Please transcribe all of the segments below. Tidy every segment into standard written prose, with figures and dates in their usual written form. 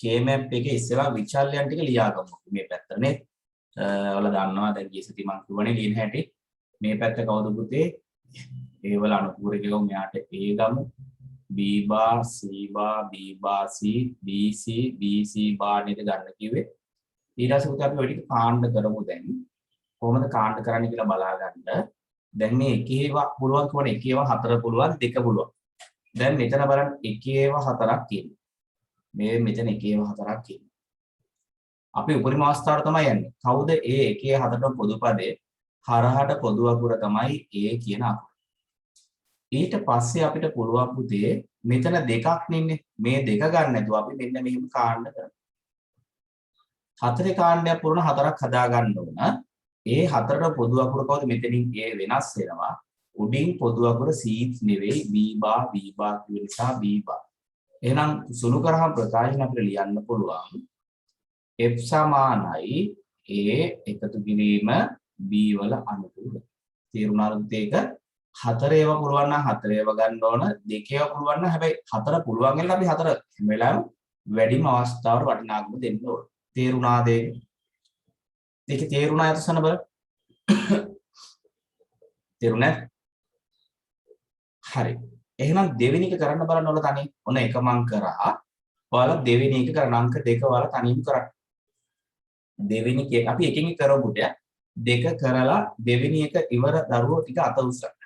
K-map එකේ ඉස්සෙල්ලා විචල්යන් ටික ලියාගමු මේ පැත්තට නේ. ඔයාලා දන්නවා දැන් ගිය සති මං කියවනේ ලියන හැටි. මේ පැත්ත කවුද පුතේ? A වල අනුපූරකයෝ මෙයාට A ගමු. B bar C bar B bar C BC BC bar නේද ගන්න කිව්වේ. ඊට පස්සේ පුතේ අපි ඔය ටික කාණ්ඩ කරමු දැන්. කොහොමද කාණ්ඩ කරන්න කියලා බලා ගන්න. දැන් මේ එකේව පුළුවන් කියවනේ එකේව 4 පුළුවන් 2 පුළුවන්. දැන් මෙතන බලන්න එකේව 4ක් තියෙනවා. මේ මෙතන එකේව 4ක් තියෙනවා. අපි උපරිම අවස්ථාවට තමයි යන්නේ. කවුද A එකේ 4ටම පොදු පදේ හරහට පොදු අකුර තමයි A කියන අකුර. ඊට පස්සේ අපිට පුළුවන් පුතේ මෙතන දෙකක් නෙන්නේ. මේ දෙක ගන්න නැතුව අපි මෙන්න මෙහෙම කාණ්ඩ කරමු. හතරේ කාණ්ඩයක් පුරන හතරක් හදා ගන්න ඕන. ඒ හතරට පොදු අකුර කවුද? මෙතනින් A වෙනස් වෙනවා. උඩින් පොදු අකුර C නෙවෙයි B bar කියන නිසා B bar. එහෙනම් සුළු කරාම ප්‍රකාශන අපිට ලියන්න පුළුවන්. F සමානයි A එකතු කිරීම B වල අනුකූල. තේරුණාද ඒක? හතරේව පුළුවන් නම් හතරේව ගන්න ඕන. දෙකේව පුළුවන් නම් හැබැයි හතර පුළුවන් වෙන අපි හතර හැම වෙලාවෙම වැඩිම අවස්ථාවට වටිනාකම දෙන්න ඕන. තේරුණාද ඒක? දෙක තේරුණා යතසන බල. තේරුණා? හරි. එහෙනම් දෙවෙනි එක කරන්න බලන්න ඕන තනිය. ඔන්න එක මං කරා. ඔයාලා දෙවෙනි එක කරන අංක දෙක ඔයාලා තනියම කරන්න. දෙවෙනි එක අපි එකකින් එක කරමු පුතේ. දෙක කරලා දෙවෙනි එක ඉවර දරුවෝ ටික අත උස්සන්න.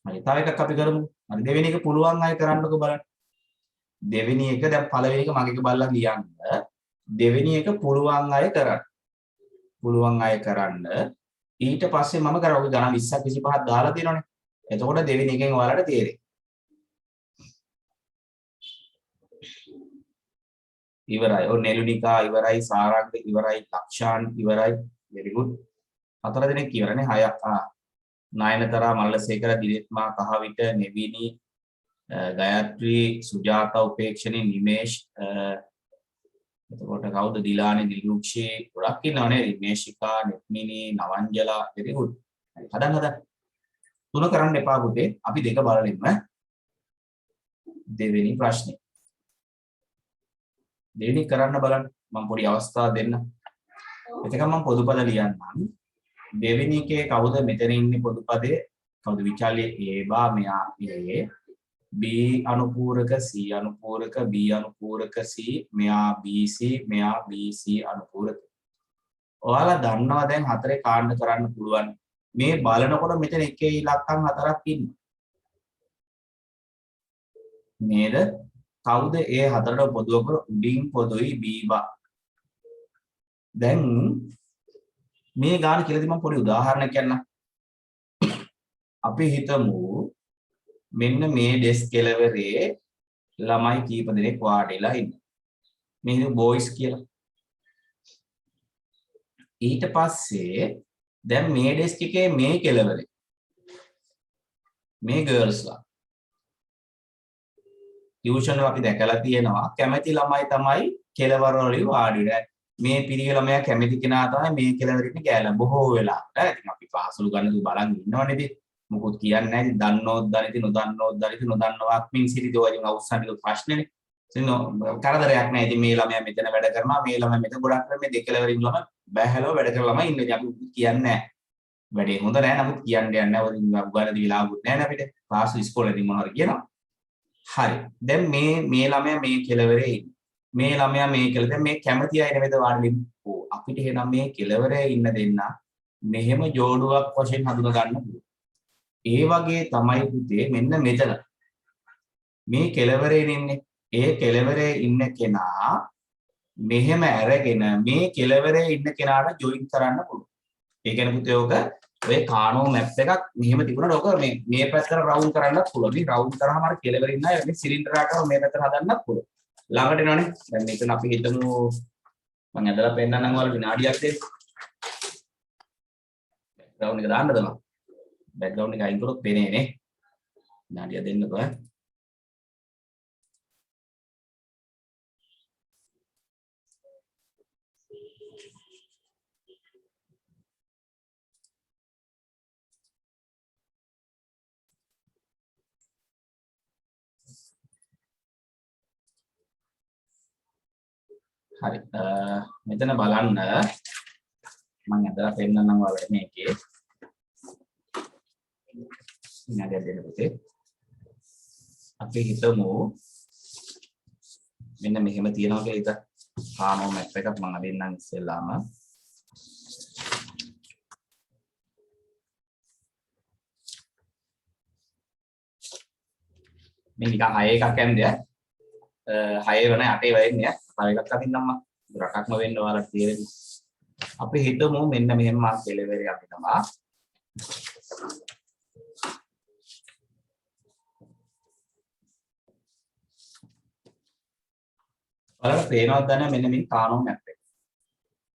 හරි. තව එකක් අපි කරමු. හරි දෙවෙනි එක පුළුවන් අය කරන්නකෝ බලන්න. දෙවෙනි එක දැන් පළවෙනි එක මගේ එක බලලා ලියන්න. දෙවෙනි එක පුළුවන් අය කරන්න. පුළුවන් අය කරන්න. ඊට පස්සේ මම කරා ඔය ගණන් 20ක් 25ක් දාලා තියෙනවනේ. එතකොට දෙවෙනි එකෙන් ඔයාලට තේරෙයි. ඉවරයි. ඔය නෙළුනිකා ඉවරයි, සාරංග ඉවරයි, ලක්ෂාන් ඉවරයි. very good. හතර දෙනෙක් ඉවරනේ. හයක් නයනතරා මල්ලසේකර දිනෙත්මා කහවිට නෙවිනි ගයත්‍රී සුජාතා උපේක්ෂණී නිමේෂ් එතකොට කවුද දිලානි දිලුක්ෂී ගොඩක් ඉන්නවනේ නිමේෂිකා නෙත්මිනි නවංජලා very good. හදන්න තුන කරන්න එපා පුතේ. අපි දෙක බලලින්ම දෙවෙනි ප්‍රශ්නේ. දෙවෙනි කරන්න බලන්න. මම පොඩි අවස්ථාවක් දෙන්න. එතකම මම පොදුපද ලියන්නම්. දෙවෙනි එකේ කවුද මෙතන ඉන්නේ පොදුපදේ? කවුද විචල්‍ය A බා මෙයා A B අනුපූරක C අනුපූරක B අනුපූරක C මෙයා BC මෙයා BC අනුපූරක. ඔයාලා දන්නවා දැන් හතරේ කාණ්ඩ කරන්න පුළුවන්. මේ බලනකොට මෙතන එකේ ඉලක්කම් හතරක් ඉන්නවා. නේද? කවුද A හතරට පොදු අකුර උඩින් පොදුයි B බා. දැන් මේ ගාන කියලාදී මම පොඩි උදාහරණයක් කියන්නම්. අපි හිතමු මෙන්න මේ ඩෙස්ක් කෙළවරේ ළමයි කීප දෙනෙක් වාඩිලා ඉන්නවා. මේ බොයිස් කියලා. ඊට පස්සේ දැන් මේ ඩෙස්ක් එකේ මේ කෙළවරේ මේ ගර්ල්ස්ලා ටියුෂන් අපි දැකලා තියෙනවා කැමැති ළමයි තමයි කෙළවර වලින් වාඩි වෙන්නේ. මේ පිරිය ළමයා කැමති කෙනා තමයි මේ කෙළවරේ ඉන්න ගෑලා බොහෝ වෙලාවට. ඉතින් අපි පාසල ගන්න දු බලන් ඉන්නවනේද? මොකුත් කියන්නේ නැහැ. දන්නෝත් දනිති නොදන්නෝත් දනිති නොදන්නවක් මින් සිටිද ඔය ඉතින් අවුස්සන්නේ ප්‍රශ්නේනේ. ඉතින් කරදරයක් නැහැ. ඉතින් මේ ළමයා මෙතන වැඩ කරනවා. මේ ළමයා මෙතන ගොඩක් කරලා මේ දෙකලවර ඉන්න ළමයා බෑහැලව වැඩ කරලා ළමයි ඉන්නේ. අපි කියන්නේ නැහැ. වැඩේ හොඳ නැහැ. නමුත් කියන්න යන්නේ නැහැ. ඔය උගාරදී වෙලාවුත් නැහැ අපිට. පාසල ඉස්කෝලේදී මොනවද කියනවා. හරි. දැන් මේ ළමයා මේ කෙළවරේ ඉන්නේ. මේ ළමයා මේ කෙළවර දැන් මේ කැමති අය නෙමෙයිද වාඩි වෙන්නේ. අපිට එහෙනම් මේ කෙළවරේ ඉන්න දෙන්න මෙහෙම ජෝඩුවක් වශයෙන් හඳුනා ගන්න පුළුවන්. ඒ වගේ තමයි පුතේ මෙන්න මෙතන. මේ කෙළවරේ ඉන්නේ. ඒ කෙළවරේ ඉන්න කෙනා මෙහෙම අරගෙන මේ කෙළවරේ ඉන්න කෙනාට ජොයින් කරන්න පුළුවන්. ඒ කියන්නේ පුතේ ඔක ඔය කානෝ මැප් එකක් මෙහෙම තිබුණාට ඔක මේ පැත්තට රවුන්ඩ් කරන්නත් පුළුවන්. මේ රවුන්ඩ් කරාම අර කෙළවරේ ඉන්න අය මේ සිලින්ඩර් ආකාරව මේ පැත්තට හදන්නත් පුළුවන්. ළඟට එනවනේ. දැන් මෙතන අපි හිතමු මම ඇදලා පෙන්නන්නම් ඔයාලට විනාඩියක් දෙන්න. බෑග්ග්‍රවුන්ඩ් එක දාන්නද මම? බෑග්ග්‍රවුන්ඩ් එක අයින් කරොත් පේන්නේ නේ. විනාඩියක් දෙන්නකෝ. හරි. මෙතන බලන්න මම ඇදලා පෙන්නන්නම් ඔයාලට මේකේ. ඉන්නද දෙන්න පුතේ. අපි හිතමු මෙන්න මෙහෙම තියනවා කියලා හිත. කානෝ මැප් එකක් මම අදින්නම් ඉස්සෙල්ලාම. මේ නිකන් 6 එකක් යන්නේ. 6 වෙන 8 වෙන්නේ. තව එකක් අදින්නම් මම. රටක්ම වෙන්න ඔයාලට තේරෙන්නේ. අපි හිතමු මෙන්න මෙහෙම මම කෙලවරේ අපි තමයි. ඔයාලට පේනවද දැන් මෙන්න මේ කානෝ මැප් එක.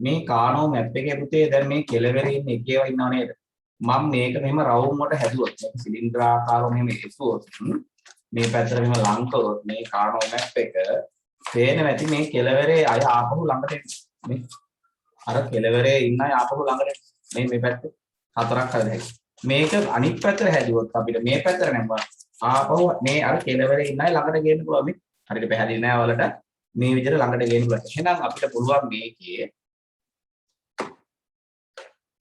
මේ කානෝ මැප් එකේ පුතේ දැන් මේ කෙලවරේ ඉන්න එකේව ඉන්නව නේද? මම මේක මෙහෙම රවුම් වලට හැදුවොත් මේක සිලින්ඩරාකාරව මෙහෙම එසුවොත් මේ පැත්තට මෙහෙම ලං කරොත් මේ කානෝ මැප් එක පේනවා ඇති මේ කෙලවරේ අය ආපහු ළඟට එන්නේ. මේ අර කෙලවරේ ඉන්න අය ආපහු ළඟට මේ පැත්තේ හතරක් හදලා මේක අනිත් පැත්තට හැදුවොත් අපිට මේ පැත්තට නැම්බා ආපහු මේ අර කෙලවරේ ඉන්න අය ළඟට ගේන්න පුළුවන් මේ හරියට පැහැදිලි නෑ වලට මේ විදිහට ළඟට ගේන්න පුළුවන්. එහෙනම් අපිට පුළුවන් මේකේ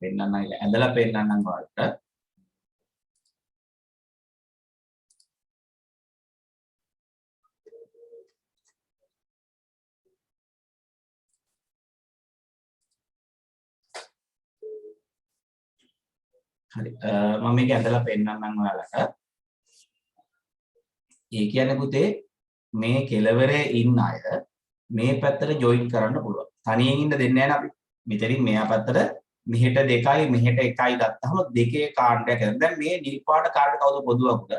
පෙන්නන්න ඇඳලා පෙන්නන්නම් වලට හරි මම මේක ඇඳලා පෙන්නන්නම් ඔයාලට. ඒ කියන්නේ පුතේ මේ කෙලවරේ ඉන්න අය මේ පැත්තට ජොයින් කරන්න පුළුවන්. තනියෙන් ඉන්න දෙන්නේ නැහැ නේ අපි. මෙතනින් මෙහා පැත්තට මෙහෙට 2යි මෙහෙට 1යි ගත්තාම දෙකේ කාණ්ඩයක් එනවා. දැන් මේ නිල් පාට කාණ්ඩ කවුද පොදුවකුද?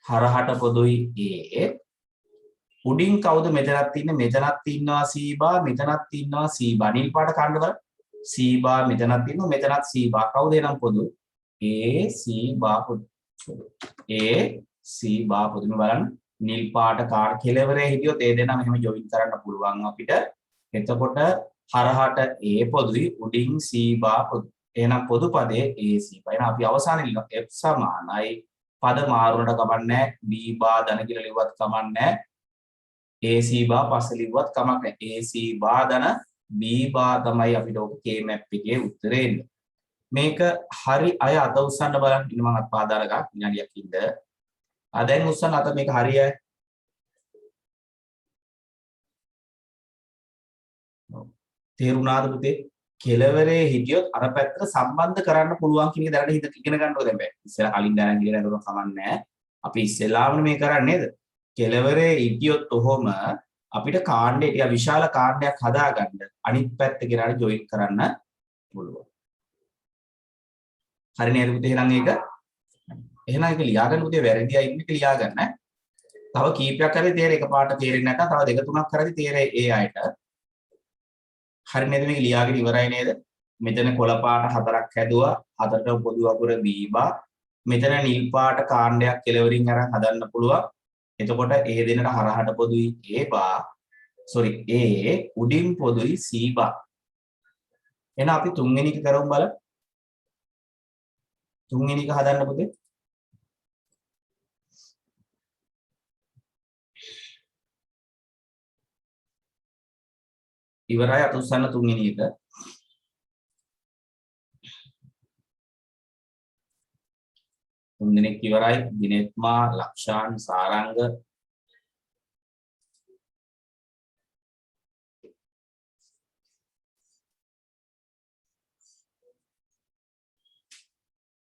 හරහට පොදුයි A. උඩින් කවුද මෙතනත් ඉන්නේ? මෙතනත් ඉන්නවා C බා මෙතනත් ඉන්නවා C බා. නිල් පාට කාණ්ඩ වල C බා මෙතනත් ඉන්නවා මෙතනත් C බා. කවුද එනම් පොදු? A C බා පොදු. A C බා පොදු. බලන්න නිල් පාට කාණ්ඩ කෙලවරේ හිටියොත් ඒ දෙනා මෙහෙම ජොයින් කරන්න පුළුවන් අපිට. එතකොට හරහට A පොදුයි උඩින් C බා පොදු. එහෙනම් පොදු පදයේ AC. එහෙනම් අපි අවසානයේ ලියනවා F සමානයි පද මාරුනට කමන්නේ B බා ධන කියලා ලිව්වත් කමන්නේ AC බා පස්සේ ලිව්වත් කමක් නැහැ. AC බා ධන B බා තමයි අපිට ඔක K map එකේ උත්තරේ එන්නේ. මේක හරි අය අත උස්සන්න බලන්න. ඉන්න මම අත් පාදාර ගන්න විනාඩියක් ඉඳ. දැන් උස්සන්න අත මේක හරියයි. තේරුණාද පුතේ? කෙලවරේ හිටියොත් අර පැත්තට සම්බන්ධ කරන්න පුළුවන් කියන එක දැනට හිත ඉගෙන ගන්න ඕනේ දැන් බෑ. ඉස්සෙල්ලා කලින් දැනගෙන ඉගෙන ගන්නකොට කමක් නැහැ. අපි ඉස්සෙල්ලාම මේ කරන්නේ නේද? කෙලවරේ හිටියොත් ඔහොම අපිට කාණ්ඩේ ටික විශාල කාණ්ඩයක් හදාගන්න අනිත් පැත්ත ගෙනාලා ජොයින් කරන්න පුළුවන්. හරි නේද පුතේ? එහෙනම් ඒක ලියා ගන්න පුතේ වැරදියි ඉන්න එක ලියා ගන්න. තව කීපයක් හරි තේරෙයි එකපාරට තේරෙන්නේ නැත්නම් තව දෙක තුනක් හරි තේරෙයි ඒ අයට. හරි නේද මේක ලියාගෙන ඉවරයි නේද? මෙතන කොළ පාට හතරක් හැදුවා. හතරට පොදු අකුර B බා. මෙතන නිල් පාට කාණ්ඩයක් කෙලවරින් අරන් හදන්න පුළුවන්. එතකොට ඒ දෙන්නට හරහට පොදුයි A බා. sorry A උඩින් පොදුයි C බා. එහෙනම් අපි තුන්වෙනි එක කරමු බලන්න. තුන්වෙනි එක හදන්න පුතේ. ඉවරයි අත උස්සන්න තුන්වෙනි එක. තුන්දෙනෙක් ඉවරයි. දිනෙත්මා, ලක්ෂාන්, සාරංග.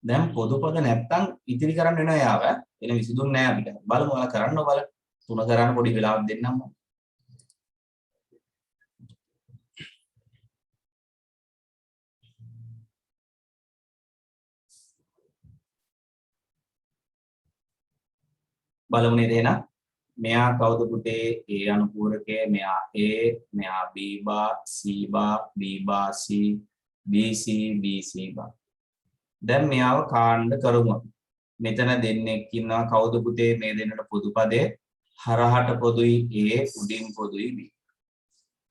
දැන් පොදු පද නැත්තම් ඉතිරි කරන්න වෙනවා යාව. එන විසඳුම් නැහැ අපිට. බලමු ඔයාලා කරන්න බලන්න. තුන කරන්න පොඩි වෙලාවක් දෙන්නම්. බලමු නේද එහෙනම් මෙයා කවුද පුතේ A අනුපූරකය මෙයා A මෙයා B බා C බා B බා C BC BC බා දැන් මෙයාව කාණ්ඩ කරමු මෙතන දෙන්නෙක් ඉන්නවා කවුද පුතේ මේ දෙන්නට පොදු පදේ හරහට පොදුයි A උඩින් පොදුයි B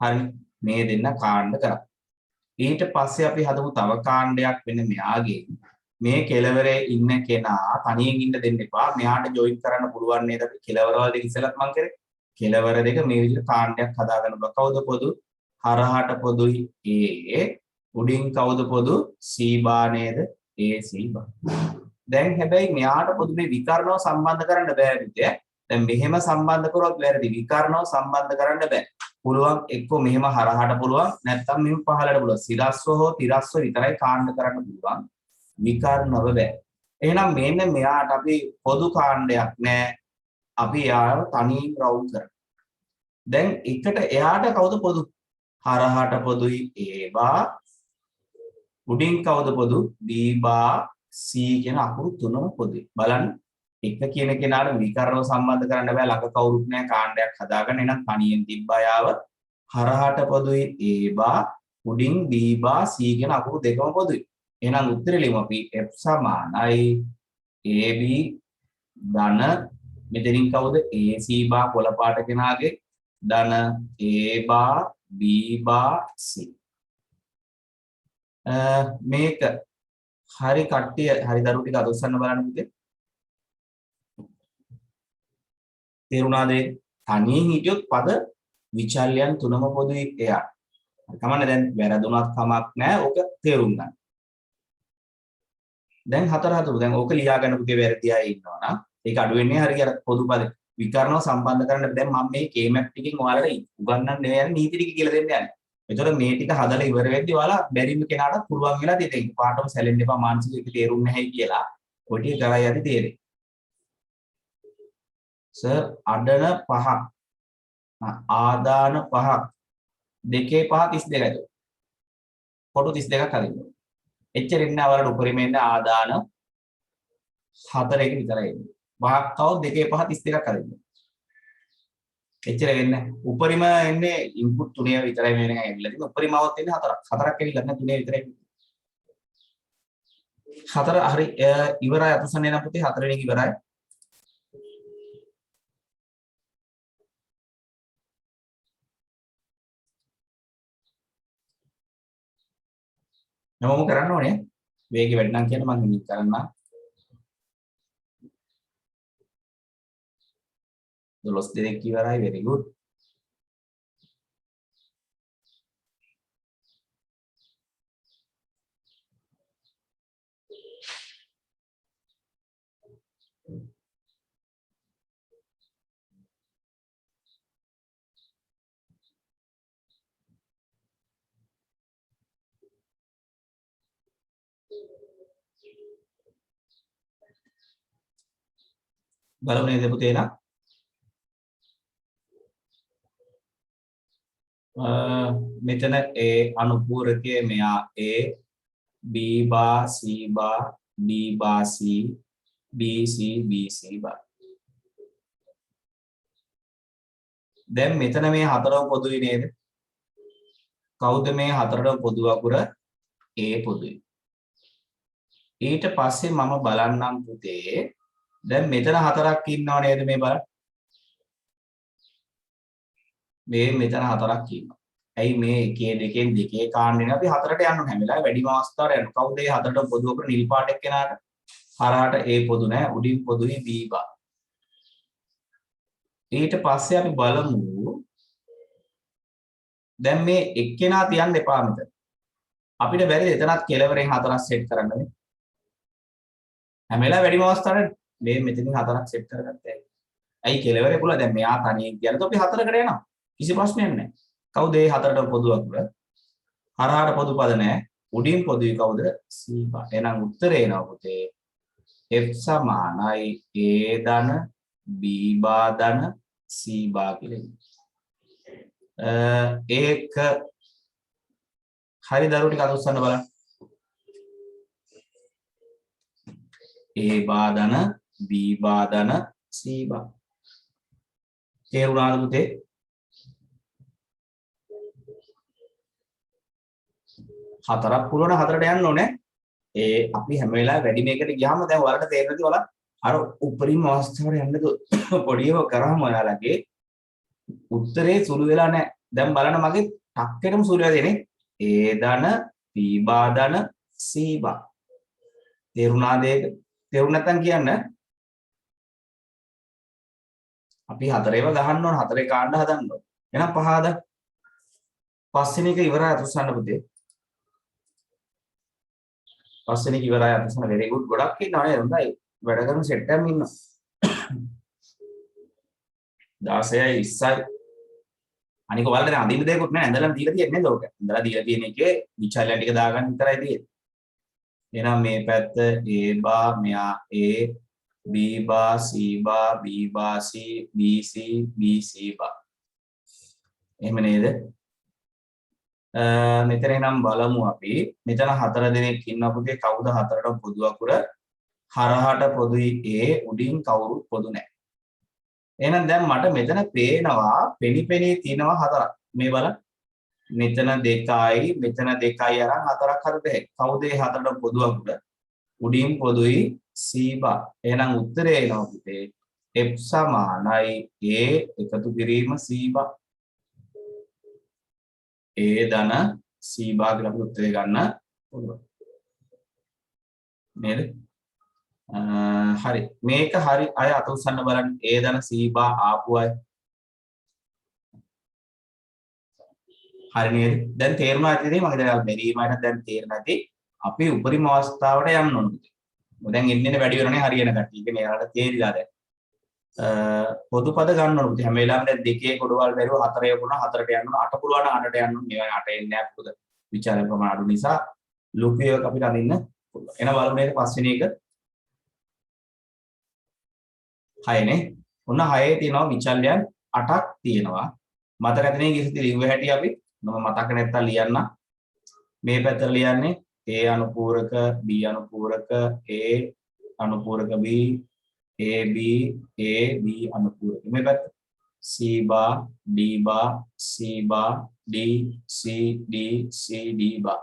හරි මේ දෙන්න කාණ්ඩ කරා ඊට පස්සේ අපි හදමු තව කාණ්ඩයක් වෙන මෙයාගේ මේ කෙලවරේ ඉන්න කෙනා තනියෙන් ඉන්න දෙන්න එපා. මෙයාට ජොයින් කරන්න පුළුවන් නේද? අපි කෙලවර වල දෙක ඉස්සෙල්ලත් මම කරේ. කෙලවර දෙක මේ විදිහට කාණ්ඩයක් හදාගන්න බෑ. කවුද පොදු? හරහාට පොදුයි A උඩින් කවුද පොදු C බා නේද AC බා. දැන් හැබැයි මෙයාට පොදු මේ විකර්ණව සම්බන්ධ කරන්න බෑ විදිය. දැන් මෙහෙම සම්බන්ධ කරොත් වැරදි. විකර්ණව සම්බන්ධ කරන්න බෑ. පුළුවන් එක්ක මෙහෙම හරහාට පුළුවන් නැත්නම් මෙහෙම පහළට පුළුවන්. සිරස්ව හෝ තිරස්ව විතරයි කාණ්ඩ කරන්න පුළුවන්. විකර්ණව බෑ. එහෙනම් මෙන්න මෙයාට අපි පොදු කාණ්ඩයක් නෑ. අපි යාව තනියෙන් රවුන්ඩ් කරනවා. දැන් එකට එයාට කවුද පොදු? හරහාට පොදුයි A බා උඩින් කවුද පොදු? B බා C කියන අකුරු තුනම පොදුයි. බලන්න එක කියන කෙනාට විකර්ණව සම්බන්ධ කරන්න බෑ ළඟ කවුරුත් නැහැ කාණ්ඩයක් හදාගන්න. එහෙනම් තනියෙන් තිබ්බා යාව හරහාට පොදුයි A බා උඩින් B බා C කියන අකුරු දෙකම පොදුයි. එහෙනම් උත්තරේ ලියමු අපි F සමානයි AB ධන මෙතනින් කවුද AC බා කොළ පාට කෙනාගේ ධන A බා B බා C. මේක හරි කට්ටිය හරි දරුවෝ ටික අත උස්සන්න බලන්න පුතේ. තේරුණාද? තනියෙන් හිටියොත් පද විචල්‍යයන් තුනම පොදුයි එයාට. කමන්නේ දැන් වැරදුනත් කමක් නැහැ. ඕක තේරුම් ගන්න. දැන් හතර දැන් ඕක ලියා ගන්න පුතේ වැරදි අය ඉන්නවා නම් ඒක අඩු වෙන්නේ හරිය අර පොදු පද විකර්ණව සම්බන්ධ කරන්න. දැන් මම මේ K-map ටිකෙන් ඔයාලට උගන්වන්න යන්නේ නීති ටික කියලා දෙන්න යන්නේ. එතකොට මේ ටික හදලා ඉවර වෙද්දී ඔයාලා බැරිම කෙනාට පුළුවන් වෙලා තියෙන්නේ. පාටම සැලෙන්න එපා මානසික එක තේරුම් නැහැ කියලා. ඔය ටික කරා යද්දි තේරෙයි. සර් අඩන 5ක් ආදාන 5ක් දෙකේ 5 32යි. කොටු 32ක් හදින්න. එච්චර ඉන්න අවලට උපරිම එන්න ආදාන 4ක විතරයි එන්නේ. 5ක් තව දෙකේ 5 32ක් හදින්න. එච්චර වෙන්නේ උපරිම එන්නේ ඉන්පුට් 3 විතරයි මේ වෙනකන් ඇවිල්ලා තියෙන්නේ. උපරිමවත් එන්නේ 4ක්. 4ක් ඇවිල්ලා නැහැ 3 විතරයි. 4 හරි ඉවරයි අතුසන්නේ නම් පුතේ 4 වෙනි එක ඉවරයි. නමම කරන්න ඕනේ. වේගය වැඩි නම් කියන මම හිමින් කරන්න. 12 දෙනෙක් ඉවරයි. very good. බලමු නේද පුතේලා? මෙතන A අනුපූරකයේ මෙයා A B බා C බා D බා C BC BC බා. දැන් මෙතන මේ හතරම පොදුයි නේද? කවුද මේ හතරම පොදු අකුර? A පොදුයි. ඊට පස්සේ මම බලන්නම් පුතේ දැන් මෙතන හතරක් ඉන්නව නේද මේ බලන්න. මේ මෙතන හතරක් ඉන්නවා. ඇයි මේ එකේ දෙකෙන් දෙකේ කාණ්ඩේනේ අපි හතරට යන්න ඕනේ. හැම වෙලාවෙම වැඩිම අවස්ථාවට යන්න. කවුද මේ හතරට පොදු අකුර නිල් පාට එක්කෙනාට? හරහාට A පොදු නැහැ. උඩින් පොදුයි B බා. ඊට පස්සේ අපි බලමු දැන් මේ එක්කෙනා තියන්න එපා මෙතන. අපිට බැරිද එතනත් කෙලවරෙන් හතරක් සෙට් කරන්න මේ? හැම වෙලාවෙම වැඩිම අවස්ථාවට මේ මෙතනින් හතරක් සෙට් කරගත්තා. ඇයි කෙලවරේ පුළුවන් දැන් මෙයා තනියෙන් කියනද අපි හතරකට යනවා. කිසි ප්‍රශ්නයක් නැහැ. කවුද මේ හතරට පොදු අකුර? හරහාට පොදු පද නැහැ. උඩින් පොදුයි කවුද? C බා. එහෙනම් උත්තරේ එනවා පුතේ F සමානයි A ධන B බා ධන C බා කියලා. ඒක හරි දරුවෝ ටික අත උස්සන්න බලන්න. A බා ධන B බා ධන C බා. තේරුණාද පුතේ? හතරක් පුළුවන් හතරට යන්න ඕනේ. අපි හැම වෙලාවෙම වැඩි මේකට ගියාම දැන් ඔයාලට තේරෙනද ඔයාලා අර උපරිම අවස්ථාවට යන්නද පොඩිව කරාම ඔයාලගේ උත්තරේ සුළු වෙලා නැහැ. දැන් බලන්න මගේ ටක්කෙටම සුළු වෙලා තියෙන්නේ A ධන B බා ධන C බා. තේරුණාද ඒක? තේරුණ නැත්නම් කියන්න. අපි හතරේව ගහන්න ඕන හතරේ කාණ්ඩ හදන්න ඕන. එහෙනම් පහ හදන්න. පස්වෙනි එක ඉවරයි අතුස්සන්න පුතේ. පස්වෙනි එක ඉවරයි අතුස්සන්න. very good. ගොඩක් ඉන්නවා නේද? හොඳයි. වැඩ කරන සෙට් එකක් ඉන්නවා. 16යි 20යි. අනික ඔයාලට දැන් අදින්න දෙයක්වත් නැහැ. ඇඳලා දීලා තියෙන්නේ නේද ඔක? ඇඳලා දීලා තියෙන එකේ විචල්යන් ටික දාගන්න විතරයි තියෙන්නේ. එහෙනම් මේ පැත්ත A බා මෙයා A B බා C බා B බා C BC BC බා. එහෙම නේද? මෙතන නම් බලමු අපි. මෙතන හතර දෙනෙක් ඉන්නවා පුතේ. කවුද හතරට පොදු අකුර? හරහට පොදුයි A, උඩින් කවුරුත් පොදු නැහැ. එහෙනම් දැන් මට මෙතන පේනවා පෙනිපෙනී තියෙනවා හතරක්. මේ බලන්න. මෙතන 2යි, මෙතන 2යි අරන් හතරක් හරිද? කවුද මේ හතරට පොදු අකුර? උඩින් පොදුයි C බා. එහෙනම් උත්තරේ එනවා පුතේ. F සමානයි A එකතු කිරීම C බා. A ධන C බා කියලා අපිට උත්තරේ ගන්න පුළුවන්. නේද? හරි. මේක හරි අය අත උස්සන්න බලන්න. A ධන C බා ආපු අය. හරි නේද? දැන් තේරුණා ඇතිද? මම හිතනවා බැරිමකට දැන් තේරෙන්නේ නැති. අපි උපරිම අවස්ථාවට යන්න ඕනේ. දැන් එන්නේ වැඩි වෙනනේ හරියන කට්ටිය. කියන්නේ එයාලට තේරිලා දැන්. පොදු පද ගන්න ඕනේ. හැම වෙලාවෙම දැන් දෙකේ කොටවල් බැලුව හතරේ වුණා හතරට යන්න ඕන. අට පුළුවන් අටට යන්න ඕන. මේවා අට එන්නේ නැහැ. මොකද විචාර ප්‍රමාණ අඩු නිසා ලොකු එකක් අපිට අදින්න පුළුවන්. එන බලමු මේක පස්වෙනි එක. 6 නේ. ඔන්න 6 තියෙනවා විචල්යන් 8ක් තියෙනවා. මතක ඇතිනේ කිසිදි ලිව්ව හැටි අපි මම මතක නැත්තම් ලියන්න. මේ පැත්තට ලියන්නේ A අනුපූරක B අනුපූරක A අනුපූරක B AB AB අනුපූරක. මේ පැත්ත C බා D බා C බා D C D C D බා.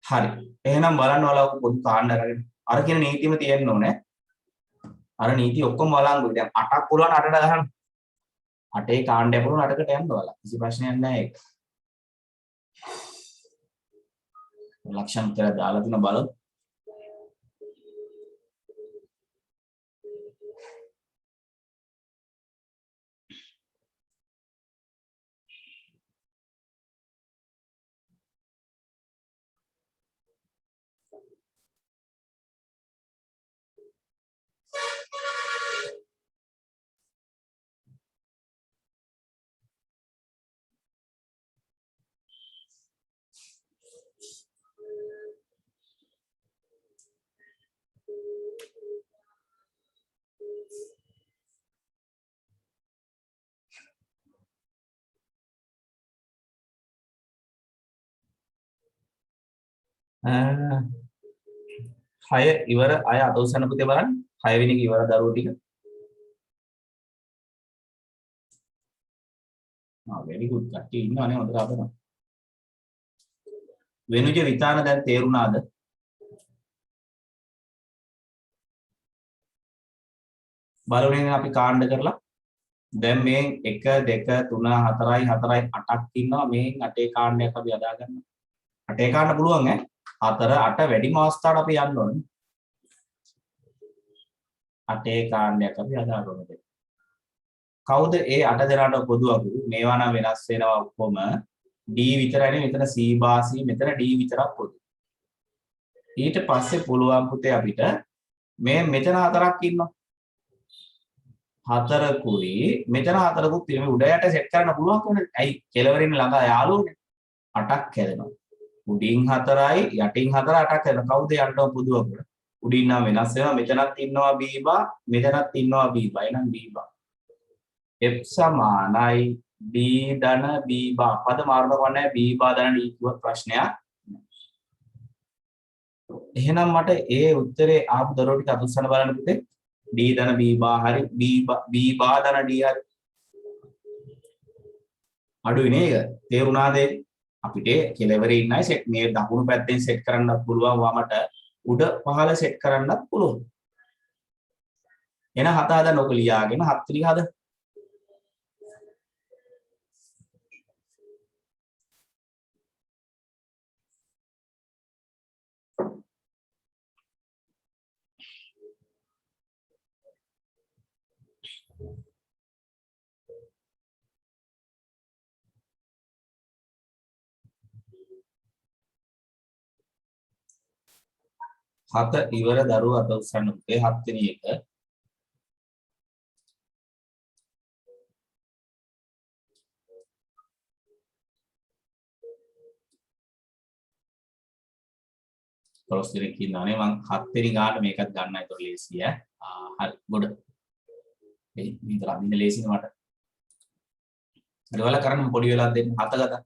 හරි. එහෙනම් බලන්න ඔයාලා පොදු කාණ්ඩ අරගෙන අර කියන නීතියම තියෙන්න ඕනේ. අර නීති ඔක්කොම වළංගුයි. දැන් 8ක් පුළුවන් 8ට ගහන්න. 8ේ කාණ්ඩය පුළුවන් 8කට යන්න ඔයාලා. කිසි ප්‍රශ්නයක් නැහැ ඒක. ලක්ෂණ උත්තර දාලා තින බලමු. හය ඉවර අය අත උස්සන්න පුතේ බලන්න. 6 වෙනි එක ඉවර දරුවෝ ටික. very good. කට්ටිය ඉන්නවනේ හොඳට අපතන. වෙනුජ විතාන දැන් තේරුණාද? බලුනේ අපි කාණ්ඩ කරලා. දැන් මේ 1 2 3 4යි 4යි 8ක් ඉන්නවා. මේ 8ේ කාණ්ඩයක් අපි අදා ගන්නවා. 8ේ කාණ්ඩ පුළුවන් ඈ. 4 8 වැඩිම අවස්ථාවට අපි යන්න ඕනේ. 8ේ කාණ්ඩයක් අපි අදා ගන්නවා. කවුද ඒ 8 දෙනාට පොදු අකුරු? මේවා නම් වෙනස් වෙනවා ඔක්කොම. D විතරයි මෙතන C බා C මෙතන D විතරක් පොදු. ඊට පස්සේ පුළුවන් පුතේ අපිට මේ මෙතන හතරක් ඉන්නවා. හතරකුයි මෙතන හතරකුත් තියෙනවා. උඩ යට සෙට් කරන්න පුළුවන් කොහොමද? ඇයි කෙලවරින් ළඟා යාළුවනේ. 8ක් හැදෙනවා. උඩින් 4යි යටින් 4 8ක් හැදෙනවා. කවුද යන්නව පොදු අකුර? උඩින් නම් වෙනස් වෙනවා. මෙතනත් ඉන්නවා B බා මෙතනත් ඉන්නවා B බා. එහෙනම් B බා. F සමානයි D ධන B බා. පද මාර්ග කරන්නේ B බා ධන D කිව්ව ප්‍රශ්නයක්. එහෙනම් මට ඒ උත්තරේ ආපු දරුවෝ ටික අතුස්සන බලන්න පුතේ. D ධන B බා හරි B බා ධන D හරි. අඩුයි නේද? තේරුණාද? අපිට කෙලවරේ ඉන්නයි සෙට් මේ දකුණු පැත්තෙන් සෙට් කරන්නත් පුළුවන් වමට උඩ පහළ සෙට් කරන්නත් පුළුවන්. එන 7 හදන්න ඔක ලියාගෙන 7 ටික හද 7 ඉවර දරුවෝ අත උස්සන්න පුතේ 7 වෙනි එක. තොරස් දෙනෙක් ඉන්නවනේ මං 7 වෙනි ගාන මේකත් ගන්න ඒතොර ලේසියි ඈ. හරි ගොඩ. මේ විතර අදින්න ලේසියි මට. හරි ඔයාලා කරන්න පොඩි වෙලාවක් දෙන්න 7 ගත්තා.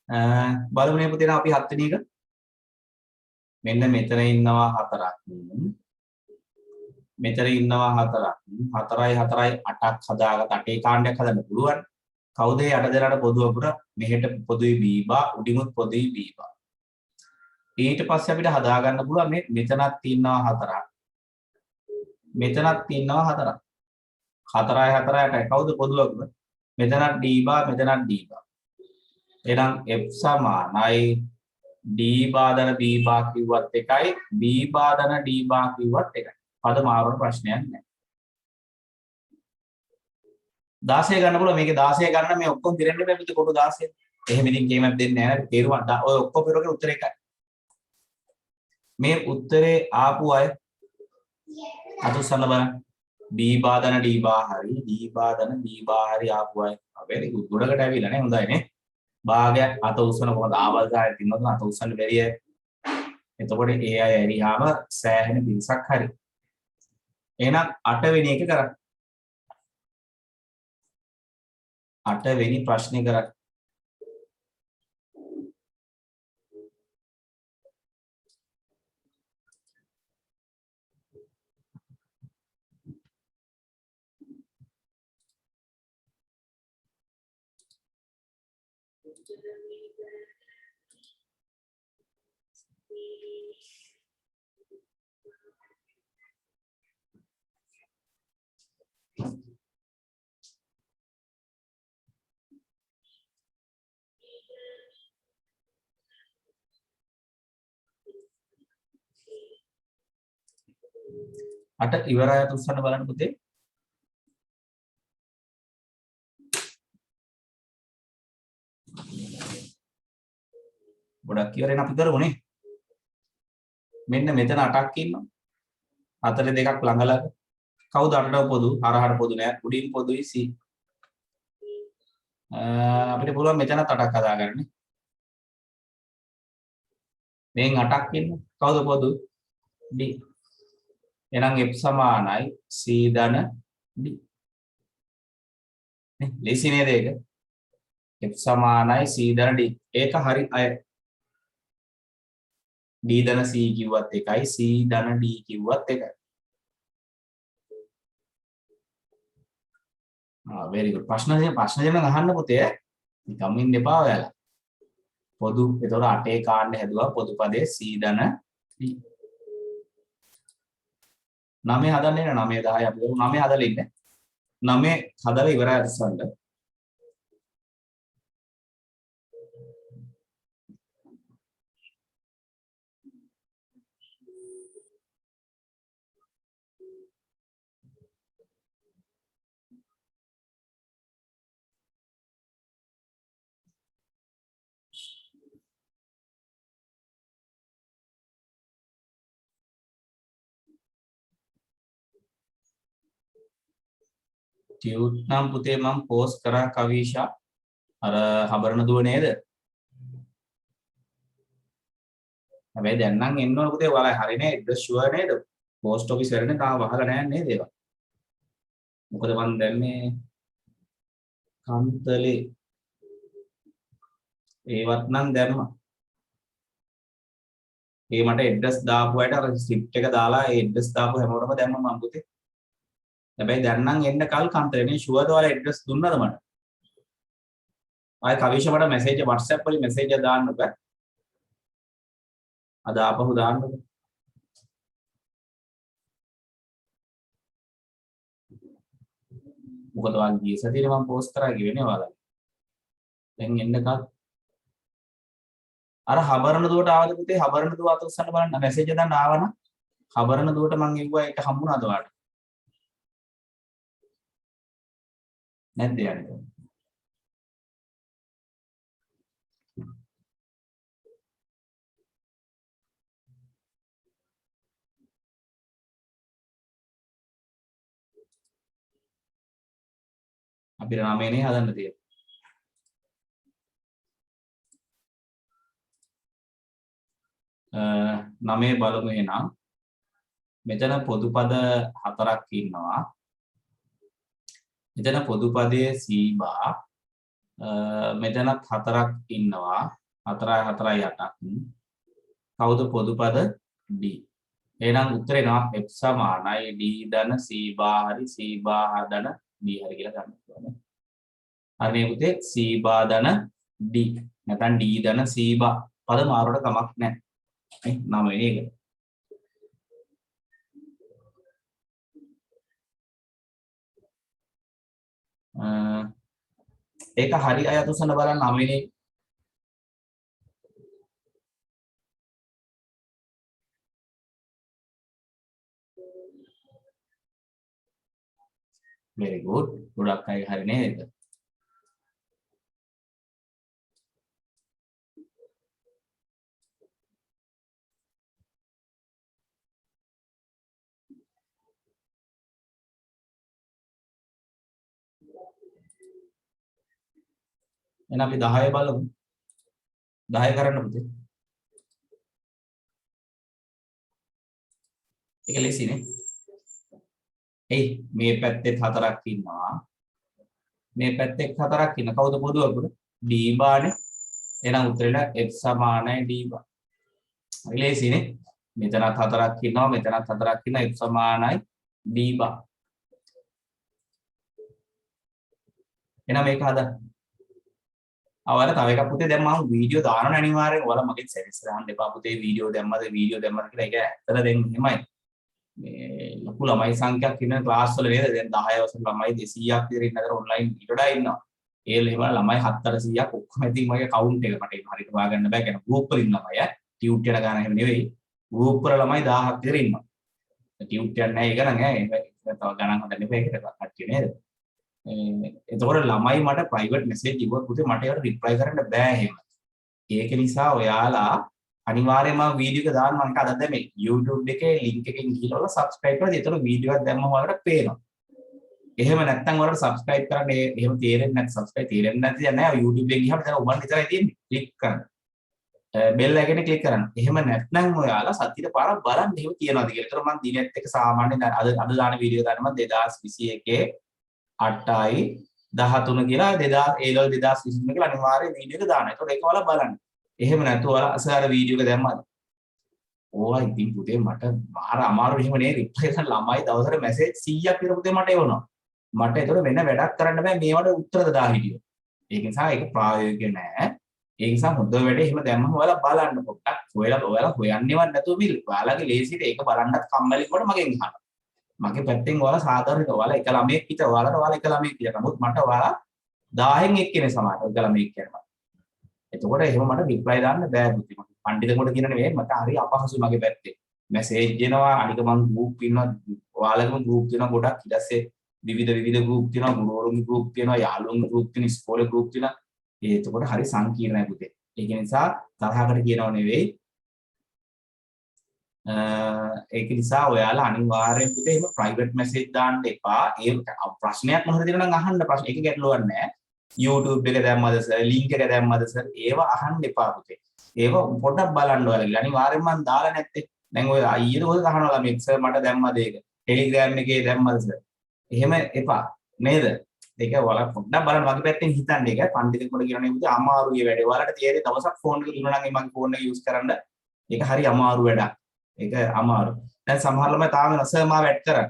බලමු මේ පුතේ අපි 7 වෙනි එක. මෙන්න මෙතන ඉන්නවා 4ක්. මෙතන ඉන්නවා 4ක්. 4යි 4යි 8ක් හදාගත්ත 8 කාණ්ඩයක් හදන්න පුළුවන්. කවුද මේ 8 දෙනාට පොදු අකුර? මෙහෙට පොදුයි b බා, උඩිමුත් පොදුයි b බා. ඊට පස්සේ අපිට හදා ගන්න පුළුවන් මේ මෙතනත් ඉන්නවා 4ක්. මෙතනත් ඉන්නවා 4ක්. 4යි 4යි 8යි කවුද පොදු අකුර? මෙතනත් d බා, මෙතනත් d බා. එහෙනම් f සමානයි d බාදන b බා කිව්වත් එකයි b බාදන d බා කිව්වත් එකයි. පද මාරුන ප්‍රශ්නයක් නැහැ. 16 ගන්න පුළුවන් මේකේ 16 ගන්න මේ ඔක්කොම දිරෙන්න බෑ පිට කොට 16. එහෙම ඉතින් කේමක් දෙන්නේ නැහැ නේද? තේරුම් ඔය ඔක්කොම පෙරෝගේ උත්තර එකයි. මේ උත්තරේ ආපු අය අතුස්සන්න බලන්න. b බාදන d බා හරි d බාදන b බා හරි ආපු අය. very good. ගොඩකට ඇවිල්ලා නේ හොඳයි නේ. භාගයක් අත උස්සන කොහොමද ආවල්දාය තින්නොත් අත උස්සන්න බැරිය. එතකොට ඒ අය ඇරියාම සෑහෙන පිරිසක් හරි. එහෙනම් 8 වෙනි එක කරන්න. 8 වෙනි ප්‍රශ්නේ කරන්න. අට ඉවරය උස්සන්න බලන්න පුතේ. ගොඩක් ඉවරෙන් අපි කරමුනේ. මෙන්න මෙතන 8ක් ඉන්නවා. 4 දෙකක් ළඟ ළඟ. කවුද 8ට පොදු? හරහට පොදු නෑ. උඩින් පොදුයි c. අපිට පුළුවන් මෙතනත් 8ක් හදාගන්න. මෙන් 8ක් ඉන්නවා. කවුද පොදු? d. එහෙනම් f සමානයි c ධන d. නේ ලේසි නේද ඒක? f සමානයි c ධන d. ඒක හරි අය. d ධන c කිව්වත් එකයි c ධන d කිව්වත් එකයි. very good. ප්‍රශ්න දෙන්න අහන්න පුතේ. නිකම් ඉන්න එපා ඔයාලා. පොදු ඒතකොට 8 කාණ්ඩ හැදුවා පොදු පදේ c ධන d. 9 හදන්න ඉන්න 9 10 අපි කරමු 9 හදලා ඉන්න 9 හදලා ඉවරයි අස්සන්න ටියුට් නම් පුතේ මම පෝස්ට් කරා කවිෂා අර හබරන දුව නේද හැබැයි දැන් නම් එන්න ඕන පුතේ ඔයාලා හරිනේ ඇඩ්‍රස් ෂුවර් නේද පෝස්ට් ඔෆිස් වලනේ තාම වහලා නැහැ නේද ඒවා මොකද මම දැන් මේ කන්තලේ ඒවත් නම් දැම්මා ඒ මට ඇඩ්‍රස් දාපු අයට අර ස්ක්‍රිප්ට් එක දාලා ඒ ඇඩ්‍රස් දාපු හැමෝටම දැම්මා මම පුතේ හැබැයි දැන් නම් එන්න කල් කන්තරනේ ෂුවර්ද ඔයාලා ඇඩ්‍රස් දුන්නද මට? ආයි කවිෂ මට මැසේජ් WhatsApp වලින් මැසේජ් එක දාන්න බෑ. අද ආපහු දාන්නකො. මොකද ඔයාලා ගිය සතියේ මම පෝස්ට් කරා කිව්වනේ ඔයාලා. දැන් එන්න කල් අර හබරන දුවට ආවද පුතේ? හබරන දුව අත උස්සන්න බලන්න මැසේජ් එක දාන්න ආවනම් හබරන දුවට මං එව්වා ඒක හම්බුණාද ඔයාලට? නැද්ද යන්නේ? අපිට නාමයනේ හදන්න තියෙන්නේ. නමේ බලමු එහෙනම්. මෙතන පොදු පද හතරක් ඉන්නවා. මෙතන පොදු පදයේ සීබා මෙතනත් හතරක් ඉන්නවා. 4 4 8ක්. කවුද පොදු පද D. එහෙනම් උත්තරේ නම් f සමානයි d ධන c බා හරි c බා ධන d හරි කියලා ගන්න ඕනේ. හරි මේ පුතේ c බා ධන d නැත්නම් d ධන c බා පද මාරුවට කමක් නැහැ. නේ නම වෙන්නේ ඒක. ඒක හරි අයත් උසන්න බලන්න 9 වෙනි very good ගොඩක් අය හරි නේද එහෙනම් අපි 10 බලමු 10 කරන්න පුතේ ඒක ලේසිනේ එයි මේ පැත්තේ හතරක් ඉන්නවා මේ පැත්තේ හතරක් ඉන්න කවුද පොදු අකුර d බානේ එහෙනම් උත්තරේට f සමානයි d බා හරි ලේසිනේ මෙතනත් හතරක් ඉන්නවා මෙතනත් හතරක් ඉන්නවා f සමානයි d බා එහෙනම් මේක හදන්න අවල තව එකක් පුතේ දැන් මම වීඩියෝ දානවා අනිවාර්යෙන් ඔයාලා මගෙන් සර්විස් දාන්න එපා පුතේ වීඩියෝ දැම්මද කියලා ඒක ඇත්තට දැන් එහෙමයි මේ ලොකු ළමයි සංඛ්‍යාවක් ඉන්න ක්ලාස් වල නේද දැන් 10 වසර ළමයි 200ක් විතර ඉන්න අතර ඔන්ලයින් ඊට වඩා ඉන්නවා ඒ එහෙම ළමයි 700ක් ඔක්කොම ඉතින් මගේ කවුන්ට් එක මට ඒක හරියට හොයාගන්න බෑ කියන ගෲප් වල ඉන්න ළමයි ටියුට් එක ගන්න එහෙම නෙවෙයි ගෲප් වල ළමයි 1000ක් විතර ඉන්නවා ටියුට් එක නැහැ ඒක නම් ඒක තව ගණන් හදන්න එපා ඒකට කට්ටිය නේද එතකොට ළමයි මට ප්‍රයිවට් මෙසේජ් ඉවුවා පුතේ මට ඒකට රිප්ලයි කරන්න බෑ එහෙම. ඒක නිසා ඔයාලා අනිවාර්යයෙන්ම වීඩියෝ එක දාන්න මම අද දැම්මේ YouTube එකේ link එකකින් ගිහලා ඔයාලා subscribe කරලා ඒතර වීඩියෝ එකක් දැම්මම ඔයාලට පේනවා. එහෙම නැත්නම් ඔයාලට subscribe කරන්න එහෙම තේරෙන්නේ නැත්නම් subscribe තේරෙන්නේ නැති නෑ YouTube එකේ ගිහම දැන් ඔබන් විතරයි තියෙන්නේ. ක්ලික් කරන්න. බෙල් එකෙන් ක්ලික් කරන්න. එහෙම නැත්නම් ඔයාලා සතියේ පාරක් බලන්න එහෙම තියනවාද කියලා. ඒතර මම දිනෙත් එක සාමාන්‍යයෙන් අද දාන වීඩියෝ දාන්න මම 2021 8යි 13 කියලා 2021 කියලා අනිවාර්යෙන් වීඩියෝ එක දානවා. ඒතකොට ඒක ඔයාලා බලන්න. එහෙම නැත්නම් ඔයාලා අසාර වීඩියෝ එක දැම්මද? ඕවා ඉතින් පුතේ මට මාර අමාරු එහෙම නේ රිප්ලයි කරන ළමයි දවසට මැසේජ් 100ක් විතර පුතේ මට එවනවා. මට ඒතකොට වෙන වැඩක් කරන්න බෑ මේවට උත්තර දා හිටියෝ. ඒක නිසා ඒක ප්‍රායෝගික නෑ. ඒ නිසා හොඳ වැඩේ එහෙම දැම්මම ඔයාලා බලන්න පොඩ්ඩක්. ඔයාලා හොයන්නේවත් නැතුව මේ ඔයාලගේ ලේසියට ඒක බලන්නත් කම්මැලි කොට මගෙන් අහනවා. මගේ පැත්තෙන් ඔයාලා සාධාරණව ඔයාලා එක ළමයෙක් විතර ඔයාලා එක ළමයෙක් කියලා. නමුත් මට ඔයාලා 1000න් එක්කෙනෙක් සමානයි එක ළමයෙක් කියනවා. එතකොට එහෙම මට රිප්ලයි දාන්න බෑ පුතේ. මම පඬිතුමෝට කියන නෙවෙයි මට හරි අපහසුයි මගේ පැත්තේ. මැසේජ් එනවා අනික මම ගෲප් ඉන්නවා ඔයාලගේම ගෲප් තියෙනවා ගොඩක් ඊට පස්සේ විවිධ ගෲප් තියෙනවා ගුරුවරුන්ගේ ගෲප් තියෙනවා යාළුවන්ගේ ගෲප් තියෙනවා ඉස්කෝලේ ගෲප් තියෙනවා. එතකොට හරි සංකීර්ණයි පුතේ. ඒක නිසා තරහකට කියනව නෙවෙයි ඒක නිසා ඔයාලා අනිවාර්යෙන් පුතේ එහෙම ප්‍රයිවට් මැසේජ් දාන්න එපා. ඒ ප්‍රශ්නයක් මොනවද තියෙනවා නම් අහන්න ප්‍රශ්න. ඒක ගැටලුවක් නැහැ. YouTube එක දැම්මද සර්, link එක දැම්මද සර්, ඒවා අහන්න එපා පුතේ. ඒවා පොඩ්ඩක් බලන්න ඔයාලා. අනිවාර්යෙන් මම දාලා නැත්තේ. දැන් ඔය අයියද ඔය අහනවා මේ සර් මට දැම්මද ඒක. Telegram එකේ දැම්මද සර්. එහෙම එපා. නේද? ඒක ඔයාලා පොඩ්ඩක් බලන්න මගේ පැත්තෙන් හිතන්න. ඒක පඬිතුමෝට කියනනේ පුතේ අමාරුයි වැඩේ. ඔයාලට තේරෙයි දවසක් ෆෝන් එක දුන්නා නම් මගේ ෆෝන් එක යූස් කරන්න. ඒක හරි අමාරු වැඩක්. ඒක අමාරු. දැන් සමහර ළමයි තාම සර් මාව ඇඩ් කරා.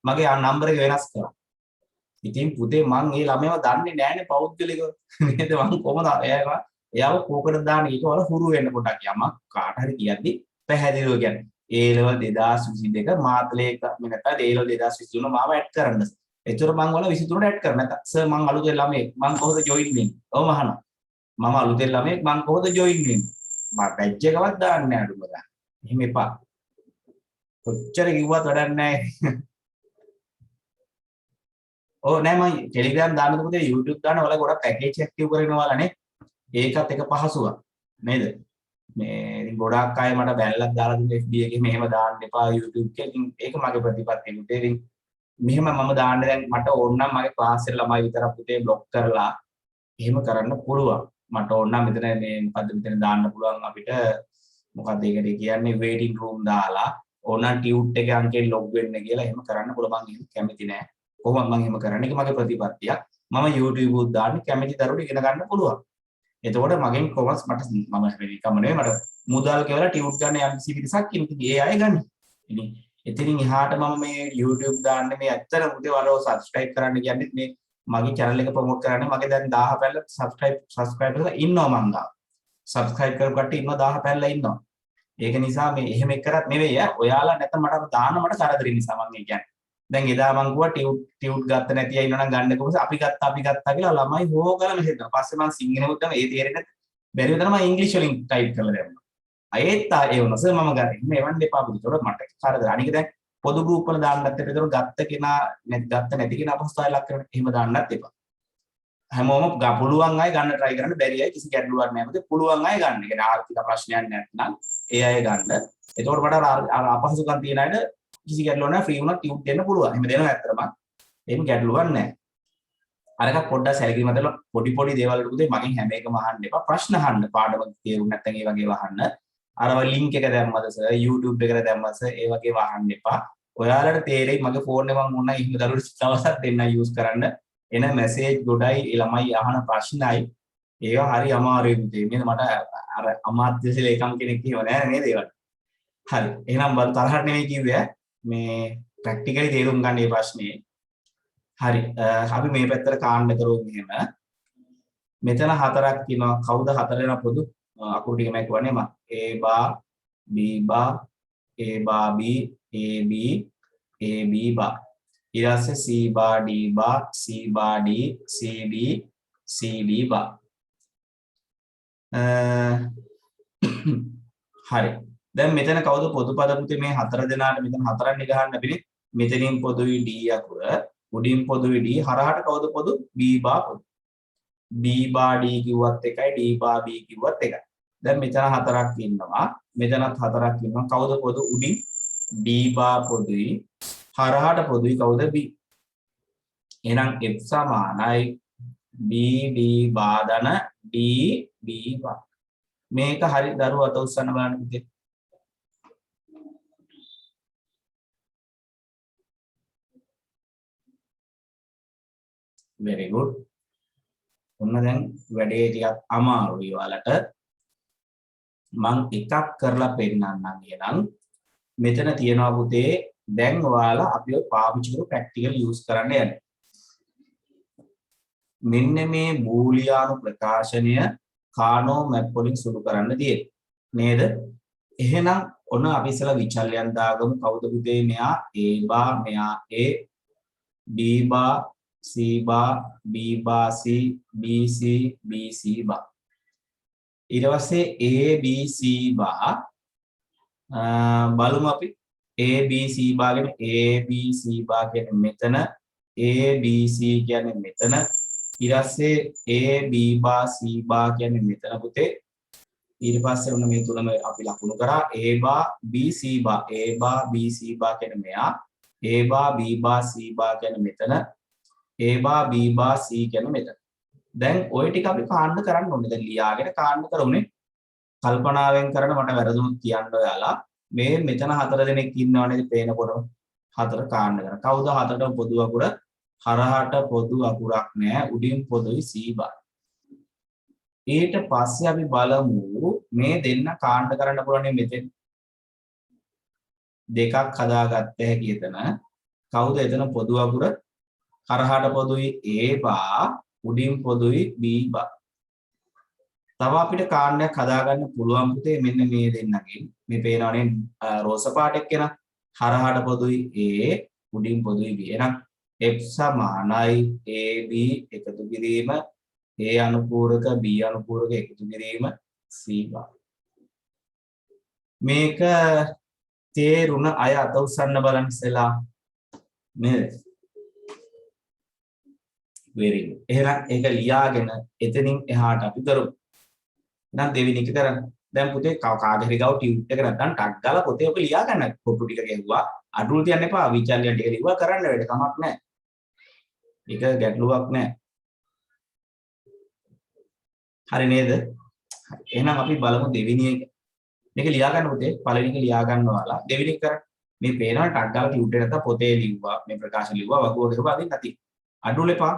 මගේ නම්බර එක වෙනස් කරා. ඉතින් පුතේ මං ඒ ළමයව දන්නේ නැහැනේ පෞද්ගලිකව. නේද? මං කොහොමද එයාව කෝකටද දාන්නේ? ඒක වල හුරු වෙන්න පොඩක් යම කාට හරි කියද්දි පැහැදිලිව කියන්නේ. A level 2022 මාතලේ මේ නැත්නම් A level 2023 මාව ඇඩ් කරන්න. එතකොට මං වල 23ට ඇඩ් කරා. නැත්නම් සර් මං අලුතෙන් ළමයෙක් මං කොහොමද ජොයින් වෙන්නේ? ඔව් අහනවා. මම අලුතෙන් ළමයෙක් මං කොහොමද ජොයින් වෙන්නේ? මම බැජ් එකවත් දාන්නේ නැහැ අඩුම ගන්න. එහෙම එපා. කොච්චර කිව්වත් වැඩක් නැහැ. ඕ නෑ මම ටෙලිග්‍රෑම් දාන්නද පුතේ YouTube දාන්න වල ගොඩක් පැකේජ් ඇක්ටිව් කරගෙනවලා නේ. ඒකත් එක පහසුවක් නේද? මේ ඉතින් ගොඩක් අය මට බැලලක් දාලා දුන්නේ FB එකේ මෙහෙම දාන්න එපා YouTube එකේ. ඉතින් ඒක මගේ ප්‍රතිපත්තිය පුතේ. ඉතින් මෙහෙම මම දාන්න දැන් මට ඕන නම් මගේ ක්ලාස් එකේ ළමයි විතරක් පුතේ බ්ලොක් කරලා එහෙම කරන්න පුළුවන්. මට ඕන නම් මෙතන මේ මොකද්ද මෙතන දාන්න පුළුවන් අපිට මොකද්ද ඒකට කියන්නේ waiting room දාලා ඕන ටියුට් එකේ අංකෙන් log වෙන්න කියලා එහෙම කරන්න පුළුවන්. මම එහෙම කැමති නෑ. කොහොමද මම එහෙම කරන්නේ? ඒක මගේ ප්‍රතිපත්තියක්. මම YouTube උත් දාන්නේ කැමති දරුවෝ ඉගෙන ගන්න පුළුවන්. එතකොට මගෙන් කොමස් මට මම වෙලිකම නෙවෙයි මට මුදල් කියලා ටියුට් ගන්න යම් කිසි පිරිසක් ඉන්නේ. ඒ අය ගන්න. ඉතින් එතනින් එහාට මම මේ YouTube දාන්නේ මේ ඇත්තට මුදේ වලව subscribe කරන්න කියන්නේ මේ මගේ channel එක promote කරන්නේ මගේ දැන් 1000 පැල්ල subscribe කරලා ඉන්නවා මං ගා. subscribe කරපු කට්ටිය ඉන්නවා 1000 පැල්ල ඉන්නවා. ඒක නිසා මේ එහෙම එක කරත් නෙවෙයි ඔයාලා නැත්නම් මට දාන්න මට කරදරින් නිසා මම කියන්නේ. දැන් එදා මං කිව්වා ටියුට් ගත්ත නැති අය ඉන්නවනම් ගන්න කොහොමද අපි ගත්තා කියලා ළමයි හොගලා මෙහෙම කරා. පස්සේ මං සිංහලෙමුත් තමයි ඒ තේරෙන්නේ බැරි විතර මම ඉංග්‍රීසි වලින් ටයිප් කරලා දැම්මා. ඒත් ඒ වුණා සර් මම ගන්න ඉන්නේ එවන්න එපා පුතේ. ඒකට මට කරදර. අනික දැන් පොදු ගෲප් වල දාන්නත් එපා. ඒතකොට ගත්ත කෙනා ගත්ත නැති කෙනා අපහසුතාවය ලක් කරන එහෙම දාන්නත් එපා. හැමෝම පුළුවන් අය ගන්න try කරන්න බැරි අය කිසි ගැටලුවක් නැහැ. මොකද පුළුවන් අය ගන්න. ඒ කියන්නේ ආර්ථික ප්‍රශ්නයක් නැත්නම් ඒ අය ගන්න. ඒතකොට මට අපහසුකම් තියෙන අයට කිසි ගැටලුවක් නැහැ ෆ්‍රී වුණා ටියුට් දෙන්න පුළුවන්. එහෙම දෙනවා ඇත්තටම. එහෙම ගැටලුවක් නැහැ. අරක පොඩ්ඩක් සැලකිලිමත් වෙලා පොඩි දේවල් වලට පුතේ මගෙන් හැම එකම අහන්න එපා. ප්‍රශ්න අහන්න. පාඩම තේරුම් නැත්නම් ඒ වගේ වහන්න. අර ලින්ක් එක දැම්මද සර් YouTube එකට දැම්මද සර් ඒ වගේ වහන්න එපා. ඔයාලට තේරෙයි මගේ ෆෝන් එක මම මොන එහෙම දරුවෝ දවසක් දෙන්න යූස් කරන්න. එන මැසේජ් ගොඩයි ළමයි අහන ප්‍රශ්නයි ඒවා හරි අමාරුයි පුතේ. මේ මට අර අමාත්‍ය ලේකම් කෙනෙක් කියව නෑ නේද ඒවට. හරි. එහෙනම් බල තරහට නෙමෙයි කිව්වේ මේ ප්‍රැක්ටිකලි තේරුම් ගන්න මේ ප්‍රශ්නේ. හරි. අපි මේ පැත්තට කාණ්ඩ කරමු මෙහෙම. මෙතන හතරක් තියෙනවා. කවුද හතර වෙනා පොදු අකුරු ටික මම කියවන්නේ මම. A bar B bar A bar B A B bar. ඊට පස්සේ C bar D bar C bar D C D bar. හරි. දැන් මෙතන කවුද පොදු පද පුතේ මේ හතර දෙනාට මෙතන හතරක් ගහන්න අපිනේ. මෙතනින් පොදුයි D අකුර, උඩින් පොදුයි D, හරහට කවුද පොදු? B bar පොදු. B bar D කිව්වත් එකයි, D bar B කිව්වත් එකයි. දැන් මෙතන හතරක් ඉන්නවා. මෙතනත් හතරක් ඉන්නවා. කවුද පොදු? උඩින් D bar පොදුයි, හරහට පොදුයි කවුද? B. එහෙනම් F සමානයි B D බාදන D B bar. මේක හරි දරුවෝ අත උස්සන්න බලන්න පුතේ. very good. ඔන්න දැන් වැඩේ ටිකක් අමාරුයි ඔයාලට. මම එකක් කරලා පෙන්නන්නම් එහෙනම්. මෙතන තියෙනවා පුතේ දැන් ඔයාලා අපි ඔය පාවිච්චි කරපු ප්‍රැක්ටිකල් යූස් කරන්න යන්නේ. මෙන්න මේ බූලියානු ප්‍රකාශනය කානෝ මැප් වලින් සුළු කරන්න තියෙන්නේ. නේද? එහෙනම් ඔන්න අපි ඉස්සලා විචල්යන් දාගමු. කවුද පුතේ මෙයා A bar මෙයා A B bar C bar B bar C B C B C bar. ඊට පස්සේ A B C bar බලමු අපි A B C bar කියන්නේ A B C bar කියන්නේ මෙතන A B C කියන්නේ මෙතන ඊට පස්සේ A B bar C bar කියන්නේ මෙතන පුතේ ඊට පස්සේ ඔන්න මේ තුනම අපි ලකුණු කරා A bar B C bar A bar B C bar කියන්නේ මෙයා A bar B bar C bar කියන්නේ මෙතන A bar B bar C කියන්නේ මෙතන. දැන් ওই ටික අපි කාණ්ඩ කරන්න ඕනේ. දැන් ලියාගෙන කාණ්ඩ කරමුනේ. කල්පනාවෙන් කරන මට වැරදුනොත් කියන්න ඔයාලා. මේ මෙතන හතර දෙනෙක් ඉන්නව නේද පේනකොට හතර කාණ්ඩ කරන. කවුද හතරට පොදු අකුර? හරහට පොදු අකුරක් නෑ. උඩින් පොදුයි C bar. ඊට පස්සේ අපි බලමු මේ දෙන්න කාණ්ඩ කරන්න පුළුවන් මෙතෙන්. දෙකක් හදාගත්ත හැකි එතන. කවුද එතන පොදු අකුර? හරහාට පොදුයි A බා, උඩින් පොදුයි B බා. තව අපිට කාණ්ඩයක් හදාගන්න පුළුවන් පුතේ මෙන්න මේ දෙන්නගෙන්. මේ පේනවනේ රෝස පාට එක්කෙන. හරහාට පොදුයි A, උඩින් පොදුයි B. එහෙනම් F සමානයි AB එකතු කිරීම A අනුපූරක B අනුපූරක එකතු කිරීම C බා. මේක තේරුණ අය අත උස්සන්න බලන්න ඉස්සෙල්ලා. නේද? very good. එහෙනම් ඒක ලියාගෙන එතනින් එහාට අපි කරමු. එහෙනම් දෙවෙනි එක කරන්න. දැන් පුතේ කාගේ හරි ගාව ටියුට් එක නැත්නම් ටක් ගාලා පොතේ ඔක ලියා ගන්න. කොටු ටික ගෙවුවා. අඩුව තියන්න එපා. විචල්‍ය ටික ලිව්වා කරන්න වැඩ කමක් නැහැ. ඒක ගැටලුවක් නැහැ. හරි නේද? හරි. එහෙනම් අපි බලමු දෙවෙනි එක. මේක ලියා ගන්න පුතේ. පළවෙනි එක ලියා ගන්නවාලා දෙවෙනි එක කරන්න. මේ පේනවා ටක් ගාලා ටියුට් එක නැත්නම් පොතේ ලිව්වා. මේ ප්‍රකාශන ලිව්වා වගුව ගෙවුවා අදින් නැති. අඩුව එපා.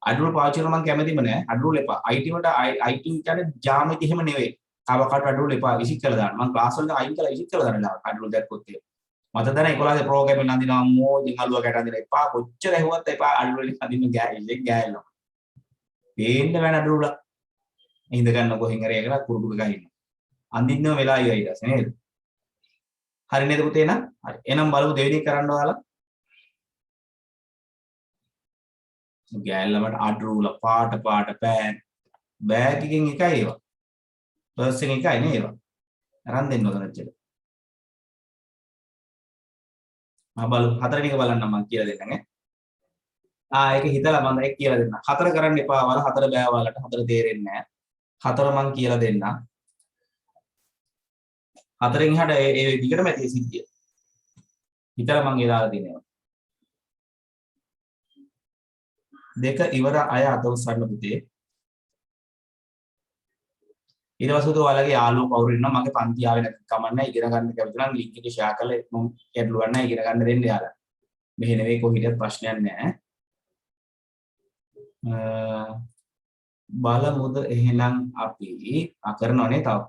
අඩුව පාවිච්චි කරන මම කැමතිම නෑ. අඩුව එපා. IT වලට IT කියන්නේ ජ්‍යාමිති එහෙම නෙවෙයි. කවකට අඩුව එපා විසික් කරලා දාන්න. මම ක්ලාස් වලට අයින් කරලා විසික් කරලා දාන්න අඩුව දැක්කොත් ඒක. මතක දැන 11 ප්‍රෝග්‍රෑමින් අඳිනවා අම්මෝ ඉතින් අලුව කැට අඳින එපා. කොච්චර ඇහුවත් එපා අඩුව වලින් අඳින්න ගෑල්ලා. පේන්න වෙන අඩුව. ඉඳ ගන්න කොහෙන් හරි එකලා කුරුකුරු ගහින්න. අඳින්නම වෙලා ඉවරයි ඊට පස්සේ නේද? හරි නේද පුතේ එහෙනම්? හරි. එහෙනම් බලමු දෙවෙනි එක කරන්න ඔයාලා. ගෑල්ලමට අඩුවල පාට පෑන් බෑග් එකෙන් එකයි ඒවා. පර්ස් එකෙන් එකයි නේ ඒවා. අරන් දෙන්න ඕන නැච්චද. බලමු හතරවෙනි එක බලන්න මම කියලා දෙන්නම් ඈ. ඒක හිතලා මම ඒක කියලා දෙන්නම්. හතර කරන්න එපා. වල හතර බෑ ඔයාලට. හතර තේරෙන්නේ නැහැ. හතර මම කියලා දෙන්නම්. හතරෙන් එහාට ඒ විදිහටම ඇති සිද්ධිය. හිතලා මම ඒ දාලා දෙනවා. දෙක ඉවර අය අත උස්සන්න පුතේ. ඊට පස්සේ උදේ ඔයාලගේ යාළුවෝ කවුරු ඉන්නවා මගේ පන්ති ආවේ නැත්නම් කමන්නේ ඉගෙන ගන්න කැමති නම් ලින්ක් එක ෂෙයා කරලා මම ගැටලුවක් නැහැ ඉගෙන ගන්න දෙන්න යාළුවා. මෙහෙ නෙවෙයි කොහේවත් ප්‍රශ්නයක් නැහැ. බලමුද එහෙනම් අපි කරනවනේ තව.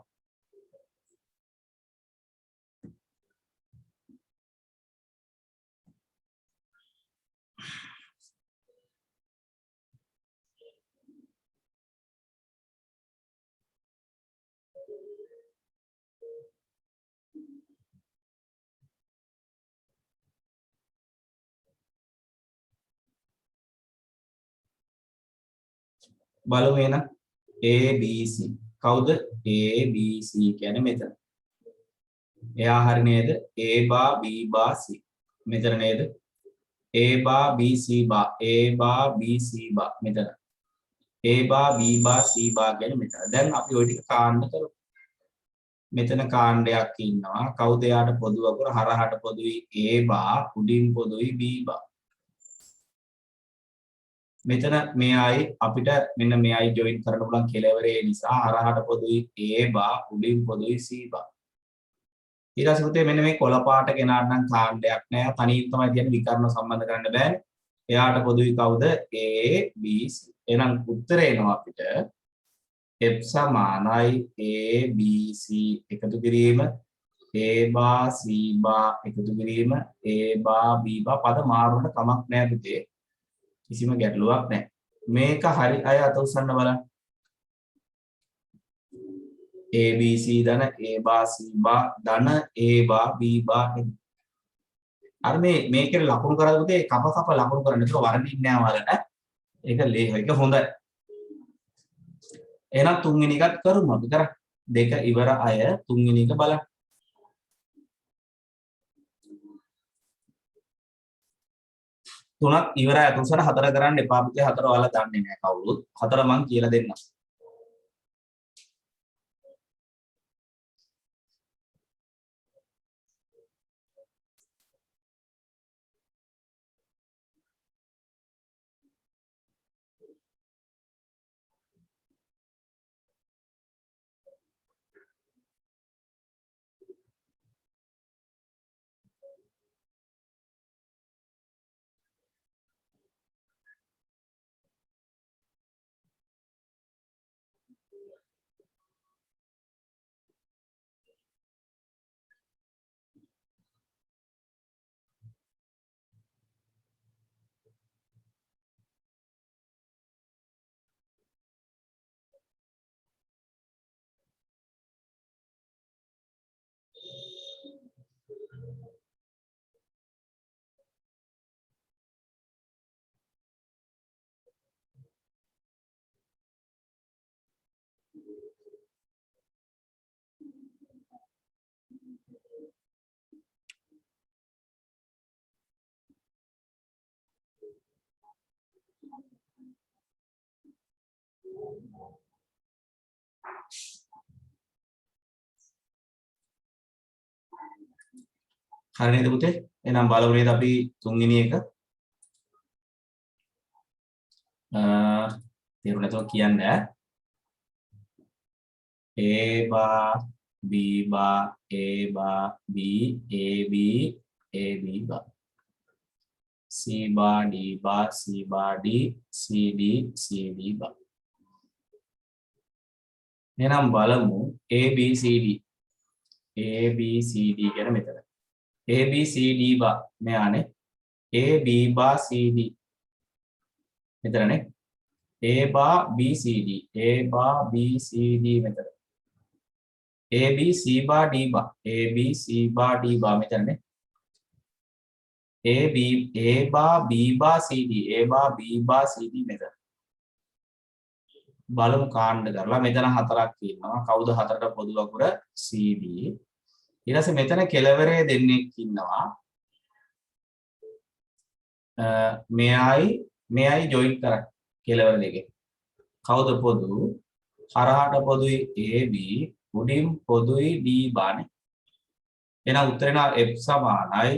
බලමු එහෙනම් ABC කවුද ABC කියන්නේ මෙතන. එයා හරි නේද? A බා B බා C. මෙතන නේද? A බා B C බා A බා B C බා මෙතන. A බා B බා C බා කියන්නේ මෙතන. දැන් අපි ওই ටික කාණ්ඩ කරමු. මෙතන කාණ්ඩයක් ඉන්නවා. කවුද යාට පොදු අකුර හරහාට පොදුයි A බා උඩින් පොදුයි B බා. මෙතන මේ අය අපිට මෙන්න මේ අය ජොයින් කරන්න පුළුවන් කෙලවරේ නිසා හරහාට පොදුයි A බා උඩින් පොදුයි C බා. ඊට පස්සේ පුතේ මෙන්න මේ කොළ පාට ගෙනාට නම් කාණ්ඩයක් නෑ. තනියෙන් තමයි කියන්නේ විකර්ණ සම්බන්ධ කරන්න බෑනේ. එයාට පොදුයි කවුද? A B C. එහෙනම් උත්තරේ එනවා අපිට F සමානයි A B C එකතු කිරීම A බා C බා එකතු කිරීම A බා B බා පද මාරුවට කමක් නෑ පුතේ. කිසිම ගැටලුවක් නැහැ. මේක හරි අය අත උස්සන්න බලන්න. ABC ධන A බා C බා ධන A බා B බා අර මේකේ ලකුණු කරලා පුතේ කප ලකුණු කරන්න. ඒක වරදින්නේ නැහැ ඔයාලට. ඒක හොඳයි. එහෙනම් තුන්වෙනි එකත් කරමු අපි කරා. දෙක ඉවර අය තුන්වෙනි එක බලන්න. තුනක් ඉවරයි අත උස්සන හතර කරන්න එපා පුතේ. හතර ඔයාලා දන්නේ නැහැ කවුරුත්. හතර මං කියලා දෙන්නම්. හරි නේද පුතේ? එහෙනම් බලමු නේද අපි තුන්වෙනි එක. තේරුම් නැතුව කියන්නේ A bar B bar A bar B A B A B bar C bar D bar C bar D C D C D bar. එහෙනම් බලමු A B C D කියන මෙතන A B C D bar මෙයානේ A B bar C D මෙතනනේ A bar B C D A bar B C D මෙතන A B C bar D bar A B C bar D bar මෙතනනේ A bar B bar C D A bar B bar C D මෙතන බලමු කාණ්ඩ කරලා මෙතන හතරක් ඉන්නවා කවුද හතරට පොදු අකුර CD ඊට පස්සේ මෙතන කෙලවරේ දෙන්නෙක් ඉන්නවා මෙයයි ජොයින් කරා කෙලවර දෙකේ කවුද පොදු හරහාට පොදුයි AB උඩින් පොදුයි D බානේ එහෙනම් උත්තරේ නා F සමානයි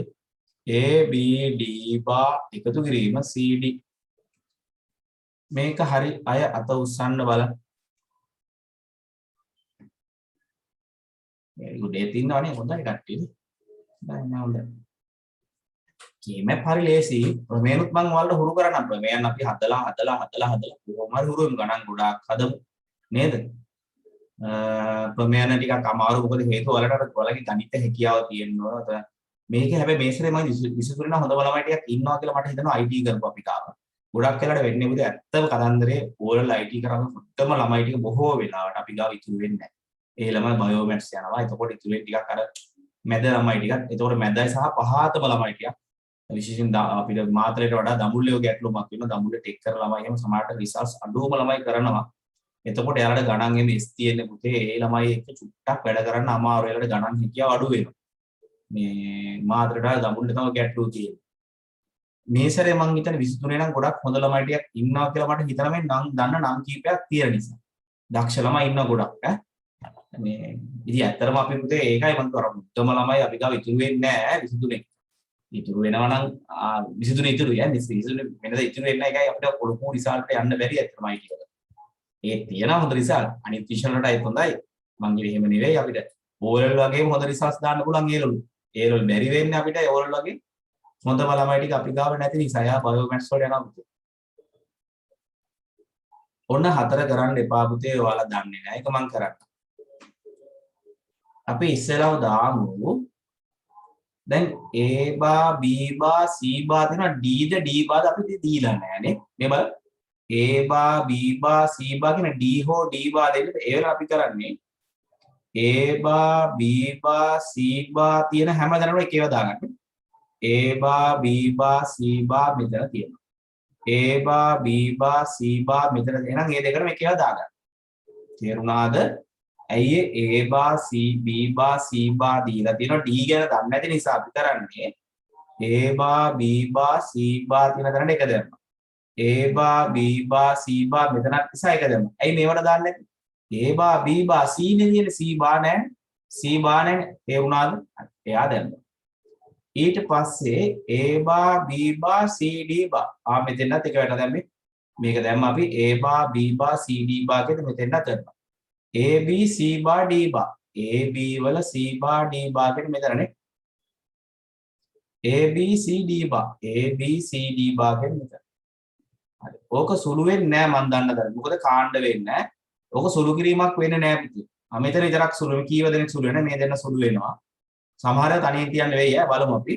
AB D බා එකතු කිරීම CD මේක හරි අය අත උස්සන්න බලන්න මේ උඩේ තින්නවනේ හොඳයි කට්ටිය නෑ හොඳයි කීමේ හරි ලේසි ප්‍රමේයනුත් මම ඔයාලට හුරු කරන්නම් ප්‍රමේයන් අපි හදලා කොහොම හරි හුරුවෙමු ගණන් ගොඩාක් හදමු නේද ප්‍රමේයන ටිකක් අමාරු මොකද හේතුව ඔයාලගේ ගණිත හැකියාව තියෙනවා මේක හැබැයි මේසරේ මම 23 නම් හොඳ ළමයි ටිකක් ඉන්නවා කියලා මට හිතෙනවා IT කරපු අපි තාම ගොඩක් වෙලාවට වෙන්නේ බුද ඇත්තම කතන්දරේ ඕවර් IT කරන මුත්තම ළමයි ටික බොහෝ වෙලාවට අපි ගාව ඉතුරු වෙන්නේ නැහැ. ඒ ළමයි බයෝමැත්ස් යනවා. එතකොට ඉතුරු වෙන ටිකක් අර මැද ළමයි ටිකක්. එතකොට මැදයි සහ පහතම ළමයි ටිකක්. විශේෂයෙන් අපිට මාත්‍රයට වඩා දඹුල්ලේ ගැටලුමක් වෙනවා. දඹුල්ලේ ටෙක් කරන ළමයි එහෙම සමහරට රිසර්ච් අඩුවම ළමයි කරනවා. එතකොට එයාලට ගණන් එමේ S තියෙන්නේ පුතේ ඒ ළමයි එක්ක චුට්ටක් වැඩ කරන්න අමාරු. එයාලට ගණන් හිතියාව අඩු වෙනවා. මේ මාත්‍රයට වඩා දඹුල්ලේ තමයි ගැටලුව තියෙන්නේ. මේ සැරේ මං හිතන්නේ 23 නම් ගොඩක් හොඳ ළමයි ටිකක් ඉන්නවා කියලා මට හිතනවා මේ නම් දන්න නම් කීපයක් තියෙන නිසා. දක්ෂ ළමයි ඉන්නවා ගොඩක් ඈ. මේ ඉතින් ඇත්තටම අපි පුතේ ඒකයි මං කරා උත්තම ළමයි අපි ගාව ඉතුරු වෙන්නේ නැහැ 23. ඉතුරු වෙනවා නම් 23 ඉතුරුයි ඈ 23 වෙනද ඉතුරු වෙන්නේ නැහැ ඒකයි අපිට පොළොපු රිසල්ට් යන්න බැරි ඇත්තමයි කියලා. ඒ තියෙන හොඳ රිසල්ට් අනිත් විෂය වලටයි හොඳයි. මං කියේ එහෙම නෙවෙයි අපිට ඕරල් වගේම හොඳ රිසල්ට්ස් දාන්න පුළුවන් ඒරොල් බැරි වෙන්නේ අපිට ඕරල් වගේ හොඳම ළමයි ටික අපි ගාව නැති නිසා යා බයෝමැත්ස් වලට යනවා පුතේ. ඔන්න හතර කරන්න එපා පුතේ ඔයාලා දන්නේ නැහැ. ඒක මං කරන්න. අපි ඉස්සෙල්ලාම දාමු. දැන් A bar B bar C bar දෙනවා D ද D bar ද අපි දීලා නැහැනේ. මේ බලන්න. A bar B bar C bar කියන D හෝ D bar දෙන්න ඒ වෙලාව අපි කරන්නේ A bar B bar C bar තියෙන හැම දැනම එකේව දාගන්න. A bar B bar C bar මෙතන තියෙනවා. A bar B bar C bar මෙතන එහෙනම් මේ දෙකම එකේව දාගන්න. තේරුණාද? ඇයි A bar C B bar C bar දීලා තියෙනවා D ගැන දන්නේ නැති නිසා අපි කරන්නේ A bar B bar C bar තියෙන තැනට එක දැම්මා. A bar B bar C bar මෙතනත් නිසා එක දැම්මා. ඇයි මේවට දාන්නේ නැති? A bar B bar C නේ තියෙන්නේ C bar නැහැ. C bar නැහැ. තේරුණාද? එයා දැම්මා. ඊට පස්සේ A bar B bar C D bar මෙතනත් එක වැට දැම්මේ මේක දැම්ම අපි A bar B bar C D bar කියද මෙතනත් කරනවා A B C bar D bar A B වල C bar D bar කියන මෙතනනේ A B C D bar A B C D bar කියන මෙතන හරි ඕක සුළු වෙන්නේ නැහැ මන් දන්න දර මොකද කාණ්ඩ වෙන්නේ නැහැ ඕක සුළු කිරීමක් වෙන්නේ නැහැ පුතේ මෙතන විතරක් සුළු කීව දෙනෙක් සුළු වෙන්නේ මේ දෙන්න සුළු වෙනවා සමහර තනියෙන් කියන්න වෙයි ඈ බලමු අපි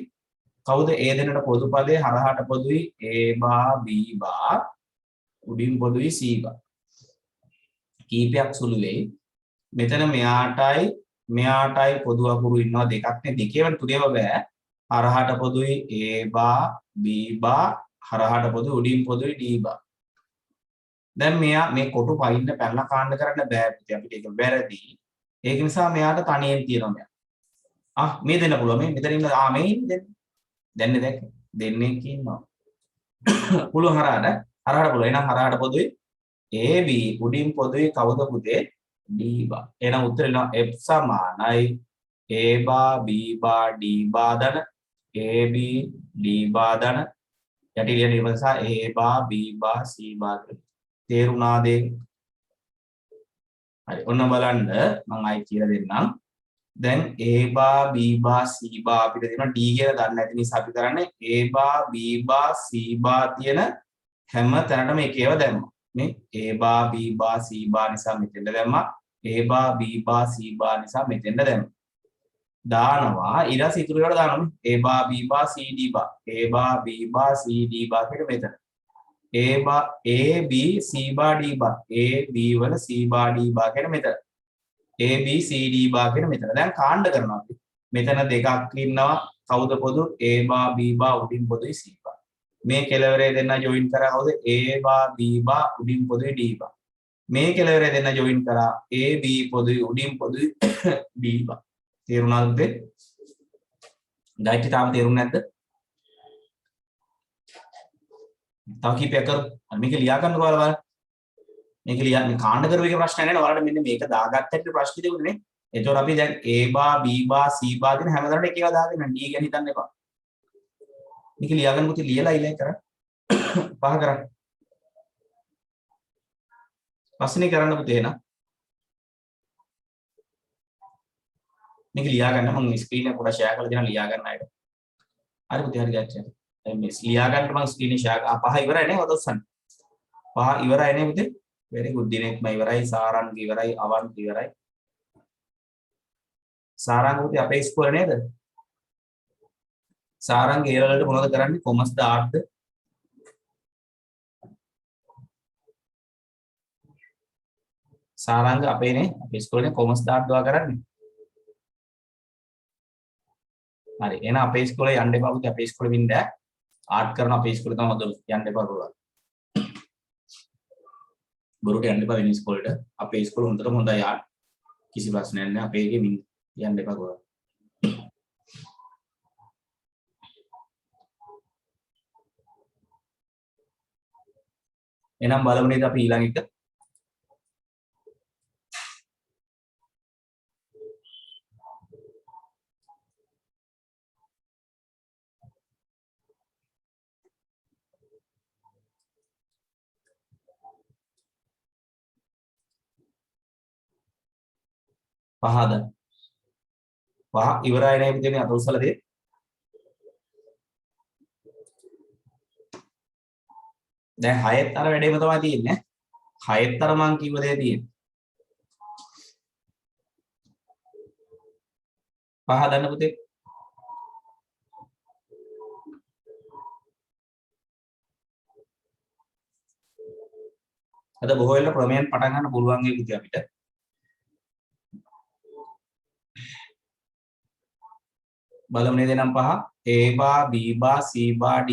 කවුද A දෙන්නට පොදු පදේ හරහාට පොදුයි A bar B bar උඩින් පොදුයි C bar කීපයක් සුළු වෙයි මෙතන මෙයාටයි පොදු අකුරු ඉන්නවා දෙකක් නේ දෙකේම තුනේම බෑ හරහාට පොදුයි A bar B bar හරහාට පොදුයි උඩින් පොදුයි D bar දැන් මෙයා මේ කොටු පයින්න පැනලා කාණ්ඩ කරන්න බෑ පුතේ අපිට ඒක වැරදි ඒක නිසා මෙයාට තනියෙන් තියෙනවා මෙයා මේ දෙන්න පුළුවන් මේ මෙතන ඉන්න මේ ඉන්නේ දැන්නේ දැක්ක දෙන්නේ කියනවා පුළුවන් හරහාට පුළුවන් එහෙනම් හරහාට පොදුයි AB උඩින් පොදුයි කවුද පුතේ D bar එහෙනම් උත්තරේ නම් F සමානයි A bar B bar D bar ධන AB D bar ධන යටි ලියන ඉවස A bar B bar C bar තේරුණාද? හරි ඔන්න බලන්න මම ආයි කියලා දෙන්නම්. දැන් A bar B bar C bar අපිට තියෙනවා D කියලා දන්නේ නැති නිසා අපි කරන්නේ A bar B bar C bar තියෙන හැම තැනටම එකේව දැම්මා. නේ A bar B bar C bar නිසා මෙතෙන්ට දැම්මා. A bar B bar C bar නිසා මෙතෙන්ට දැම්මා. දානවා ඊට පස්සේ ඉතුරු ඒවාට දානවා A bar B bar C D bar A bar B bar C D bar කියලා මෙතන. A bar A B C bar D bar A B වල C bar D bar කියන මෙතන. A B C D bar කියන මෙතන. දැන් කාණ්ඩ කරනවා අපි. මෙතන දෙකක් ඉන්නවා. කවුද පොදු? A bar B bar උඩින් පොදුයි C bar. මේ කෙලවරේ දෙන්න ජොයින් කරා කවුද? A bar B bar උඩින් පොදුයි D bar. මේ කෙලවරේ දෙන්න ජොයින් කරා A B පොදුයි උඩින් පොදුයි D bar. තේරුණාද පුතේ? ගයිඩ් තාම තේරුන්නේ නැද්ද? තව කීපයක් කරු. මේක ලියා ගන්නකො බලන්න. මේක ලියා මේ කාණ්ඩ කරුව එක ප්‍රශ්නයක් නෑ නේ. ඔයාලට මෙන්න මේක දාගත්තට ප්‍රශ්න තිබුණේ නේ. එතකොට අපි දැන් A bar B bar C bar දෙන හැමදාම එක ඒවා දාගෙන D ගැන හිතන්න එපා. මේක ලියා ගන්න පුතේ ලියලා ඉලයි කරා. පහ කරන්න. පස්සේ කරන්න පුතේ එන. මේක ලියා ගන්න මම ස්ක්‍රීන් එක පොඩ්ඩක් ෂෙයා කරලා දෙනවා ලියා ගන්න අයට. හරි පුතේ හරි ගැච්චා. දැන් මේ ලියා ගන්න මම ස්ක්‍රීන් එක ෂෙයා පහ ඉවරයි නේ ඔතස්සන්. පහ ඉවරයි නේ පුතේ. very good දිනෙකම ඉවරයි සාරංග ඉවරයි අවන්ත ඉවරයි. සාරංග පුතේ අපේ ස්කෝර නේද? සාරංග ඒ වලට මොනවද කරන්නේ? කොමස් ද ආර්ට්ද? සාරංග අපේනේ අපේ ස්කෝරේ කොමස් ද ආර්ට්ද කරන්නේ. හරි එහෙනම් අපේ ස්කෝලේ යන්න එපා පුතේ අපේ ස්කෝලේ වින්ද ආර්ට් කරන අපේ ස්කෝලේ තමයි හොඳ යන්න එපා පුතා. බොරුට යන්න එපා වෙන ස්කෝලේට අපේ ස්කෝල හොඳටම හොඳයි ආර්ට් කිසි ප්‍රශ්නයක් නැහැ අපේ එකේ වින් යන්න එපා පුතා. එහෙනම් බලමු නේද අපි ඊළඟ එක පහද පහ ඉවරයි නේ පුතේ මේ අත උස්සලා දෙන්න. දැන් 6ත් අර වැඩේම තමයි තියෙන්නේ. 6ත් අර මං කිව්ව දේ තියෙන්නේ. පහ දන්න පුතේ. අද බොහෝ වෙලාවට ප්‍රමේයන් පටන් ගන්න පුළුවන් ඒ පුතේ අපිට. බලමු නේද නම් පහ A bar B bar C bar D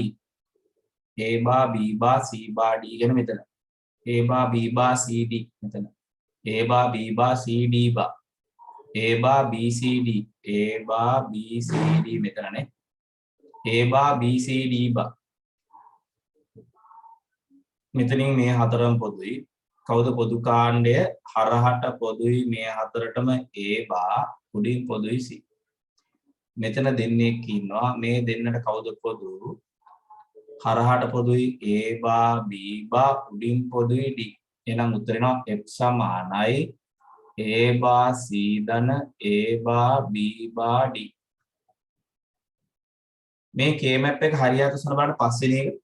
A bar B bar C bar D කියන මෙතන A bar B bar C D මෙතන A bar B bar C D bar A bar B C D A bar B C D මෙතන නේ A bar B C D bar මෙතනින් මේ හතරම පොදුයි කවුද පොදු කාණ්ඩය හරහට පොදුයි මේ හතරටම A bar උඩින් පොදුයි C මෙතන දෙන්නෙක් ඉන්නවා මේ දෙන්නට කවුද පොදු හරහට පොදුයි A bar B bar උඩින් පොදුයි D එහෙනම් උත්තර වෙනවා F සමානයි A bar C ධන A bar B bar D මේ K map එක හරියට උසන බලන්න පස්වෙනි එක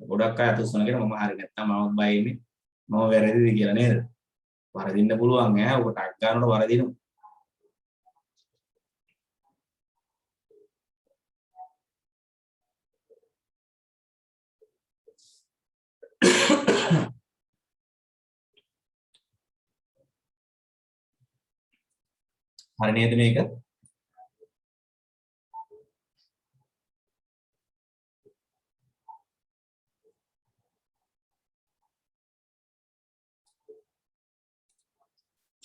ගොඩක් අය අත උසන කියන මම හරිය නැත්තම් මම බය ඉන්නේ මම වැරදිද කියලා නේද වරදින්න පුළුවන් ඈ ඔබ ටක් ගන්නකොට වරදිනු හරි නේද මේක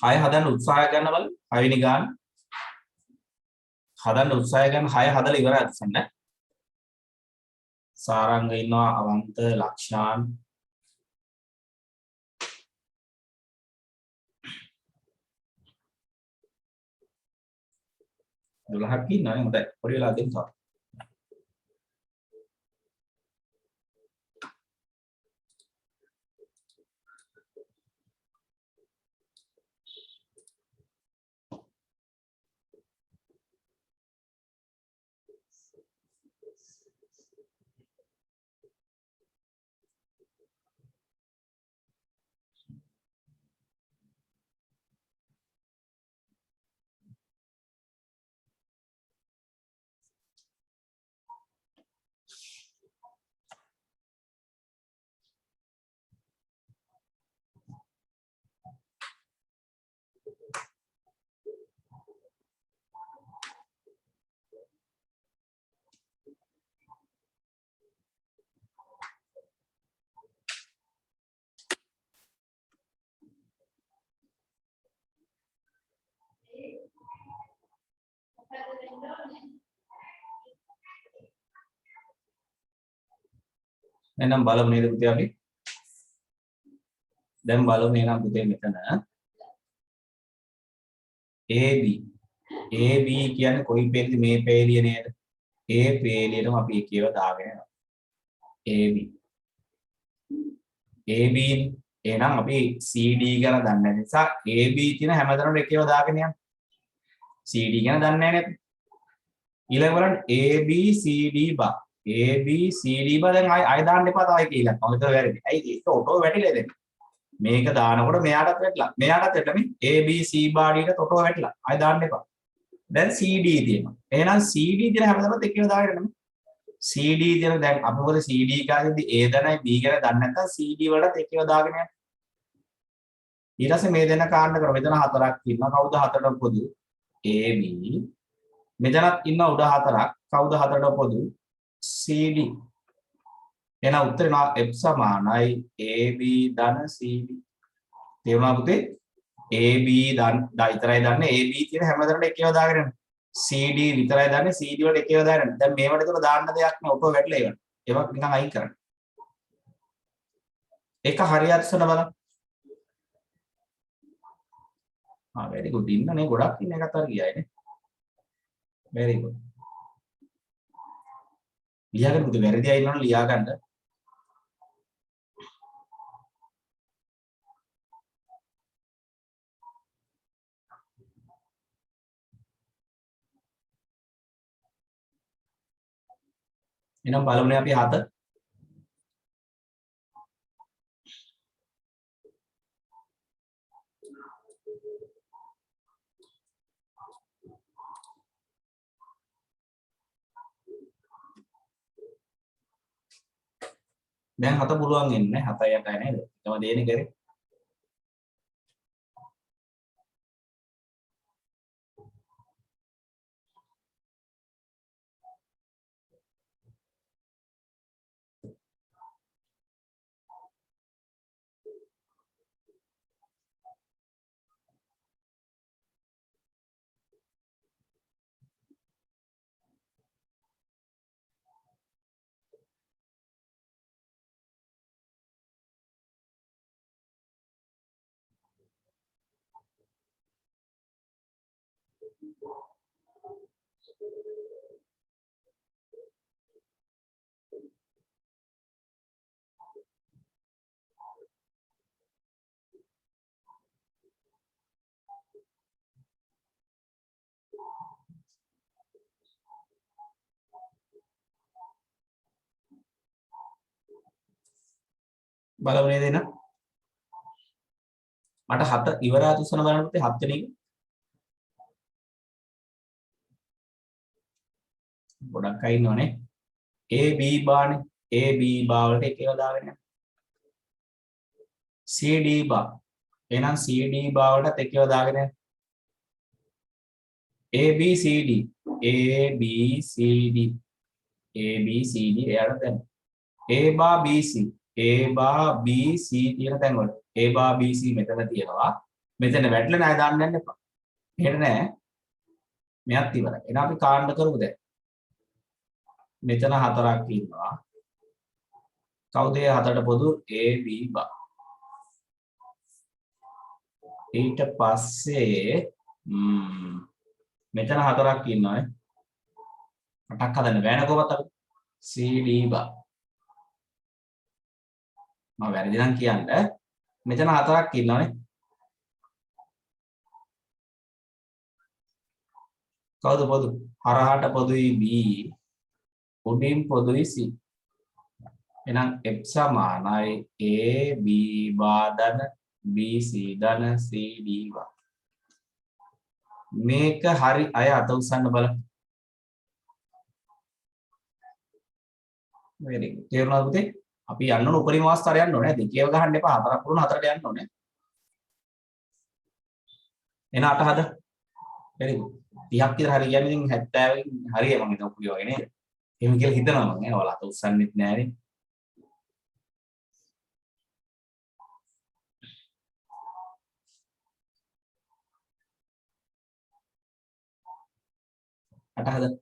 හය හදන්න උත්සාහ ගන්න බලන්න හයවෙනි ගාන හදන්න උත්සාහ ගන්න හය හදලා ඉවරයි අත්සන්න සාරංග ඉන්නවා අවන්ත ලක්ෂාන් 12ක් ඉන්නවනේ හොඳයි පොඩි වෙලා දෙන්න තව එහෙනම් බලමු නේද පුතේ අපි දැන් බලමු එහෙනම් පුතේ මෙතන AB AB කියන්නේ කොයි පේලිද මේ පේලිය නේද ඒ පේලියටම අපි එකේව දාගෙන යනවා AB AB එහෙනම් අපි CD ගැන දන්නේ නිසා AB කියන හැමතැනම එකේව දාගෙන යනවා CD ගැන දන්නේ නැහැ නේද ඊළඟ බලන්න ABCD බා ABCD බා දැන් ආය දාන්න එපා තව එක ඉලක්ක. මොකද වැරදි. ඇයි ඒක ඔටෝ වැටිලා දැන්. මේක දානකොට මෙයාටත් වැටලා. මෙයාටත් වැටලා මේ ABC බා Dට ඔටෝ වැටලා. ආය දාන්න එපා. දැන් CD තියෙනවා. එහෙනම් CD කියන හැමදාමත් එකේව දාගෙන යන්න. CD කියන දැන් අපි මොකද CD කාගෙදි A දනයි B ගැන දන්නේ නැත්නම් CD වලට එකේව දාගෙන යන්න. ඊට පස්සේ මේ දෙන්න කාණ්ඩ කරමු. මෙතන හතරක් ඉන්නවා. කවුද හතරට පොදු? AB මෙතනත් ඉන්න උඩ හතරක් කවුද හතරට පොදු CD එහෙනම් උත්තරේ නා F සමානයි AB ධන CD තේරුණා පුතේ AB ධන විතරයි දන්නේ AB කියන හැමදැනම එකේව දාගෙන යන්න CD විතරයි දන්නේ CD වලට එකේව දාගෙන යන්න දැන් මේවට ඒතර දාන්න දෙයක් නෑ ඔටෝ වැටලා ඒවට ඒවක් නිකන් අයින් කරන්න ඒක හරියට සන බලන්න very good ඉන්නනේ ගොඩක් ඉන්න එකත් අර ගියානේ very good ලියාගන්න පුතේ වැරදි අය ඉන්නවනම් ලියා ගන්න එහෙනම් බලමුනේ අපි 7 දැන් 7 පුළුවන් එන්නේ 7 8 නේද? එකම දෙන්නේ කරේ. බලමුනේ දෙන්න. මට 7 ඉවරා තුසන බලනකොට 7 වෙනි එක. ගොඩක් අය ඉන්නවනේ. A B බානේ. A B බා වලට එකේව දාගෙන යන්න. C D බා. එහෙනම් C D බා වලට එකේව දාගෙන යන්න. A B C D A B C D A B C D එයාට දැන් A බා B C A බා B C කියන තැන් වල A බා B C මෙතන තියෙනවා මෙතන වැටලා නෑ දාන්න යන්න එපා එහෙට නෑ මෙයත් ඉවරයි එහෙනම් අපි කාණ්ඩ කරමු දැන් මෙතන හතරක් ඉන්නවා කවුද ඒ හතරට පොදු A B බා ඊට පස්සේ මෙතන හතරක් ඉන්නවනේ. අටක් හදන්න බෑනේ කොහොමද අපි? CD බා. මම වැරදි නම් කියන්න. මෙතන හතරක් ඉන්නවනේ. කවුද පොදු? හරහාට පොදුයි B. උඩින් පොදුයි C. එහෙනම් F සමානයි AB බාදන BC ධන CD බා. මේක හරි අය අත උස්සන්න බලන්න. වෙරි. තේරුණාද පුතේ? අපි යන්න ඕන උපරිම අවස්ථාවට යන්න ඕනේ. දෙකේව ගහන්න එපා. හතරක් වුණා හතරට යන්න ඕනේ. එන අට හද. වෙරි. 30ක් විතර හරි කියන්නේ ඉතින් 70කින් හරිය මම හිතන ඔක්කොගේ වගේ නේද? එහෙම කියලා හිතනවා මම. ඔයාලා අත උස්සන්නෙත් නෑනේ. අට හද.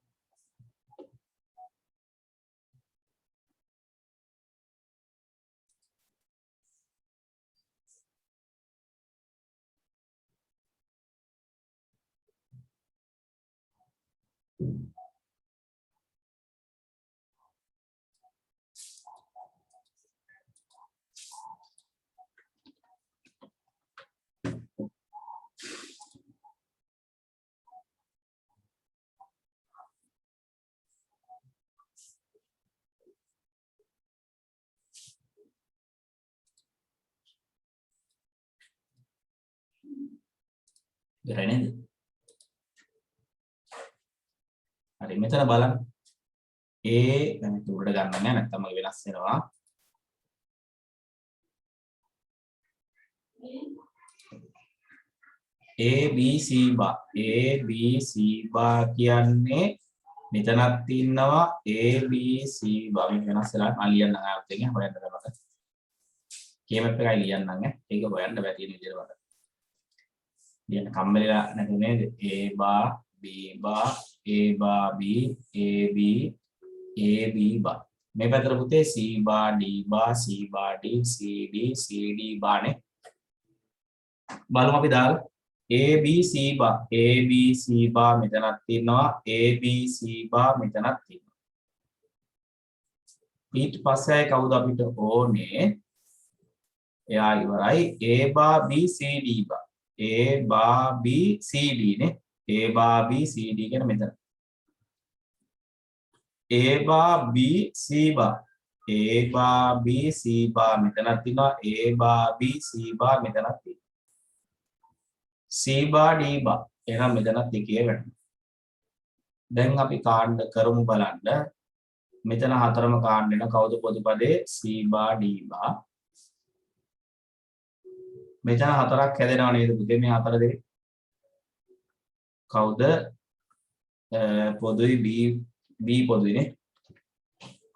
ඉවරයි නේද? හරි මෙතන බලන්න. A දැන් උඩට ගන්න නෑ නැත්නම් මගේ වෙනස් වෙනවා. A B C බා. A B C බා කියන්නේ මෙතනත් ඉන්නවා A B C බා. මේක වෙනස් වෙලා මම ලියන්න ආවත් එකෙන් හොයන්න බෑ. කේමප් එකයි ලියන්නම් ඈ. ඒක හොයන්න බෑ තියෙන විදිහට බලන්න. ලියන්න කම්මැලිලා නැතු නේද? A බා B බා A බා B A B A B බා. මේ පැත්තට පුතේ C බා D බා C බා D C D C D බානේ. බලමු අපි දාලා A B C බා A B C බා මෙතනක් තියෙනවා A B C බා මෙතනක් තියෙනවා. ඊට පස්සේ කවුද අපිට ඕනේ? එයා ඉවරයි A බා B C D බා A බා B C D නේ A බා B C D කියන මෙතන A බා B C බා A බා B C බා මෙතනක් තියෙනවා A බා B C බා මෙතනක් තියෙනවා C බා D බා එහෙනම් මෙතනත් එකේ වෙනවා. දැන් අපි කාණ්ඩ කරමු බලන්න. මෙතන හතරම කාණ්ඩ වෙන කවුද පොදු පදේ C බා D බා. මෙතන හතරක් හැදෙනව නේද පුතේ මේ හතර දෙක. කවුද පොදුයි B පොදුයිනේ.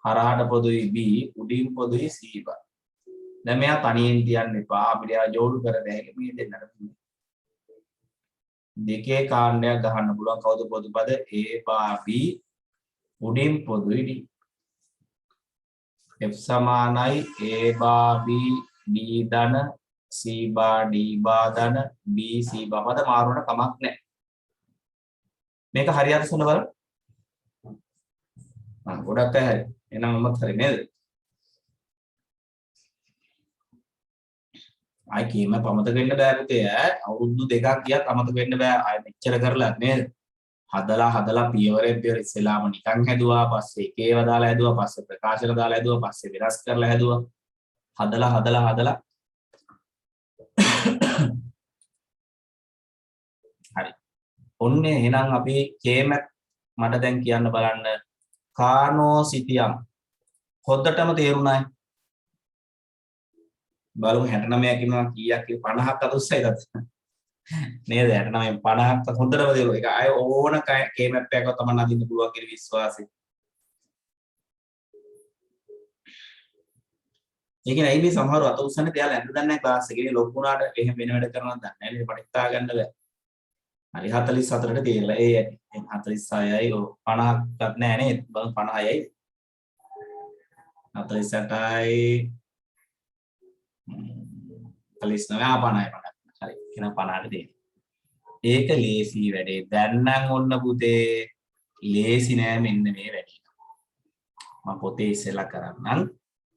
හරහාට පොදුයි B උඩින් පොදුයි C බා. දැන් මෙයා තනියෙන් තියන්න එපා. අපිට එයා ජෝඩු කර දෙහැකි මේ දෙන්නට. දෙකේ කාණ්ඩයක් ගහන්න පුළුවන් කවුද පොදු පද A බා B උඩින් පොදුයි D. F සමානයි A බා B D ධන C බා D බා ධන B C බා පද මාරුවට කමක් නැහැ. මේක හරියට සොන්න බලන්න. ගොඩක් අය හරි. එහෙනම් මමත් හරි නේද? ආයි කීම අමතක වෙන්න බෑ පුතේ ඈ. අවුරුදු දෙකක් ගියත් අමතක වෙන්න බෑ. ආයි මෙච්චර කරලා නේද? හදලා පියවරෙන් පියවර ඉස්සෙල්ලාම නිකන් හැදුවා, පස්සේ එක ඒවා දාලා හැදුවා, පස්සේ ප්‍රකාශන දාලා හැදුවා, පස්සේ වෙනස් කරලා හැදුවා. හදලා හරි. ඔන්නේ එහෙනම් අපි කේමක් මට දැන් කියන්න බලන්න කානෝ සිතියම් හොද්දටම තේරුණායි. බලමු 69ක් ඉන්නවා කීයක් 50ක් අතුස්සයිද නේද 69 50ක් හොඳටම තේරුණා. ඒක ආය ඕන කේමැප් එකක් තමයි නදින්න පුළුවන් කියන විශ්වාසය. ඒ කියන්නේ ඇයි මේ සමහරව අත උස්සන්නේ තියාලා යන්න දන්නේ නැහැ ක්ලාස් එකේ ලොකු උනාට එහෙම වෙන වැඩ කරනවද දන්නේ නැහැ නේද මට හිතා ගන්න බෑ. හරි 44ට තේරලා ඒ ඇති. 46යි 50ක්වත් නැහැ නේද? බලමු 50යි 48යි 49 50යි හරි එහෙනම් 50ට දෙන්න. ඒක ලේසි වැඩේ. දැන් නම් ඔන්න පුතේ ලේසි නෑ මෙන්න මේ වැඩේ. මම පොතේ ඉස්සෙල්ලා කරන්නම්.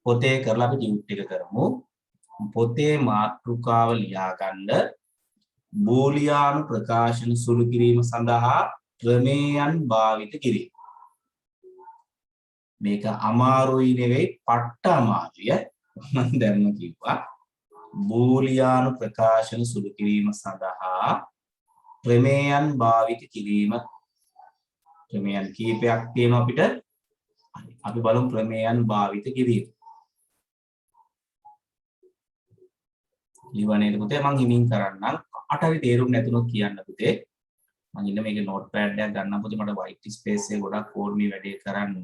පොතේ කරලා අපි ටියුට් එක කරමු. පොතේ මාතෘකාව ලියා ගන්න බූලියානු ප්‍රකාශන සුළු කිරීම සඳහා ක්‍රමයන් භාවිත කිරීම. මේක අමාරුයි නෙවෙයි පට්ට අමාරුය. මම දැන්ම කිව්වා බූලියානු ප්‍රකාශන සුළු කිරීම සඳහා ක්‍රමයන් භාවිත කිරීම. ක්‍රමයන් කීපයක් තියෙනවා අපිට. අපි බලමු ක්‍රමයන් භාවිත කිරීම. ලිවනේද පුතේ මම හිමින් කරන්නම්. අටවි තේරුම් නැතුනොත් කියන්න පුතේ. මම ඉන්න මේකේ නෝට් පෑඩ් එකක් ගන්නම් පුතේ. මට white space එක ගොඩක් ඕන මේ වැඩේ කරන්න.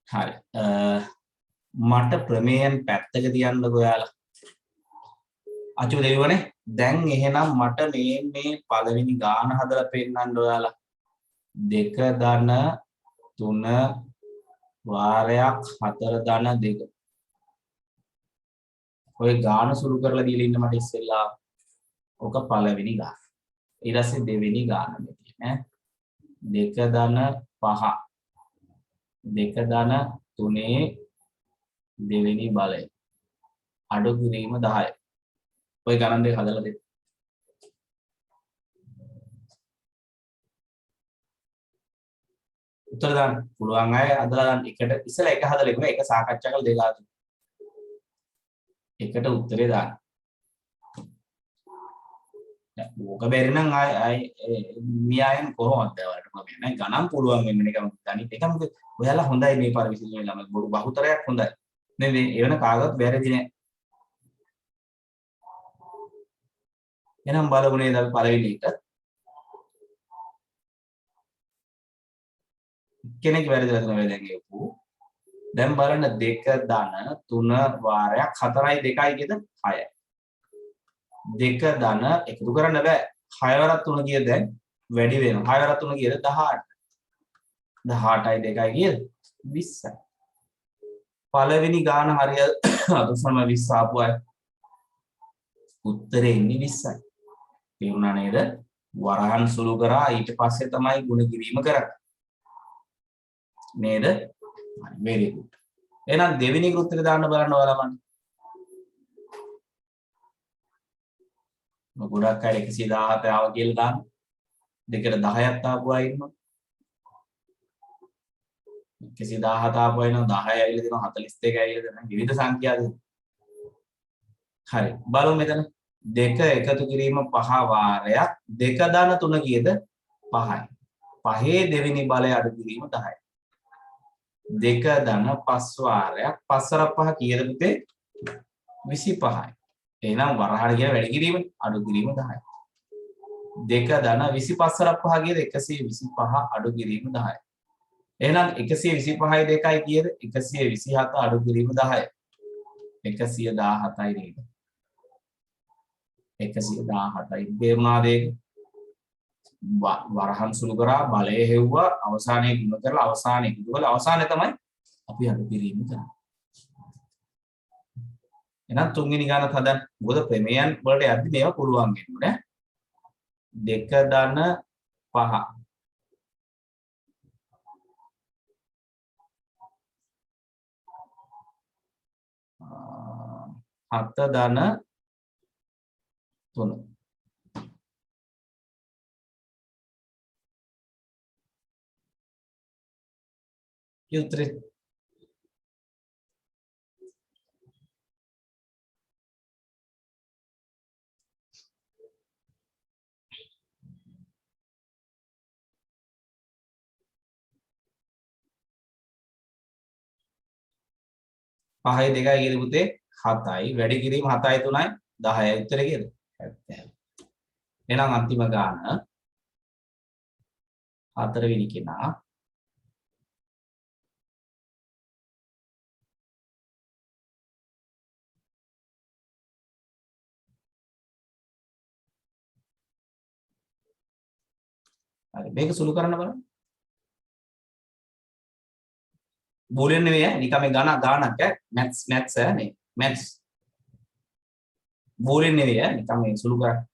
හරි. මට ප්‍රමේයන් පැත්තක තියන්නකෝ ඔයාලා. අචු දෙවිවනේ. දැන් එහෙනම් මට මේ පළවෙනි ගාන හදලා පෙන්නන්න ඔයාලා. 2 ධන 3 වාරයක් 4 ධන 2. ඔය ගාන සුළු කරලා දීලා ඉන්න මට ඉස්සෙල්ලා. ඔක පළවෙනි ගාන. ඊට පස්සේ දෙවෙනි ගාන මෙතන ඈ. 2 ධන 5. 2 ධන 3 දෙවෙනි බලය. අඩු කිරීම 10. ඔය ගණන් දෙක හදලා දෙන්න. උත්තර දාන්න පුළුවන් අය හදලා දාන්න. එකට ඉස්සෙල්ලා එක හදලා ඉන්න එක සාකච්ඡා කරලා දෙක ආතු. එකට උත්තරේ දාන්න. ඕක බැරි නම් ආයි මියායන් කොහොමද ඔයාලට ප්‍රොබ්ලම් නැහැ. ගණන් පුළුවන් වෙන එක ගණිත එක මොකද ඔයාලා හොඳයි මේ පාර විසඳුමේ ළමයි බොරු බහුතරයක් හොඳයි. නේ මේ එවන කාගවත් බැරිදි නෑ. එහෙනම් බලමු නේද අපි පළවෙනි එක. කෙනෙක් වැරදිලා තමයි දැන් කියපු. දැන් බලන්න 2 ධන 3 වාරයක් 4යි 2යි කියද 6යි. 2 ධන එකතු කරන්න බෑ. 6 වරක් 3 කියද දැන් වැඩි වෙනවා. 6 වරක් 3 කියද 18. 18යි 2යි කියද 20යි. පළවෙනි ගාන හරිය අතුසම 20 ආපු අය. උත්තරේ ඉන්නේ 20යි. තේරුණා නේද? වරහන් සුළු කරා ඊට පස්සේ තමයි ගුණ කිරීම කරන්නේ. නේද? very good. එහෙනම් දෙවෙනි කෘත්‍යෙට දාන්න බලන්න ඔයාලා මම. ගොඩක් අය 117 ආව කියලා දාන්න. දෙකට 10ක් ආපු අය ඉන්නවා. 117 ආපු අය නම් 10 ඇවිල්ලා දෙනවා 42 ඇවිල්ලා දෙනවා. විවිධ සංඛ්‍යා දෙනවා. හරි. බලමු මෙතන. 2 එකතු කිරීම 5 වාරයක් 2 ධන 3 කීයද 5යි. 5 දෙවෙනි බලය අඩු කිරීම 10යි. 2 ධන 5 වාරයක් 5 වරක් 5 කීයද පුතේ 25යි. එහෙනම් වරහන් කියන වැඩි කිරීම අඩු කිරීම 10යි. 2 ධන 25 වරක් 5 කීයද 125 අඩු කිරීම 10යි. එහෙනම් 125යි 2යි කීයද 127 අඩු කිරීම 10යි. 117යි නේද? 117යි තේරුණාද ඒක? වරහන් සුළු කරා බලය හෙව්වා අවසානයේ ගුණ කරලා අවසානයේ ඉක්තු කරලා අවසානයේ තමයි අපි අඩු කිරීම කරන්නේ. එහෙනම් තුන්වෙනි ගානත් හදන්න. මොකද ප්‍රමේයන් වලට යද්දි මේවා පුළුවන් වෙන්නේ නේ. 2 ධන 5 7 ධන 3 උත්තරේ පහයි 2යි කීයද පුතේ 7යි වැඩි කිරීම 7යි 3යි 10යි උත්තරේ කීයද 70. එහෙනම් අන්තිම ගාන හතරවෙනි කෙනා හරි මේක සුළු කරන්න බලන්න. බූලියන් නෙවෙයි නිකන් මේ ගානක් ඈ මැත්ස් නේ මැත්ස් බෝලෙන් නෙවෙයි ඈ නිකන් මේ සුළු කරන්නේ.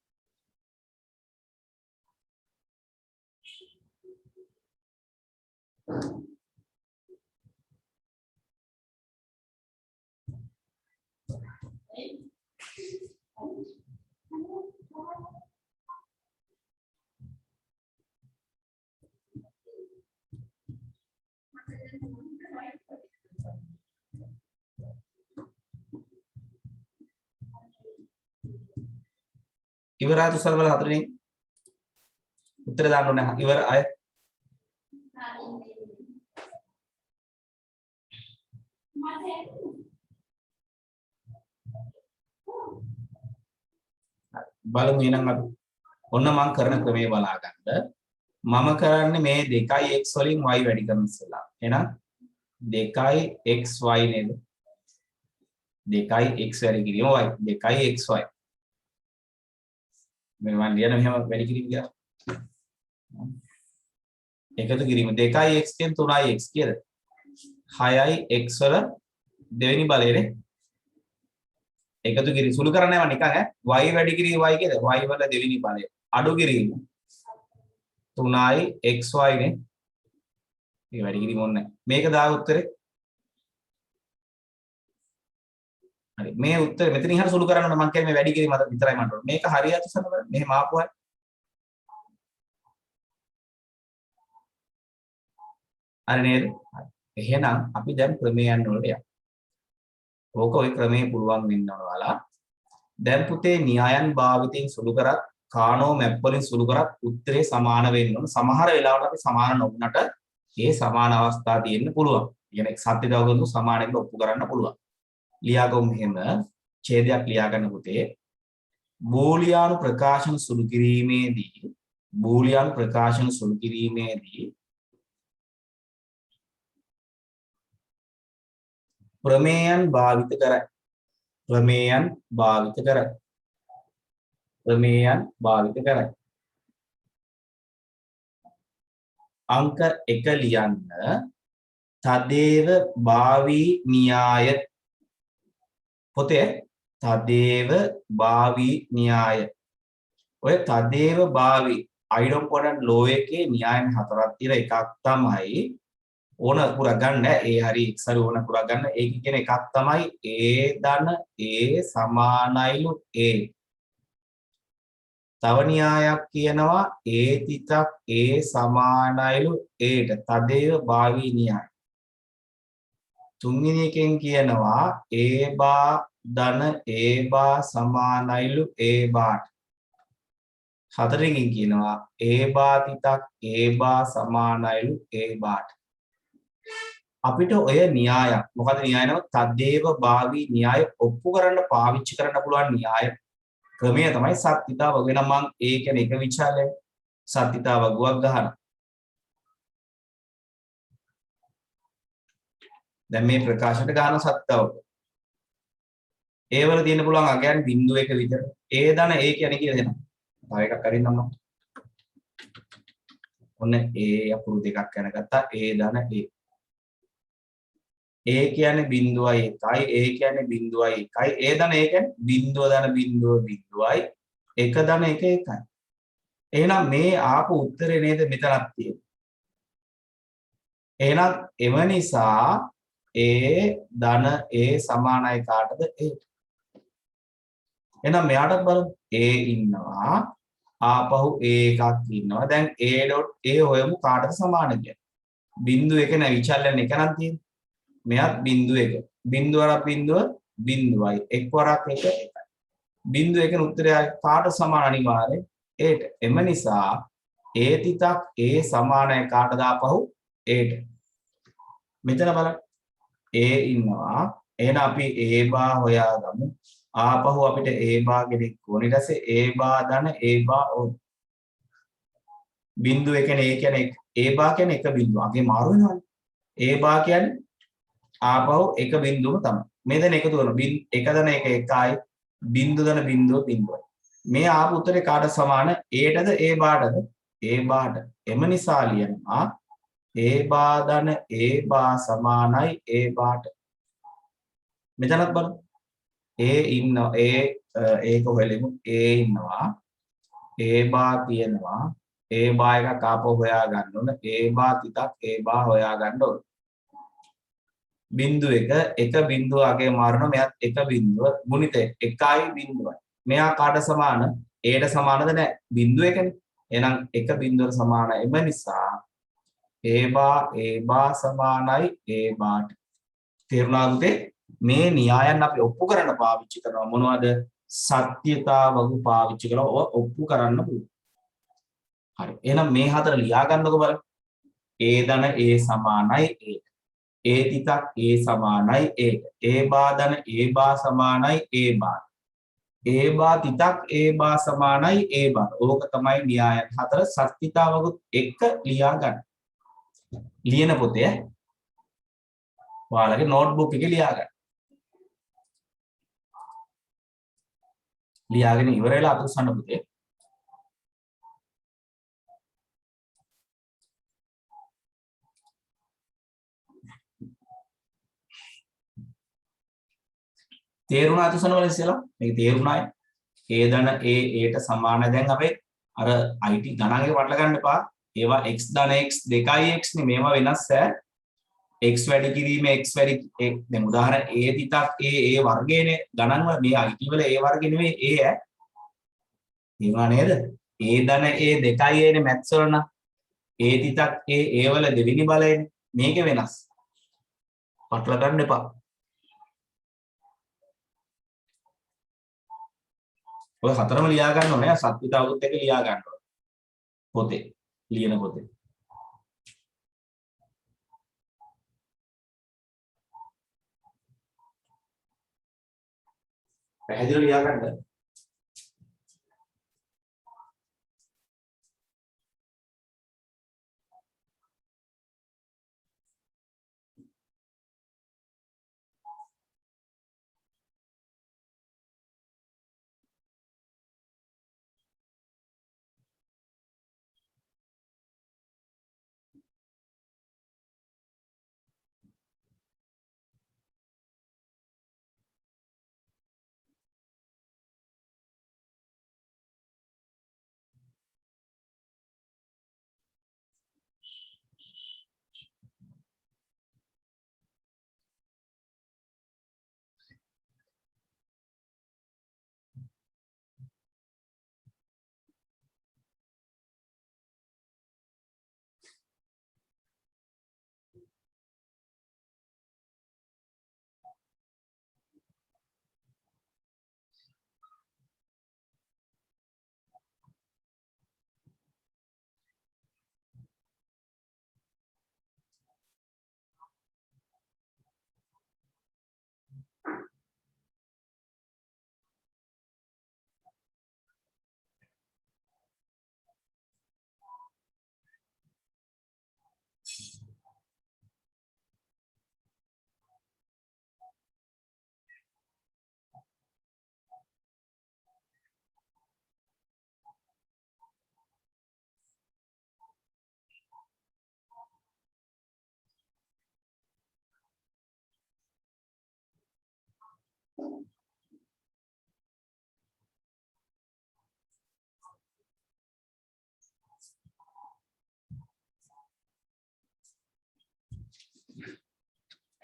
ඉවරයි උසල් වල හතරෙන් උත්තර දාන්න ඕනේ. ඉවර අය බලමු එහෙනම් අපි ඔන්න මම කරන ක්‍රමයේ බලා ගන්න. මම කරන්නේ මේ 2x වලින් y වැඩි කරන ඉස්සලා. එහෙනම් 2xy නේද? 2x වැඩි කිරීම y 2xy. මේ මම ලියන මෙහෙම වැඩි කිරීම කියලා. එකතු කිරීම 2x කියන 3x කියද? 6යි x වල දෙවෙනි බලයනේ. එකතු කිරීම සුළු කරන්නේ නැව නිකන් ඈ y වැඩි කිරීම y කියද? y වල දෙවෙනි බලය. අඩු කිරීම 3යි xy නේ. මේ වැඩි කිරීම ඕනේ නැහැ. මේක දාග උත්තරේ. හරි මේ උත්තරේ මෙතනින් හරිය සුළු කරන්න ඕන මම කියන්නේ මේ වැඩි කිරීම අත විතරයි මට ඕනේ. මේක හරියට සම කරන්න. මෙහෙම ආපුවා. හරි නේද? එහෙනම් අපි දැන් ක්‍රමයන් වලට යමු. ඕක ওই ක්‍රමයේ පුළුවන් වෙන්න ඕන ඔයාලා. දැන් පුතේ න්‍යායන් භාවිතයෙන් සුළු කරත් කානෝ මැප් වලින් සුළු කරත් උත්තරේ සමාන වෙන්න ඕන. සමහර වෙලාවට අපි සමාන නොවුනට ඒ සමාන අවස්ථා තියෙන්න පුළුවන්. කියන්නේ සත්‍ය දවගඳු සමානෙක ඔප්පු කරන්න පුළුවන්. ලියාගමු මෙහෙම ඡේදයක් ලියා ගන්න පුතේ. බූලියානු ප්‍රකාශන සුළු කිරීමේදී ප්‍රමේයන් භාවිත කරයි. අංක 1 ලියන්න තදේව භාවී න්‍යාය. පොතේ තදේව භාවී න්‍යාය. ඔය තදේව භාවී අයිඩොම්පොඩන්ට් ලෝ එකේ න්‍යායන් හතරක් තියෙන එකක් තමයි ඕන පුරා ගන්න. ඒ හරි x හරි ඕන පුරා ගන්න. ඒක කියන එකක් තමයි a ධන a සමානයිලු a. තව න්‍යායක් කියනවා a තිතක් a සමානයිලු a ට. තදේව භාවී න්‍යාය. තුන්වෙනි එකෙන් කියනවා a බා ධන a බා සමානයිලු a බාට. හතරෙන් කියනවා a බා තිතක් a බා සමානයිලු a බාට. අපිට ඔය න්‍යායක් මොකද න්‍යාය නම තදේව භාවී න්‍යාය ඔප්පු කරන්න පාවිච්චි කරන්න පුළුවන් න්‍යාය ක්‍රමය තමයි සත්‍තිතා වග. වෙන මම ඒ කියන්නේ එක විචාරය සත්‍තිතා වගුවක් ගහන. දැන් මේ ප්‍රකාශයට ගන්න සත්‍තිතා වග. ඒ වල තියෙන්න පුළුවන් අගයන් බිංදුව එක විතර. a ධන a කියන්නේ කියලා දෙනවා. තව එකක් අරින්නම් මම. ඔන්න a අකුරු දෙකක් යන ගත්තා. a ධන a. a කියන්නේ බිංදුවයි එකයි a කියන්නේ බිංදුවයි එකයි a ධන a කියන්නේ බිංදුව ධන බිංදුව බිංදුවයි එක ධන එක එකයි. එහෙනම් මේ ආපු උත්තරේ නේද මෙතනක් තියෙන්නේ. එහෙනම් එම නිසා a ධන a සමානයි කාටද a. එහෙනම් මෙයාටත් බලමු a ඉන්නවා ආපහු a එකක් ඉන්නවා. දැන් a.a හොයමු කාටද සමාන කියලා. බිංදුව එක නේ විචල්යන එක නම් තියෙන්නේ. මෙයත් බිංදුව එක. බිංදුව වරක් බිංදුව බිංදුවයි. එක් වරක් එක එකයි. බිංදුව එකේ උත්තරය කාට සමාන අනිවාර්යෙන් a ට. එම නිසා a තිතක් a සමානයි කාටද ආපහු a ට. මෙතන බලන්න a ඉන්නවා. එහෙනම් අපි a බා හොයාගමු. ආපහු අපිට a බා ගෙඩෙක් ඕන. ඊට පස්සේ a බා ධන a බා ඕන. බිංදුව එකනේ a කියන්නේ a බා කියන්නේ එක බිංදුව. අගේ මාරු වෙනවනේ. a බා කියන්නේ ආපහු එක බිංදුවම තමයි. මේ දෙන එකතු කරන එක ධන එක එකයි බිංදුව ධන බිංදුව බිංදුවයි. මේ ආපු උත්තරේ කාට සමාන? a ටද a බාටද? a බාට. එම නිසා ලියනවා a බා ධන a බා සමානයි a බාට. මෙතනත් බලමු. ඒ ඉන්න ඒක හොයලෙමු ඒ ඉන්නවා ඒ බා තියෙනවා ඒ බා එකක් ආපහු හොයා ගන්න ඕන ඒ බා තිතක් ඒ බා හොයා ගන්න ඕන බිංදුව එක බිංදුව අගේ මාරන මෙයත් එක බිංදුව ගුණිත 1.0යි මෙයා කාට සමාන ඒට සමානද නැහැ බිංදුව එකනේ එහෙනම් එක බිංදුවට සමාන එම නිසා ඒ බා සමානයි ඒ බාට තේරුණාද මේ න්‍යායන් අපි ඔප්පු කරන්න පාවිච්චි කරනවා මොනවද සත්‍යතාවගු පාවිච්චි කරලා ඔප්පු කරන්න පුළුවන් හරි එහෙනම් මේ හතර ලියා ගන්නකො බලන්න ඒ ධන ඒ සමානයි ඒ තිතක් ඒ සමානයි ඒ බා ධන ඒ බා සමානයි ඒ බා ඒ බා තිතක් ඒ බා සමානයි ඒ බා ඕක තමයි න්‍යායන් හතර සත්‍යතාවගුත් එක්ක ලියා ගන්න ලියන පොතේ ඔයාලගේ නෝට්බුක් එකේ ලියා ගන්න ලියාගෙන ඉවර වෙලා අතුස්සන්න පුතේ තේරුණා අතුස්සන්න වල ඉස්සෙල්ලා මේක තේරුණාය ඒ ධන ඒට සමාන දැන් අපේ අර IT ගණන් එක වටලා ගන්න එපා ඒවා x ධන x 2x නේ මේවා වෙනස් ඈ x වැඩි කිරීම x වැඩි දැන් උදාහරණ a තිතක් a වර්ගයනේ ගණන් වල මේ IT වල a වර්ගෙ නෙවෙයි a ඈ තේරුණා නේද a ධන a 2a නේ මැත්ස් වල නම් a තිතක් a වල දෙවෙනි බලයනේ මේක වෙනස් වටලා ගන්න එපා ඔය හතරම ලියා ගන්න ඕනේ සත්‍විතාවුත් එක ලියා ගන්න ඕනේ පොතේ ලියන පොතේ පැහැදිලිව ලියා ගන්න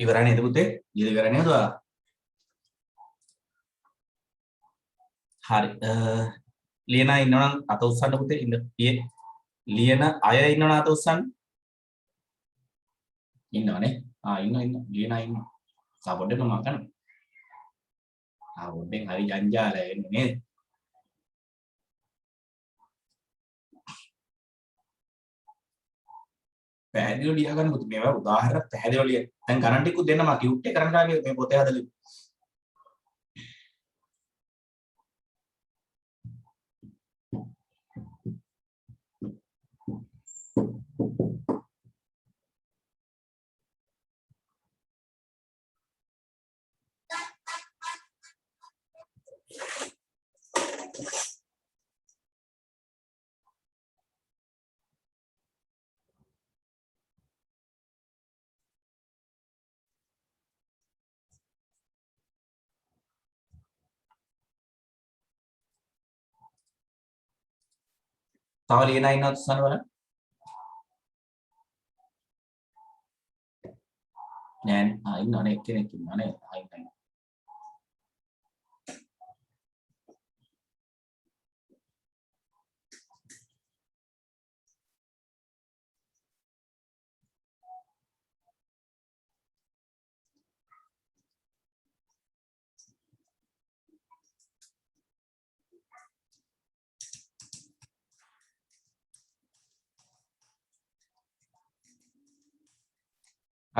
ඉවරයි නේද පුතේ ඊළ ඉවරයි නේද ඔයාලා හරි ලියන අය ඉන්නවනම් අත උස්සන්න පුතේ ලියන අය ඉන්නවනම් අත උස්සන්න ඉන්නවනේ ඉන්න ලියන අය ඉන්නවා සපොඩ්ඩෙන් මම කරන්න පොඩ්ඩෙන් හරි ජංජාලය එන්නේ නේද පැහැදිලිව ලියා ගන්න පුතේ මේවා උදාහරණ පැහැදිලිව ලිය දැන් ගණන් ටිකක් දෙන්න මම කියුට් එක කරන්න ආවේ මේ පොතේ හදලා තව ලියනා ඉන්නවද සුසන්න බලන්න. නෑ ඉන්නවනේ එක්කෙනෙක් ඉන්නවනේ. ඉන්නයි.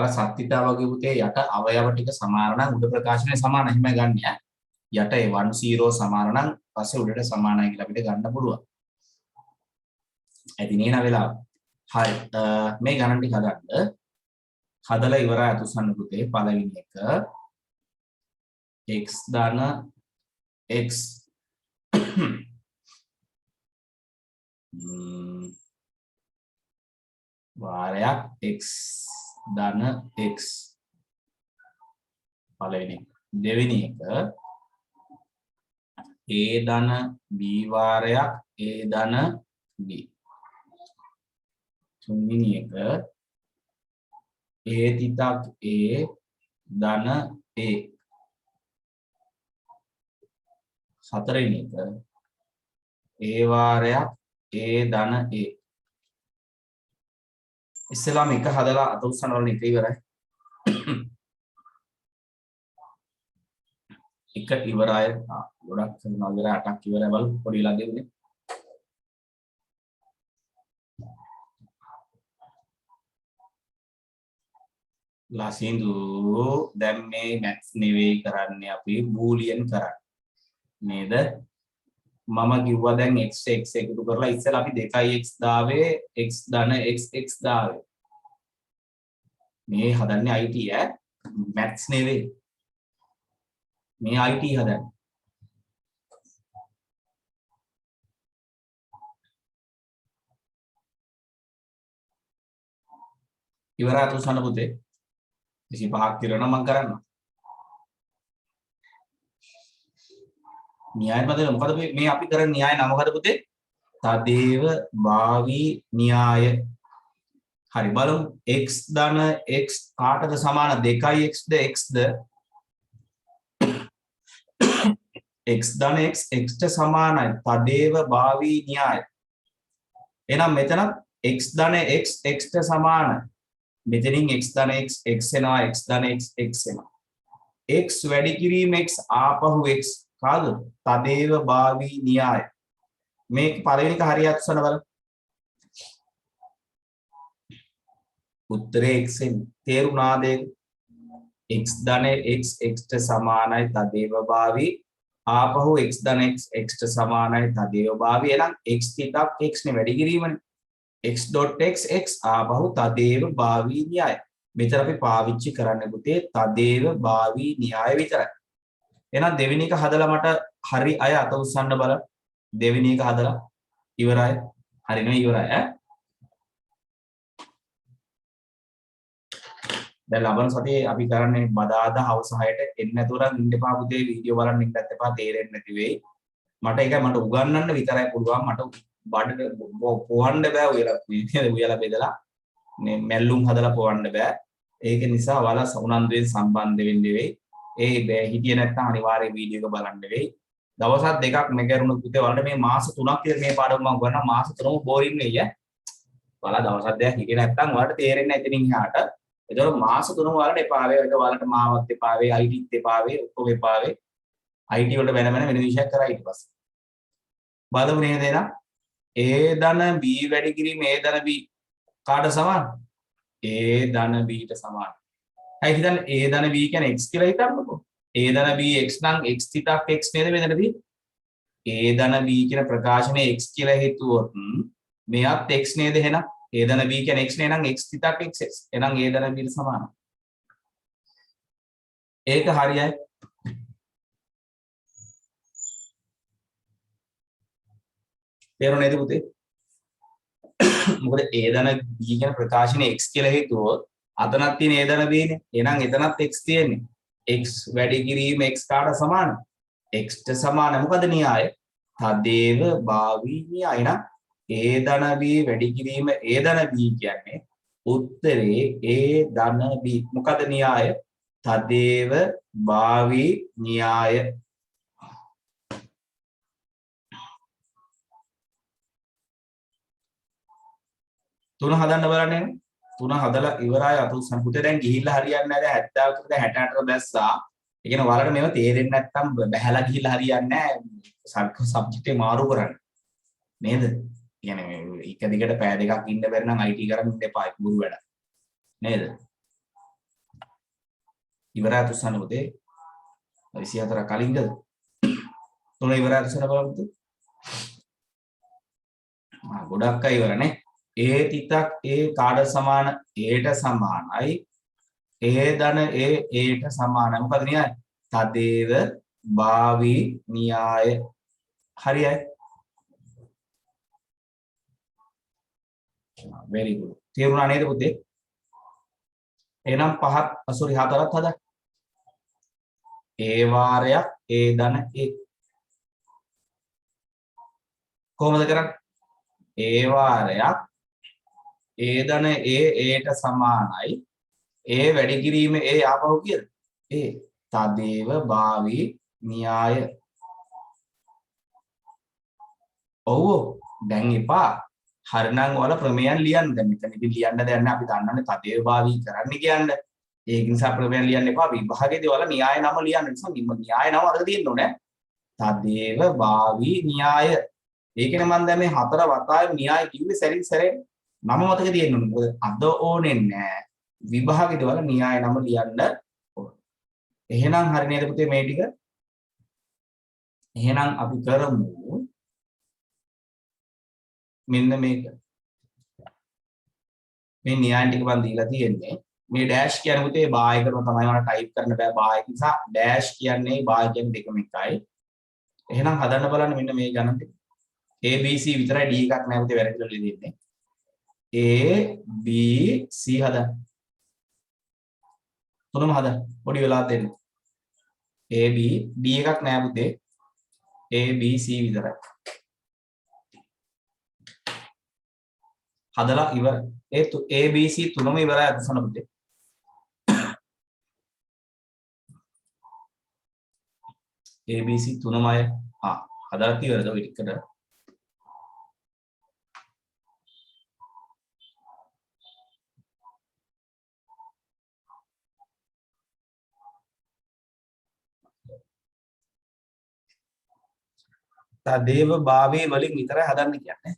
අර සත්‍තිතා වගේ පුතේ යට අවයව ටික සමාන නම් උඩ ප්‍රකාශනය සමාන එහෙම ගන්න ඈ. යට 10 සමාන නම් පස්සේ උඩට සමානයි කියලා අපිට ගන්න පුළුවන්. ඇති නේන වෙලාව. හරි. මේ ගණන් ටික හදන්න. හදලා ඉවරයි අතුසන්න පුතේ පළවෙනි එක x ධන x වාරයක් x ධන x පළවෙනි එක. දෙවෙනි එක a ධන b වාරයක් a ධන b. තුන්වෙනි එක a තිතක් a ධන a. හතරවෙනි එක a වාරයක් a ධන a. ඉස්සෙල්ලාම එක හදලා අත උස්සන වල එක ඉවරයි. එක ඉවරයි. ගොඩක් කරනවා ඉවරයි 8ක් ඉවරයි බලමු පොඩි වෙලා දෙන්නේ. ලසින්දු දැන් මේ මැත්ස් නෙවෙයි කරන්නේ අපි බූලියන් කරන්නේ. නේද? මම කිව්වා දැන් x x එකතු කරලා ඉස්සෙල්ලා අපි 2x දාවේ x ධන x x දාවේ. මේ හදන්නේ IT ඈ මැත්ස් නෙවෙයි. මේ IT හදන්නේ. ඉවරයි අතුසන්න පුතේ. 25ක් තිරන මම කරන්න. න්‍යාය පදේ මොකද මේ අපි කරන න්‍යාය නම මොකද පුතේ? තදේව භාවී න්‍යාය. හරි බලමු x ධන x කාටද සමාන 2x ද x ද x ධන x x ට සමානයි තදේව භාවී න්‍යාය. එහෙනම් මෙතන x ධන x x ට සමානයි. මෙතනින් x ධන x x එනවා x ධන x x එනවා. x වැඩි කිරීම x ආපහු x කාද? තදේව භාවී න්‍යාය. මේක පළවෙනි එක හරියට උස්සන බලන්න. උත්තරේ x එන්නේ. තේරුණාද? x ධන x x ට සමානයි තදේව භාවී ආපහු x ධන x x ට සමානයි තදේව භාවී. එහෙනම් x තිතක් x නේ වැඩි කිරීමනේ. x.x x ආපහු තදේව භාවී න්‍යාය. මෙතන අපි පාවිච්චි කරන්න පුතේ තදේව භාවී න්‍යාය විතරයි. එහෙනම් දෙවෙනි එක හදලා මට හරි අය අත උස්සන්න බලන්න. දෙවෙනි එක හදලා ඉවරයි. හරි නෙවෙයි ඉවරයි ඈ. දැන් ලබන සතියේ අපි කරන්නේ බදාදා හවස 6ට එන්න නැතුව ඉන්න එපා පුතේ වීඩියෝ බලන්න ඉන්නත් එපා තේරෙන්නේ නැති වෙයි. මට ඒක මට උගන්වන්න විතරයි පුළුවන්. මට බඩට පොවන්න බෑ උයලා බෙදලා මේ මැල්ලුම් හදලා පොවන්න බෑ. ඒක නිසා ඔයාලා උනන්දුවෙන් සම්බන්ධ වෙන්න වෙයි. ඒ හිතියේ නැත්නම් අනිවාර්යයෙන් වීඩියෝ එක බලන්න වෙයි. දවස් දෙකක් නැගරුණු පුතේ වලට මේ මාස 3ක් විතර මේ පාඩම මම කරනවා. මාස 3ම බෝරින් වෙයි ඈ. ඔයාලා දවස් දෙකක් හිටියේ නැත්නම් ඔයාලට තේරෙන්නේ නැති නින් එහාට. ඒතකොට මාස 3ම ඔයාලට එපා වේ. ඒක ඔයාලට මාවත් එපා වේ, ITත් එපා වේ, ඔක්කොම එපා වේ. IT වලට වෙන විෂයක් කරා ඊට පස්සේ. බලමු නේද එහෙනම්? A ධන B වැඩි කිරීම A ධන B කාට සමාන? A ධන B ට සමාන. හරි හිතන්න A ධන B කියන්නේ x කියලා හිතන්නකෝ. A ධන B x නම් x තිතක් x නේද මෙතනදී? A ධන B කියන ප්‍රකාශනයේ x කියලා හිතුවොත් මෙයත් x නේද එහෙනම්? A ධන B කියන්නේ x නේ නම් x තිතක් x එහෙනම් A ධන B ට සමානයි. ඒක හරියයි. තේරුණාද පුතේ? මොකද A ධන B කියන ප්‍රකාශනයේ x කියලා හිතුවොත් අතනක් තියෙන A ධන B නේ. එහෙනම් එතනත් x තියෙන්නේ. x වැඩි කිරීම x කාට සමානයි? x ට සමාන මොකද න්‍යාය? තදේව භාවී න්‍යාය. එහෙනම් A ධන B වැඩි කිරීම A ධන B කියන්නේ උත්තරේ A ධන B. මොකද න්‍යාය? තදේව භාවි න්‍යාය. තුන හදන්න බලන්නේ. තුන හදලා ඉවරයි අතුස්සන් පුතේ දැන් ගිහිල්ලා හරියන්නේ නැහැ. දැන් 70කට 68ට බැස්සා. ඒ කියන්නේ ඔයාලට මේව තේරෙන්නේ නැත්නම් බහැලා ගිහිල්ලා හරියන්නේ නැහැ. සබ්ජෙක්ට් එක මාරු කරන්න. නේද? කියන්නේ එක දිගට පෑ දෙකක් ඉන්න බැරි නම් IT කරන් ඉන්න එපා. ඒක බුරු වැඩ. නේද? ඉවරයි අතුස්සන් පුතේ. 24 කලින්ද? තුන ඉවරයි අතුස්සන් බලමු. ගොඩක් අය ඉවරනේ. A තිතක් A කාට සමාන? Aට සමානයි. A ධන A Aට සමානයි. මොකද න්‍යාය? තදේව භාවි න්‍යාය. හරියයි. very good. තේරුණා නේද පුතේ? එහෙනම් පහක් sorry හතරක් හදන්න. A වාරයක් A ධන A. කොහොමද කරන්නේ? A වාරයක් A ධන A Aට සමානයි. A වැඩි කිරීම A ආපහු කියද? A තදේව භාවි න්‍යාය. ඔව් දැන් එපා. හරිනම් වල ප්‍රමේයන් ලියන්න. දැන් මෙතනදී ලියන්න දෙයක් නැහැ. අපි දන්නවනේ තදේව භාවි කරන්න කියන්නේ. ඒක නිසා ප්‍රමේයන් ලියන්න එපා. විභාගයේදී වල න්‍යාය නම ලියන්න. නිසා න්‍යාය නම අරගෙන තියෙන්න ඕනේ. තදේව භාවි න්‍යාය. ඒකනේ මම දැන් මේ හතර වතාවේ න්‍යාය කිව්වේ සැරින් සැරේ නම මතක තියෙන්න ඕනේ. මොකද අද ඕනේ නැහැ. විභාගෙද වල න්‍යාය නම ලියන්න ඕනේ. එහෙනම් හරි නේද පුතේ මේ ටික? එහෙනම් අපි කරමු මෙන්න මේක. මේ න්‍යාය ටික මම දීලා තියෙන්නේ. මේ ඩෑෂ් කියන්නේ පුතේ බායකරම තමයි මම ටයිප් කරන්න බෑ බායක නිසා ඩෑෂ් කියන්නේ බාය කියන්නේ දෙකම එකයි. එහෙනම් හදන්න බලන්න මෙන්න මේ ගණන් ටික. A B C විතරයි D එකක් නෑ පුතේ වැරදිලා ලියන්නේ. A B C හදන්න. තුනම හදන්න. පොඩි වෙලාවක් දෙන්න. A B D එකක් නෑ පුතේ. A B C විතරයි. හදලා ඉවර. ඒ A B C තුනම ඉවරයි අදසන පුතේ. A B C තුනම අය හදලා ඉවරද ඔය ටිකට. තදේව භාවයේ වලින් විතරයි හදන්න කියන්නේ.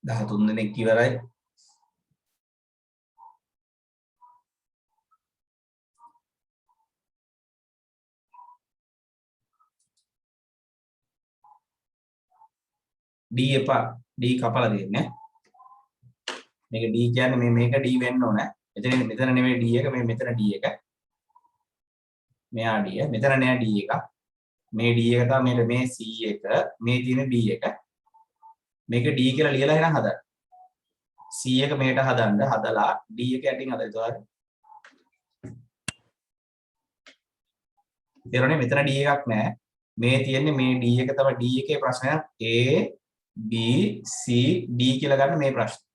දහතුන් දෙනෙක් ඉවරයි. D එපා. D කපලා දෙන්නේ. මේක D කියන්නේ මේක D වෙන්න ඕනේ. මෙතන නෙමෙයි D එක මේ මෙතන D එක. මෙයා D මෙතන නෑ D එක. මේ D එක තමයි මේ C එක මේ තියෙන D එක. මේක D කියලා ලියලා එහෙනම් හදන්න. C එක මේකට හදන්න හදලා D එක යටින් හදලා ඉතවර. තේරුණේ මෙතන D එකක් නෑ. මේ තියෙන්නේ මේ D එක තමයි D එකේ ප්‍රශ්නය. A B C D කියලා ගන්න මේ ප්‍රශ්නේ.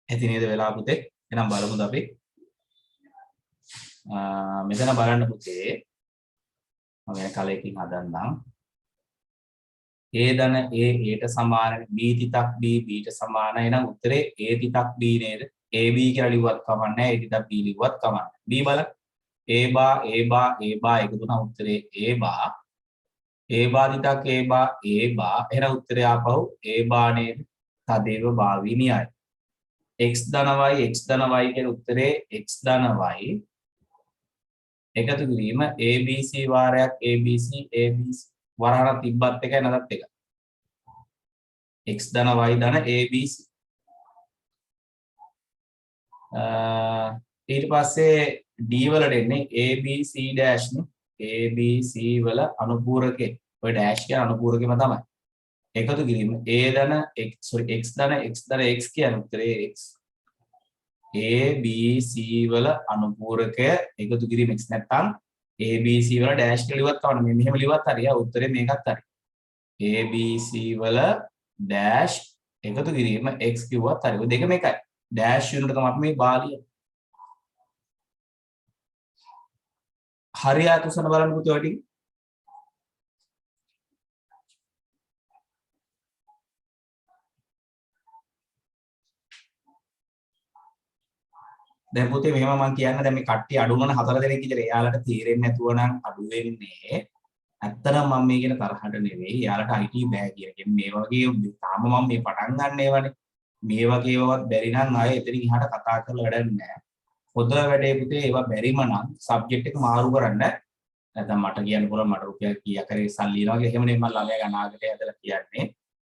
ඇති නේද වෙලා පුතේ? එහෙනම් බලමුද අපි? මෙතන බලන්න පුතේ. මම වෙන කලයකින් හදන්නම්. A ධන A ට සමාන B තිතක් B B ට සමාන. එහෙනම් උත්තරේ A තිතක් B නේද? AB කියලා ලිව්වත් කමක් නැහැ. A තිතක් B ලිව්වත් කමක් නැහැ. B බලන්න. A bar A bar A bar එකතු වුණා උත්තරේ A bar. A bar තිතක් A bar A bar. එහෙනම් උත්තරේ ආපහු A bar නේද? තදේව භාවී න්‍යාය. x ධන y කියන උත්තරේ x ධන y එකතු කිරීම ABC වාරයක් ABC වරහරක් තිබ්බත් එකයි නැත්ත් එකයි. x ධන y ධන ABC. ඊට පස්සේ d වලට එන්නේ ABC dash නේ. ABC වල අනුපූරකේ. ඔය dash කියන අනුපූරකෙම තමයි. එකතු කිරීම a ධන x ධන x කියන උත්තරේ x. ABC වල අනුපූරකය එකතු කිරීම x නැත්නම් ABC වල dash කියලා ලිව්වත් කවන්න මේ මෙහෙම ලිව්වත් හරිය උත්තරේ මේකත් හරි. ABC වල dash එකතු කිරීම x කිව්වත් හරි. ඔය දෙකම එකයි. dash වලට තමයි අපි මේ බාලිය. හරියට උසන බලන්න පුතේ ඔය ටික. දැන් පුතේ මෙහෙම මම කියන්න දැන් මේ කට්ටිය අඩු වුණා 4 දෙනෙක් විතර. එයාලට තීරෙන්නේ නැතුව නම් අඩු වෙන්නේ. ඇත්තටම මම මේ කියන තරහට නෙවෙයි. එයාලට IT බෑ කියන. මේ වගේ තාම මම මේ පටන් ගන්න ඒවානේ. මේ වගේවත් බැරි නම් ආයේ එතනින් එහාට කතා කරලා වැඩක් නැහැ. පොත වැඩේ පුතේ ඒවා බැරිම නම් සබ්ජෙක්ට් එක මාරු කරන්න. නැත්නම් මට කියන්න පුළුවන් මට රුපියල් කීයක් හරි සල්ලි එනවා කියලා. එහෙම නෙමෙයි මම ළමයා අනාගතය ඇදලා කියන්නේ.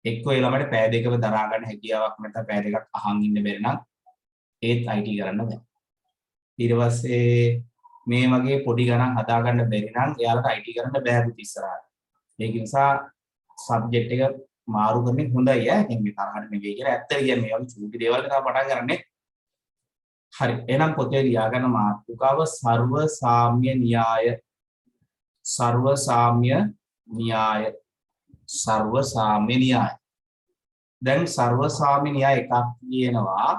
එක්කෝ ඒ ළමයට පෑ දෙකම දරා ගන්න හැකියාවක් නැත්නම් පෑ දෙකක් අහන් ඉන්න බැරි නම් ඒත් IT කරන්න බෑ. ඊට පස්සේ මේ වගේ පොඩි ගණන් හදා ගන්න බැරි නම් එයාලට IT කරන්න බෑ පුත ඉස්සරහට. ඒක නිසා සබ්ජෙක්ට් එක මාරු කරන්නේ හොඳයි ඈ. මේ තරහට නෙවෙයි කියලා ඇත්ත කියන්නේ මේ වගේ චූටි දේවල් තමයි පටන් ගන්නනේ. හරි. එහෙනම් පොතේ ලියාගන්න මාතෘකාව සර්ව සාම්‍ය න්‍යාය. සර්ව සාම්‍ය න්‍යාය. සර්ව සාම්‍ය න්‍යාය. දැන් සර්ව සාම්‍ය න්‍යාය එකක් කියනවා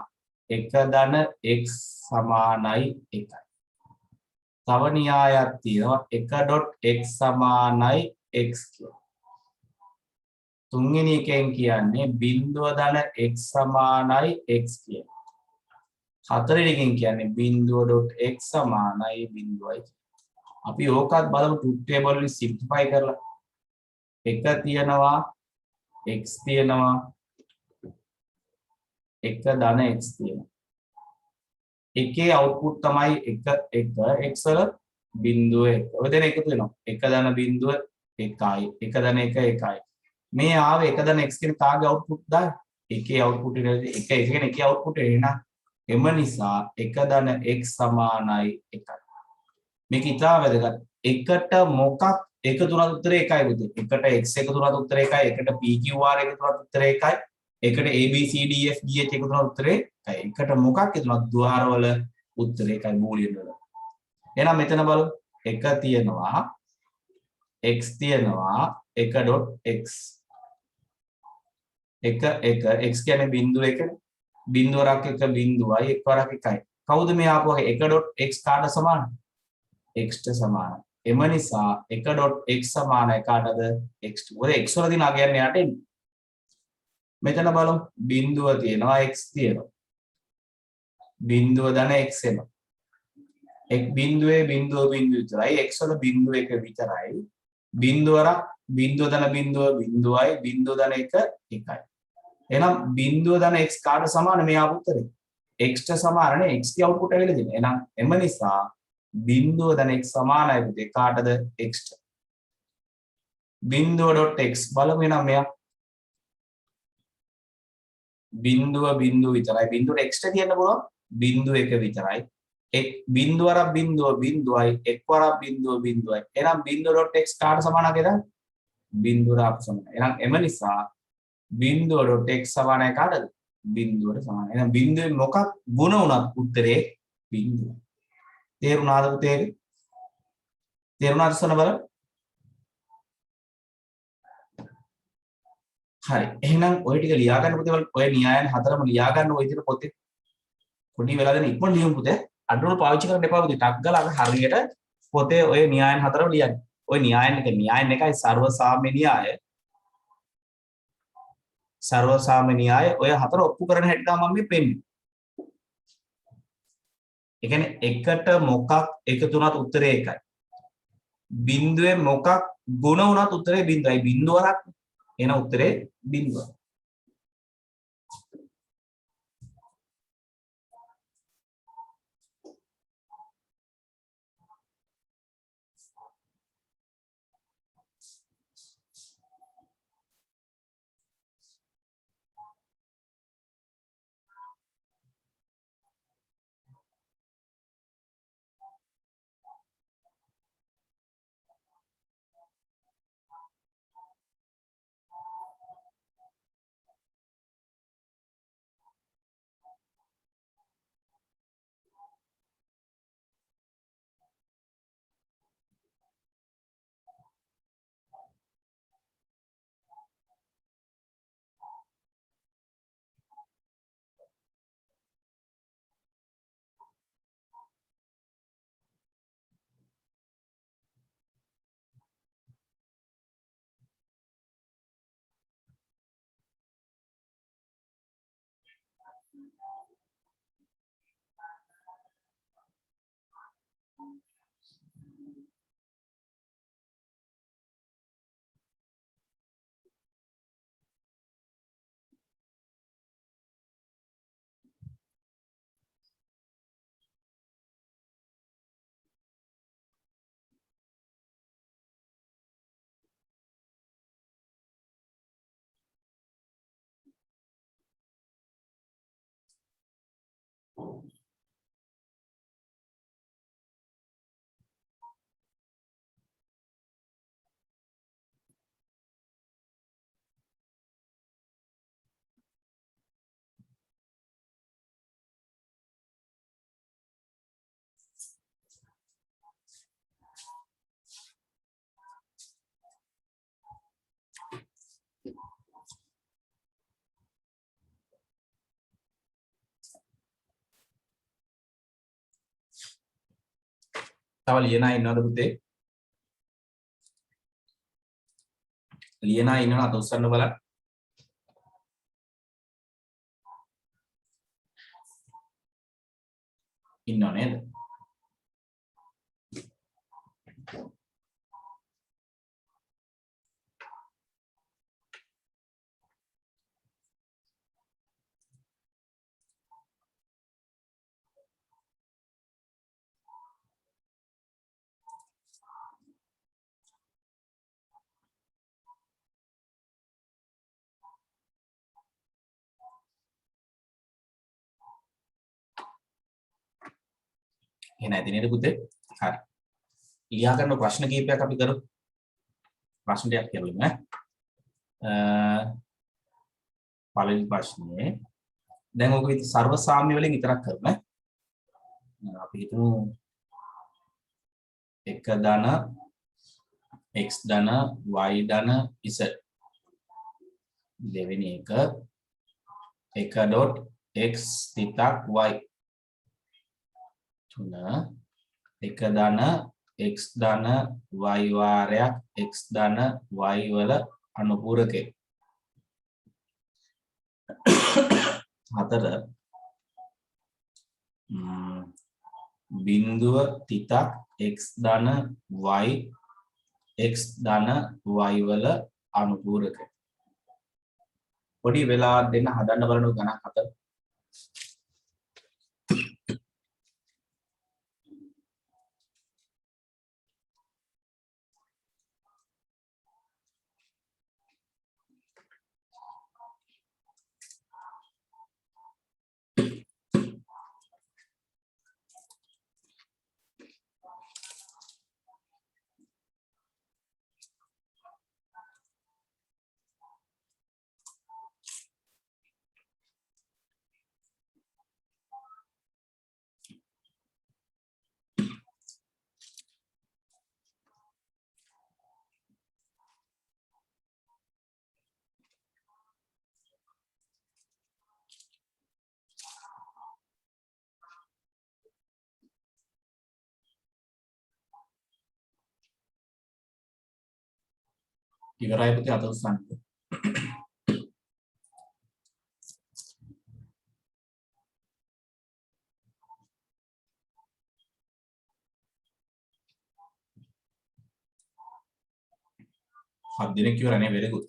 1 ධන x සමානයි 1යි. තව න්‍යායක් තියෙනවා 1.x සමානයි x කියලා. තුන්වෙනි එකෙන් කියන්නේ බිංදුව ධන x සමානයි x කියලා. හතරවෙනි එකෙන් කියන්නේ බිංදුව.x සමානයි බිංදුවයි. අපි ඕකත් බලමු ට්‍රූත් ටේබල් වලින් සිම්ප්ලිෆයි කරලා. 1 තියෙනවා x තියෙනවා 1 ධන x තියෙනවා. එකේ අවුට්පුට් තමයි 1 x වල බිංදුව 1. ඔය දෙන එකතු වෙනවා. 1 ධන බිංදුව 1යි. 1 ධන 1 1යි. මේ ආවේ 1 ධන x කියන කාගේ අවුට්පුට් දායි? එකේ අවුට්පුට් එක 1 කියන්නේ එකේ අවුට්පුට් එක නේ. එම නිසා 1 ධන x සමානයි 1යි. මේක ඉතාල වැදගත්. එකට මොකක් එකතු වුණත් උත්තරේ 1යි පුතේ. එකට x එකතු වුණත් උත්තරේ 1යි. එකට p q r එකතු වුණත් උත්තරේ 1යි. එකට a b c d f g h එකතු වුණත් උත්තරේ 1යි. එකට මොකක් එකතු වුණත් ద్వාරවල උත්තරේ 1යි බූලියන් වල. එහෙනම් මෙතන බලමු. 1 තියෙනවා x තියෙනවා 1.x 1 1 x කියන්නේ බිංදුව 1 බිංදුවරක් 1 බිංදුවයි 1 වරක් 1යි. කවුද මේ ආපු වගේ 1.x කාට සමානයි? x ට සමානයි. එම නිසා 1.x සමානයි කාටද? x ට. මොකද x වල දින අගයන් යට එන්නේ. මෙතන බලමු බිංදුව තියෙනවා x තියෙනවා. බිංදුව ධන x එනවා. x බිංදුවේ බිංදුව විතරයි x වල බිංදුව 1 විතරයි. බිංදුවරක් බිංදුව ධන බිංදුව බිංදුවයි බිංදුව ධන 1 1යි. එහෙනම් බිංදුව ධන x කාට සමාන මේ ආපු උත්තරේ? x ට සමාන නේ. x ගේ අවුට්පුට් ඇවිල්ලා තියෙනවා. එහෙනම් එම නිසා බිංදුව ධන x සමානයි පුතේ කාටද? x ට. බිංදුව.x බලමු එහෙනම් මෙයා බිංදුව විතරයි. බිංදුවට x ට කියන්න පුළුවන්. බිංදුව 1 විතරයි. බිංදුව වරක් බිංදුව බිංදුවයි 1 වරක් බිංදුව බිංදුවයි. එහෙනම් බිංදුව.x කාට සමානද? බිංදුවට සමානයි. එහෙනම් එම නිසා බිංදුව.x සමානයි කාටද? බිංදුවට සමානයි. එහෙනම් බිංදුවේ මොකක් ගුණ වුණත් උත්තරේ බිංදුව. තේරුණාද පුතේ? තේරුණාද සන බලන්න. හරි. එහෙනම් ඔය ටික ලියා ගන්න පුතේ ඔය න්‍යායන් හතරම ලියා ගන්න ඔය විදිහට පොතේ. පොඩි වෙලා දෙන ඉක්මන ලියමු පුතේ. අඩුවල පාවිච්චි කරන්න එපා පුතේ. ටක් ගාලා හරියට පොතේ ඔය න්‍යායන් හතරම ලියන්න. ඔය න්‍යායන් එකයි සර්වසාම්‍ය න්‍යාය. සර්වසාම්‍ය න්‍යාය ඔය හතර ඔප්පු කරන හැටි තමයි මම මේ පෙන්නන්නේ. ඒ කියන්නේ එකට මොකක් එකතු වුණත් උත්තරේ එකයි. බිඳුවේ මොකක් ගුණ වුණත් උත්තරේ බිඳුවයි. බිඳුවරක් එන උත්තරේ බිඳුව. තව ලියන අය ඉන්නවද පුතේ? ලියන අය ඉන්නවද? අත උස්සන්න බලන්න. ඉන්නව නේද? එහෙ නැති නේද පුතේ? හරි. ලියා ගන්න ප්‍රශ්න කීපයක් අපි කරමු. ප්‍රශ්න ටිකක් කියන්න ඈ. පළවෙනි ප්‍රශ්නේ දැන් ඔක විතර සර්වසාම්‍ය වලින් විතරක් කරමු ඈ. අපි හිතමු 1 ධන x ධන y ධන z. දෙවෙනි එක 1.x තිතක් y. 3 1 ධන x ධන y වාරයක් x ධන y වල අනුපූරකය. 4 බිඳුව තිතක් x ධන y x ධන y වල අනුපූරකය. පොඩි වෙලාවක් දෙන්න හදන්න බලන ගණන් 4. ඉවරයි පුතේ අත උස්සන්න. හත් දිනක් ඉවරනේ very good.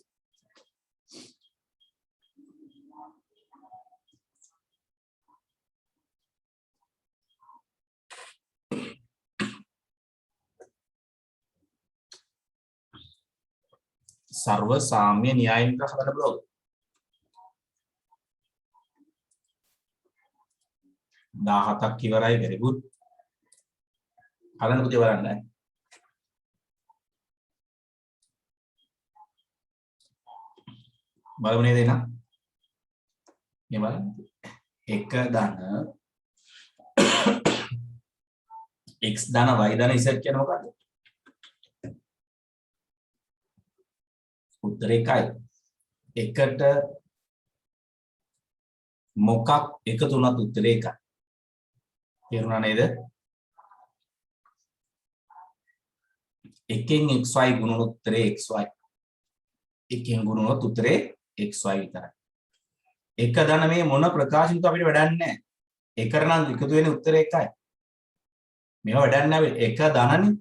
सर्व साम्य न्याय का හදන්න බලන්න. 17ක් ඉවරයි very good. හදන්න පුතේ බලන්න. බලමු නේද එහෙනම්. මේ බලන්න. 1 ධන x ධන y ධන z කියන මොකක්ද? උත්තරේ එකයි. එකට මොකක් එකතු වුණත් උත්තරේ එකයි. තේරුණා නේද? එකෙන් xy ගුණන උත්තරේ xy. එකෙන් ගුණනොත් උත්තරේ xy විතරයි. එක ධන මේ මොන ප්‍රකාශනක අපිට වැඩක් නැහැ. එකට නම් එකතු වෙන්නේ උත්තරේ එකයි. මේවා වැඩක් නැහැ. එක ධනනේ.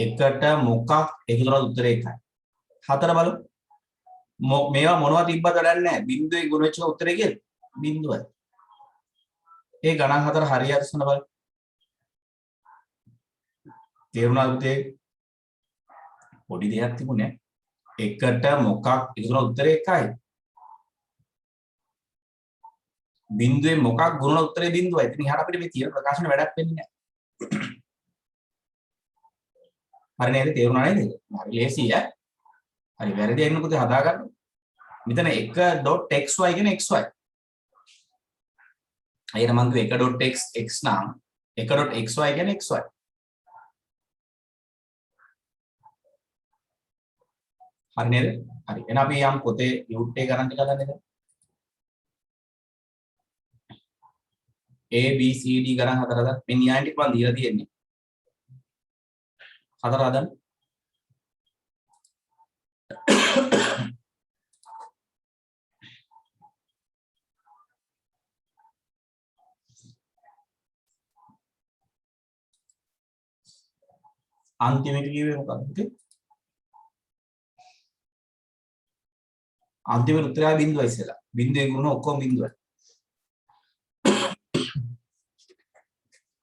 එකට මොකක් එකතු වුණත් උත්තරේ එකයි. හතර බලමු. මේවා මොනවද තිබ්බද වැඩක් නැහැ. බිංදුවේ ගුණ වෙච්ච උත්තරේ කියලා. බිංදුවයි. ඒ ගණන් හතර හරියට සන බලන්න. තේරුණාද පුතේ? පොඩි දෙයක් තිබුණේ. එකට මොකක් එකතු වුණත් උත්තරේ එකයි. බිංදුවේ මොකක් ගුණ උත්තරේ බිංදුවයි. ඉතින් එහාට අපිට මේ තියෙන ප්‍රකාශන වැඩක් වෙන්නේ නැහැ. හරි නේද? තේරුණා නේද? හරි ලේසියි ඈ. හරි වැරදි එන්න පුතේ හදාගන්න. මෙතන 1.xy කියන xy. අයියට මම කිව්වේ 1.x x නම් 1.xy කියන xy. හරි නේද? හරි. එහෙනම් අපි යම් පොතේ යුට් එක ගණන් ටික හදන්නද? A B C D ගණන් හතර හදන්න. මේ න්‍යාය ටික මම දීලා තියෙන්නේ. හතර හදන්න. අන්තිමට කිව්වේ මොකක්ද? අන්තිම උත්තරය බිංදුවයි ඉස්සෙල්ලා. බිංදුවේ ගුණ ඔක්කොම බිංදුවයි.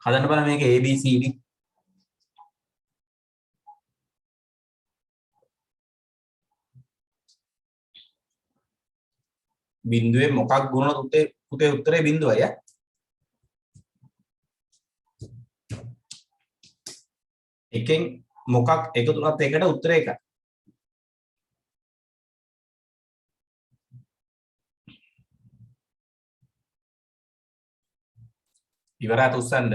හදන්න බලන්න මේක A B C D. බිංදුවේ මොකක් ගුණ පුතේ උත්තරේ බිංදුවයි ඈ. එකෙන් මොකක් එකතු වුණත් ඒකට උත්තරේ එකයි. ඉවරයි උස්සන්න.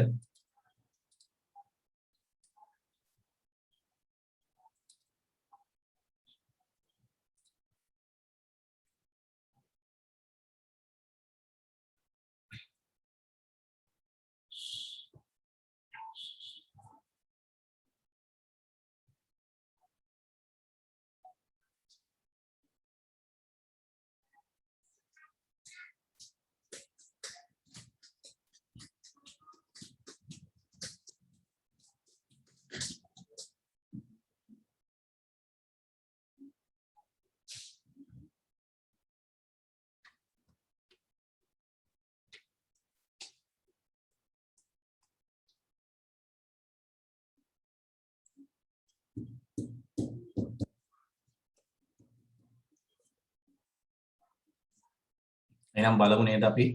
එහෙනම් බලමු නේද අපි.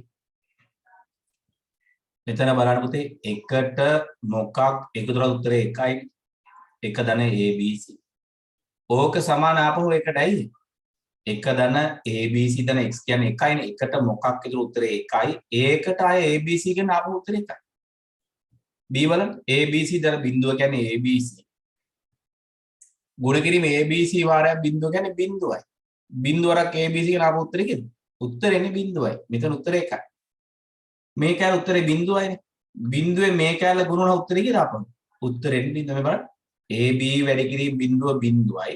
මෙතන බලන්න පුතේ එකට මොකක් එකතු කරලා උත්තරේ එකයි. එක ධන ABC. ඕක සමාන ආපහු එකටයි. එක ධන ABC ධන x කියන්නේ එකයිනේ. එකට මොකක් එකතු උත්තරේ එකයි. ඒකට ආයේ ABC කියන ආපහු උත්තරේ එකයි. B බලන්න ABC ධන බිංදුව කියන්නේ ABC. ගුණ කිරීම ABC වාරයක් බිංදුව කියන්නේ බිංදුවයි. බිංදුවරක් ABC කියන ආපහු උත්තරේ කියන්නේ උත්තරෙන්නේ බිංදුවයි. මෙතන උත්තරේ එකයි. මේ කැල උත්තරේ බිංදුවයිනේ. බිංදුවේ මේ කැල ගුණන උත්තරේ කියලා අපන. උත්තරෙන්නේ බිංදුව මේ බලන්න. AB වැඩි කිරීම බිංදුව බිංදුවයි.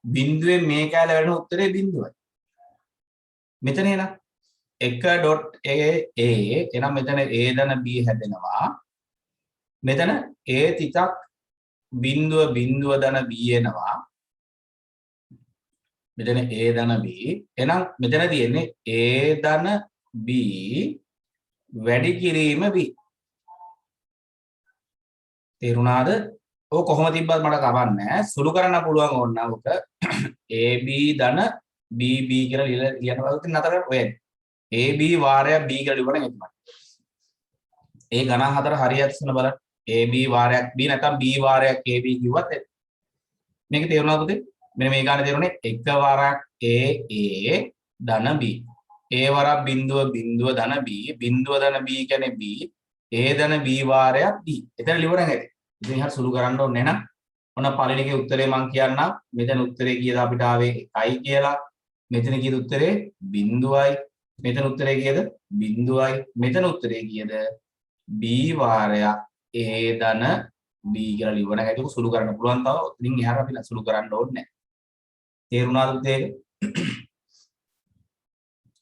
බිඳුවේ මේ කැලේ වෙන උත්තරේ බිඳුවයි. මෙතන එන 1.a එහෙනම් මෙතන a ධන b හැදෙනවා. මෙතන a තිතක් බිඳුව ධන b එනවා. මෙතන a ධන b. එහෙනම් මෙතන තියෙන්නේ a ධන b වැඩි කිරීම b. තේරුණාද? ඔය කොහොම තිබ්බත් මට කවන්නේ නැහැ. සුළු කරන්න පුළුවන් ඕන නම් ඔක ab ධන bb කියලා ලියන වලට නතර ඔය ab වාරයක් b කියලා ලියවන එක තමයි. ඒ ගණන් හතර හරියට සුන බලන්න. ab වාරයක් b නැත්නම් b වාරයක් ab කිව්වත් මේක තේරුණාද පුතේ? මෙන්න මේ ගානේ තේරුනේ 1 වාරයක් a ධන b. a වරක් බිඳුව ධන b. බිඳුව ධන b කියන්නේ b. a ධන b වාරයක් b. එතන ලියවන එක. ඉතින් හරිය සුළු කරන්න ඕනේ නැහනම් ඔන්න පළවෙනි එකේ උත්තරේ මම කියන්නම්. මෙතන උත්තරේ කීයද අපිට ආවේ 1යි කියලා. මෙතන කීයද උත්තරේ 0යි. මෙතන උත්තරේ කීයද 0යි. මෙතන උත්තරේ කීයද b වාරයක් a ධන b කියලා ලියවන හැටි සුළු කරන්න පුළුවන්. තව ඉතින් එහාට අපි සුළු කරන්න ඕනේ නැහැ. තේරුණාද උත්තේ?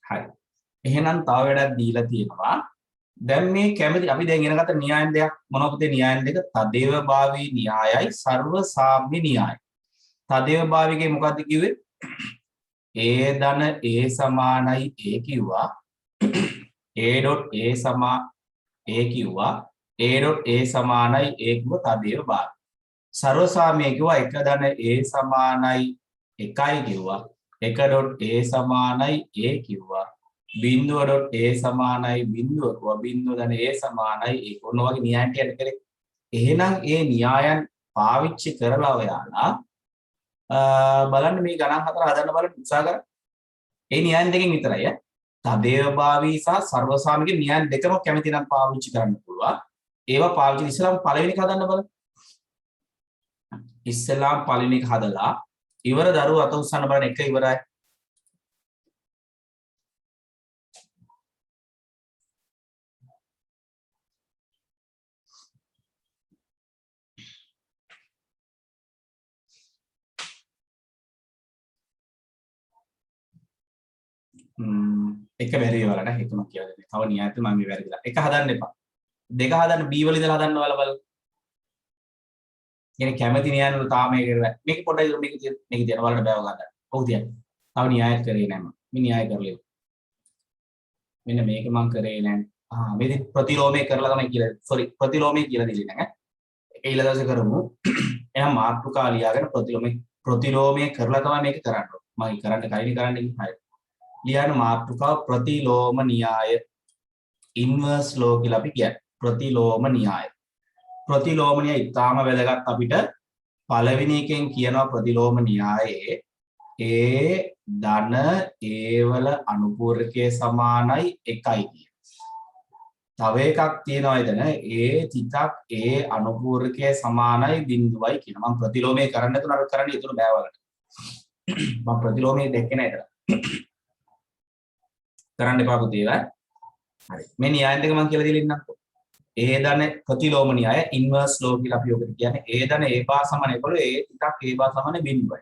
හරි. එහෙනම් තව වැඩක් දීලා තියෙනවා. දැන් මේ කැමති අපි දැන් ඉගෙන ගත්ත න්‍යායන් දෙකක් මොනවද පුතේ? න්‍යායන් දෙක තදේවභාවී න්‍යායයි සර්වසාම්‍ය න්‍යායයි. තදේවභාවීගේ මොකද්ද කිව්වේ? a ධන a සමානයි a කිව්වා. a.a සමා a කිව්වා. a.a සමානයි a කිව්ව තදේවභාවී. සර්වසාම්‍ය කිව්වා 1 ධන a සමානයි 1යි කිව්වා. 1.a සමානයි a කිව්වා. බිඳුව.a සමානයි බිඳුව කිව්වා. බිඳුව ධන a සමානයි ඒක. ඔන්න ඔයගේ න්‍යායන් කියන්නේ කරේ. එහෙනම් ඒ න්‍යායන් පාවිච්චි කරලා ඔයාලා බලන්න මේ ගණන් හතර හදන්න බලන්න උත්සාහ කරා. ඒ න්‍යායන් දෙකෙන් විතරයි ඈ. තදේවභාවී සහ සර්වසාමික න්‍යායන් දෙකම කැමති නම් පාවිච්චි කරන්න පුළුවන්. ඒවා පාවිච්චි ඉස්සලාම පළවෙනි එක හදන්න බලන්න. ඉස්සලාම පළවෙනි එක හදලා ඉවර දරුව අත උස්සන්න බලන්න එක ඉවරයි. එක බැරි වල නෑ හිතම කියලා දෙන්නේ. තව න්‍යායත් මම මේ වැරදිලා. එක හදන්න එපා. දෙක හදන්න B වල ඉඳලා හදන්න ඔයාලා බලන්න. කියන්නේ කැමති න්‍යාය වල තාම මේක පොඩ්ඩක් මේක තියන බලන්න බෑව ගන්න. ඔව් තියන්න. තව න්‍යායත් කරේ නෑ මම. මේ න්‍යාය කරලා ඉවර. මෙන්න මේක මම කරේ නෑ. මේ ප්‍රතිලෝමය කරලා තමයි කියලා. සෝරි ප්‍රතිලෝමය කියලා දෙන්නේ නෑ. ඒක ඊළඟ දවසේ කරමු. එහෙනම් මාතෘකා ලියාගෙන ප්‍රතිලෝමය කරලා තමයි මේක කරන්න ඕනේ. මම කරන්න කලින් කරන්න ඉන්නේ. ලියන මාතෘකාව ප්‍රතිලෝම න්‍යාය ඉන්වර්ස් ලෝ කියලා අපි කියන්නේ. ප්‍රතිලෝම න්‍යාය. ප්‍රතිලෝම න්‍යාය ඉතාම වැදගත් අපිට පළවෙනි එකෙන් කියනවා ප්‍රතිලෝම න්‍යායේ a ධන a වල අනුපූරකයේ සමානයි 1යි කියන. තව එකක් තියෙනවා එතන a තිතක් a අනුපූරකයේ සමානයි 0යි කියන. මම ප්‍රතිලෝමය කරන්න තුනර කරන්න ඉතුරු බෑ වලට. මම ප්‍රතිලෝමය දෙකේ නෑ කරා. කරන්න එපා පුතේ ඒවා. හරි. මේ න්‍යාය දෙක මම කියලා දෙලින්නම්. a ධන ප්‍රතිලෝම න්‍යාය ඉන්වර්ස් ලෝ කියලා අපි ඔකට කියන්නේ. a ධන a බා සමාන 11 a ටිකක් a බා සමාන 0යි.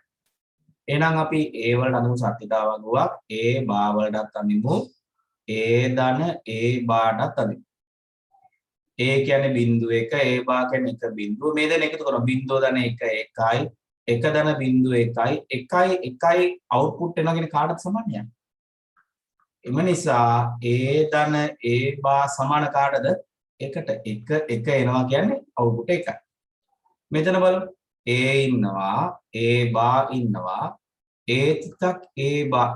එහෙනම් අපි a වලට අඳමු සත්‍යතාවක් ගුවක් a බා වලටත් අඳිමු a ධන a බාටත් අඳිමු. a කියන්නේ බිංදුව 1 a බා කියන්නේ 1 බිංදුව. මේ දෙන එකතු කරමු. බිංදුව ධන 1 1යි 1 ධන බිංදුව 1යි 1යි අවුට්පුට් එනවා කියන්නේ කාටද සමානයි? එම නිසා a ධන a බා සමාන කාටද? 1ට 1 එනවා කියන්නේ අවුට්පුට් 1යි. මෙතන බලමු a ඉන්නවා a බා ඉන්නවා a තිතක් a බා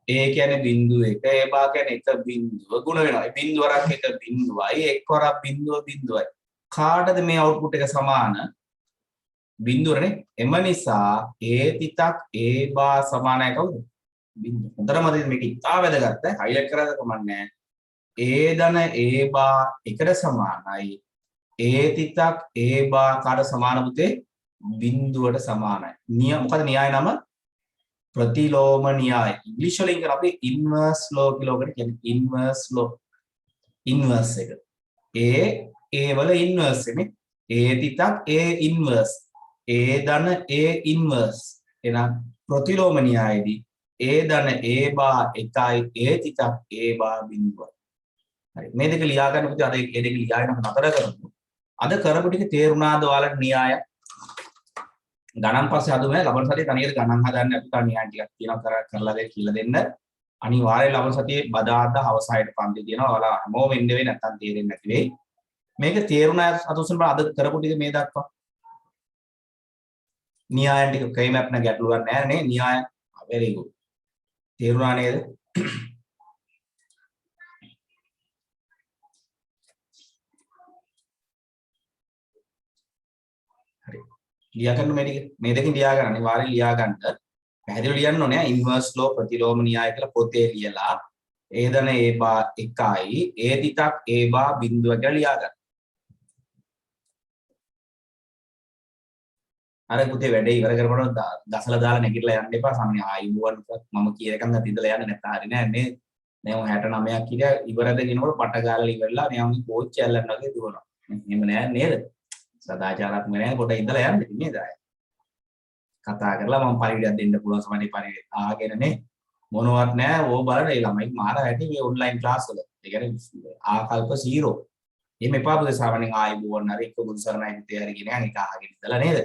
a කියන්නේ බිංදුව 1 a බා කියන්නේ 1 බිංදුව ගුණ වෙනවා. බිංදුව වරක් 1 බිංදුවයි එක් වරක් බිංදුවයි. කාටද මේ අවුට්පුට් එක සමාන? බිංදුවනේ. එම නිසා a තිතක් a බා සමානයි කවුද? බිංදුව. හොඳටම මේක ඉතා වැදගත්. හයිලයිට් කරලා කමන්නේ. a ධන a බා 1ට සමානයි. a තිතක් a බා කාට සමාන පුතේ? බිංදුවට සමානයි. මොකද න්‍යාය නම? ප්‍රතිලෝම න්‍යාය. ඉංග්‍රීසි වලින් කියන අපි ඉන්වර්ස් ලෝ කියලා ඔකට කියන්නේ. Inverse law. ඉන්වර්ස් එක. a වල ඉන්වර්ස් එනේ. a තිතක් a ඉන්වර්ස්. A ධන A inverse එහෙනම් ප්‍රතිලෝම න්‍යායයේදී A ධන A බා 1යි A තිතක් A බා බිඳුවයි. හරි මේ දෙක ලියා ගන්න පුතේ අද මේ දෙක ලියාගෙන නතර කරමු. අද කරපු ටික තේරුණාද ඔයාලට න්‍යාය? ගණන් පස්සේ හදුනේ ලබන සතියේ තනියම ගණන් හදන්න අපි තා න්‍යාය ටිකක් තියෙනවා කරලා දෙන්න කියලා දෙන්න. අනිවාර්යයෙන් ලබන සතියේ බදාදා හවස 6ට පන්ති තියෙනවා. ඔයාලා හැමෝම එන්න වෙයි නැත්තම් තේරෙන්නේ නැති වෙයි. මේක තේරුණා අතුසන් බල අද කරපු ටික මේ දක්වා. න්‍යායන් ටික කයි මැප් නැ ගැටලුවක් නැහැ නේ න්‍යාය. very good. තේරුණා නේද? හරි. ලියා ගන්න මේ දෙකෙන් ලියා ගන්න අනිවාර්යෙන් ලියා ගන්න. පැහැදිලිව ලියන්න ඕනේ ඉන්වර්ස් ලෝ ප්‍රතිලෝම න්‍යාය කියලා පොතේ ලියලා A ධන A බා 1යි A තිතක් A බා බිඳුව කියලා ලියා ගන්න. අර පුතේ වැඩේ ඉවර කරපුවම දසලා දාලා නැගිටලා යන්න එපා සමහරවිට ආයිබුවන් මම කියන එකක් නැති ඉඳලා යන්නේ නැත්නම් හරි නෑ මේ දැන් 69ක් කිරියා ඉවරද කියනකොට පට ගාලා ඉවරලා මෙයාගේ කෝච් ඇල්ලන්න වගේ දුවනවා. එහෙම නෑ නේද? සදාචාරාත්මක නෑ කොට ඉඳලා යන්න නේද අය. කතා කරලා මම පරිවිඩයක් දෙන්න පුළුවන් සමහරවිට පරිවිඩ ආගෙනනේ මොනවත් නෑ ඕ බලන්න ඒ ළමයි මාර ඇති මේ ඔන්ලයින් ක්ලාස් වල. ඒ කියන්නේ ආකල්ප 0. එහෙම එපා පුතේ සාමාන්‍යයෙන් ආයිබුවන් හරි එක්ක බුදුසරණයි පුතේ හරි කියන එක අහගෙන ඉඳලා නේද?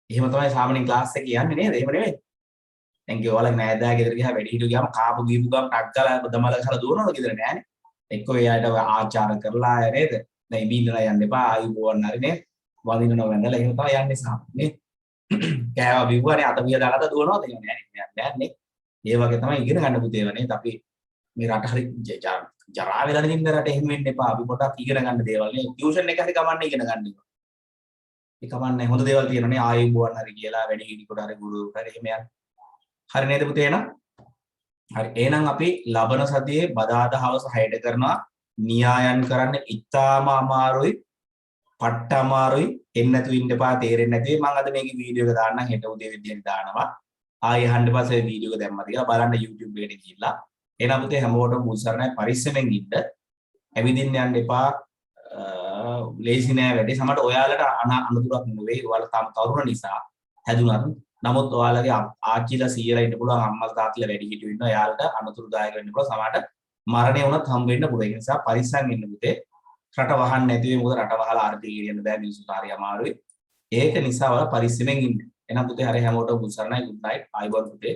එහෙම තමයි සාමාන්‍යයෙන් ක්ලාස් එකේ යන්නේ නේද? එහෙම නෙවෙයි. දැන් ගෙවලා නෑදෑ ගෙදර ගියා වැඩි හිටියෝ ගියාම කාපු ගීපු ගාම ටක් ගාලා දමල ගහලා දුවනවද ගෙදර නෑනේ. එක්කෝ එයාට ආචාර කරලා නේද? දැන් බීන්නලා යන්න එපා ආයිබුවන් හරි නේ. වදිනව වැඳලා එහෙම තමයි යන්නේ සාමාන්‍යයෙන් නේ. කෑවා බිව්වනේ අත පිය දාලා දුවනවද? එහෙම නෑනේ. නෑනේ. ඒ වගේ තමයි ඉගෙන ගන්න පුතේව නේද? අපි මේ රට හරි ජරා වෙලා ඉන්න රට එහෙම වෙන්න එපා. අපි පොඩක් ඉගෙන ගන්න දේවල් නේ. ටියුෂන් එක හරි ගමන්න ඉගෙන ගන්න ඕනේ. ඒ කමන්නේ හොඳ දේවල් තියෙනනේ ආයුබෝවන් හරි කියලා වැඩි හිටිකොට හරි ගුරුවරු හරි එහෙම යන්න. හරි නේද පුතේ එහෙනම්? හරි එහෙනම් අපි ලබන සතියේ බදාදා හවස 6ට කරනවා න්‍යායන් කරන්න ඉතාම අමාරුයි පට්ට අමාරුයි එන්න නැතු ඉන්න එපා තේරෙන්නේ නැති මම අද මේකේ වීඩියෝ එක දාන්නම් හෙට උදේ විදියට දානවා. ආයෙ අහන්න පස්සේ වීඩියෝ එක දැම්මද කියලා බලන්න YouTube එකට ගිහිල්ලා. එහෙනම් පුතේ හැමෝටම මුල්සරණයි පරිස්සමෙන් ඉන්න. ඇවිදින්න යන්න එපා. ලේසි නෑ වැඩි සමහරට ඔයාලට අනතුරක් නෙවෙයි ඔයාලා තාම තරුණ නිසා හැදුනත් නමුත් ඔයාලගේ ආච්චිලා සීයලා ඉන්න පුළුවන් අම්මලා තාත්තලා වැඩි හිටියෝ ඉන්නවා එයාලට අනතුරුදායක වෙන්න පුළුවන් සමහරට මරණය වුණත් හම් වෙන්න පුළුවන් ඒ නිසා පරිස්සම් වෙන්න පුතේ රට වහන්න නැති වෙයි මොකද රට වහලා ආර්ථිකය ගෙනියන්න බෑ මිනිස්සුන්ට හරි අමාරුයි ඒක නිසා ඔයාලා පරිස්සමෙන් ඉන්න එහෙනම් පුතේ හරි හැමෝටම උසරණයි good night ආයිබෝන් පුතේ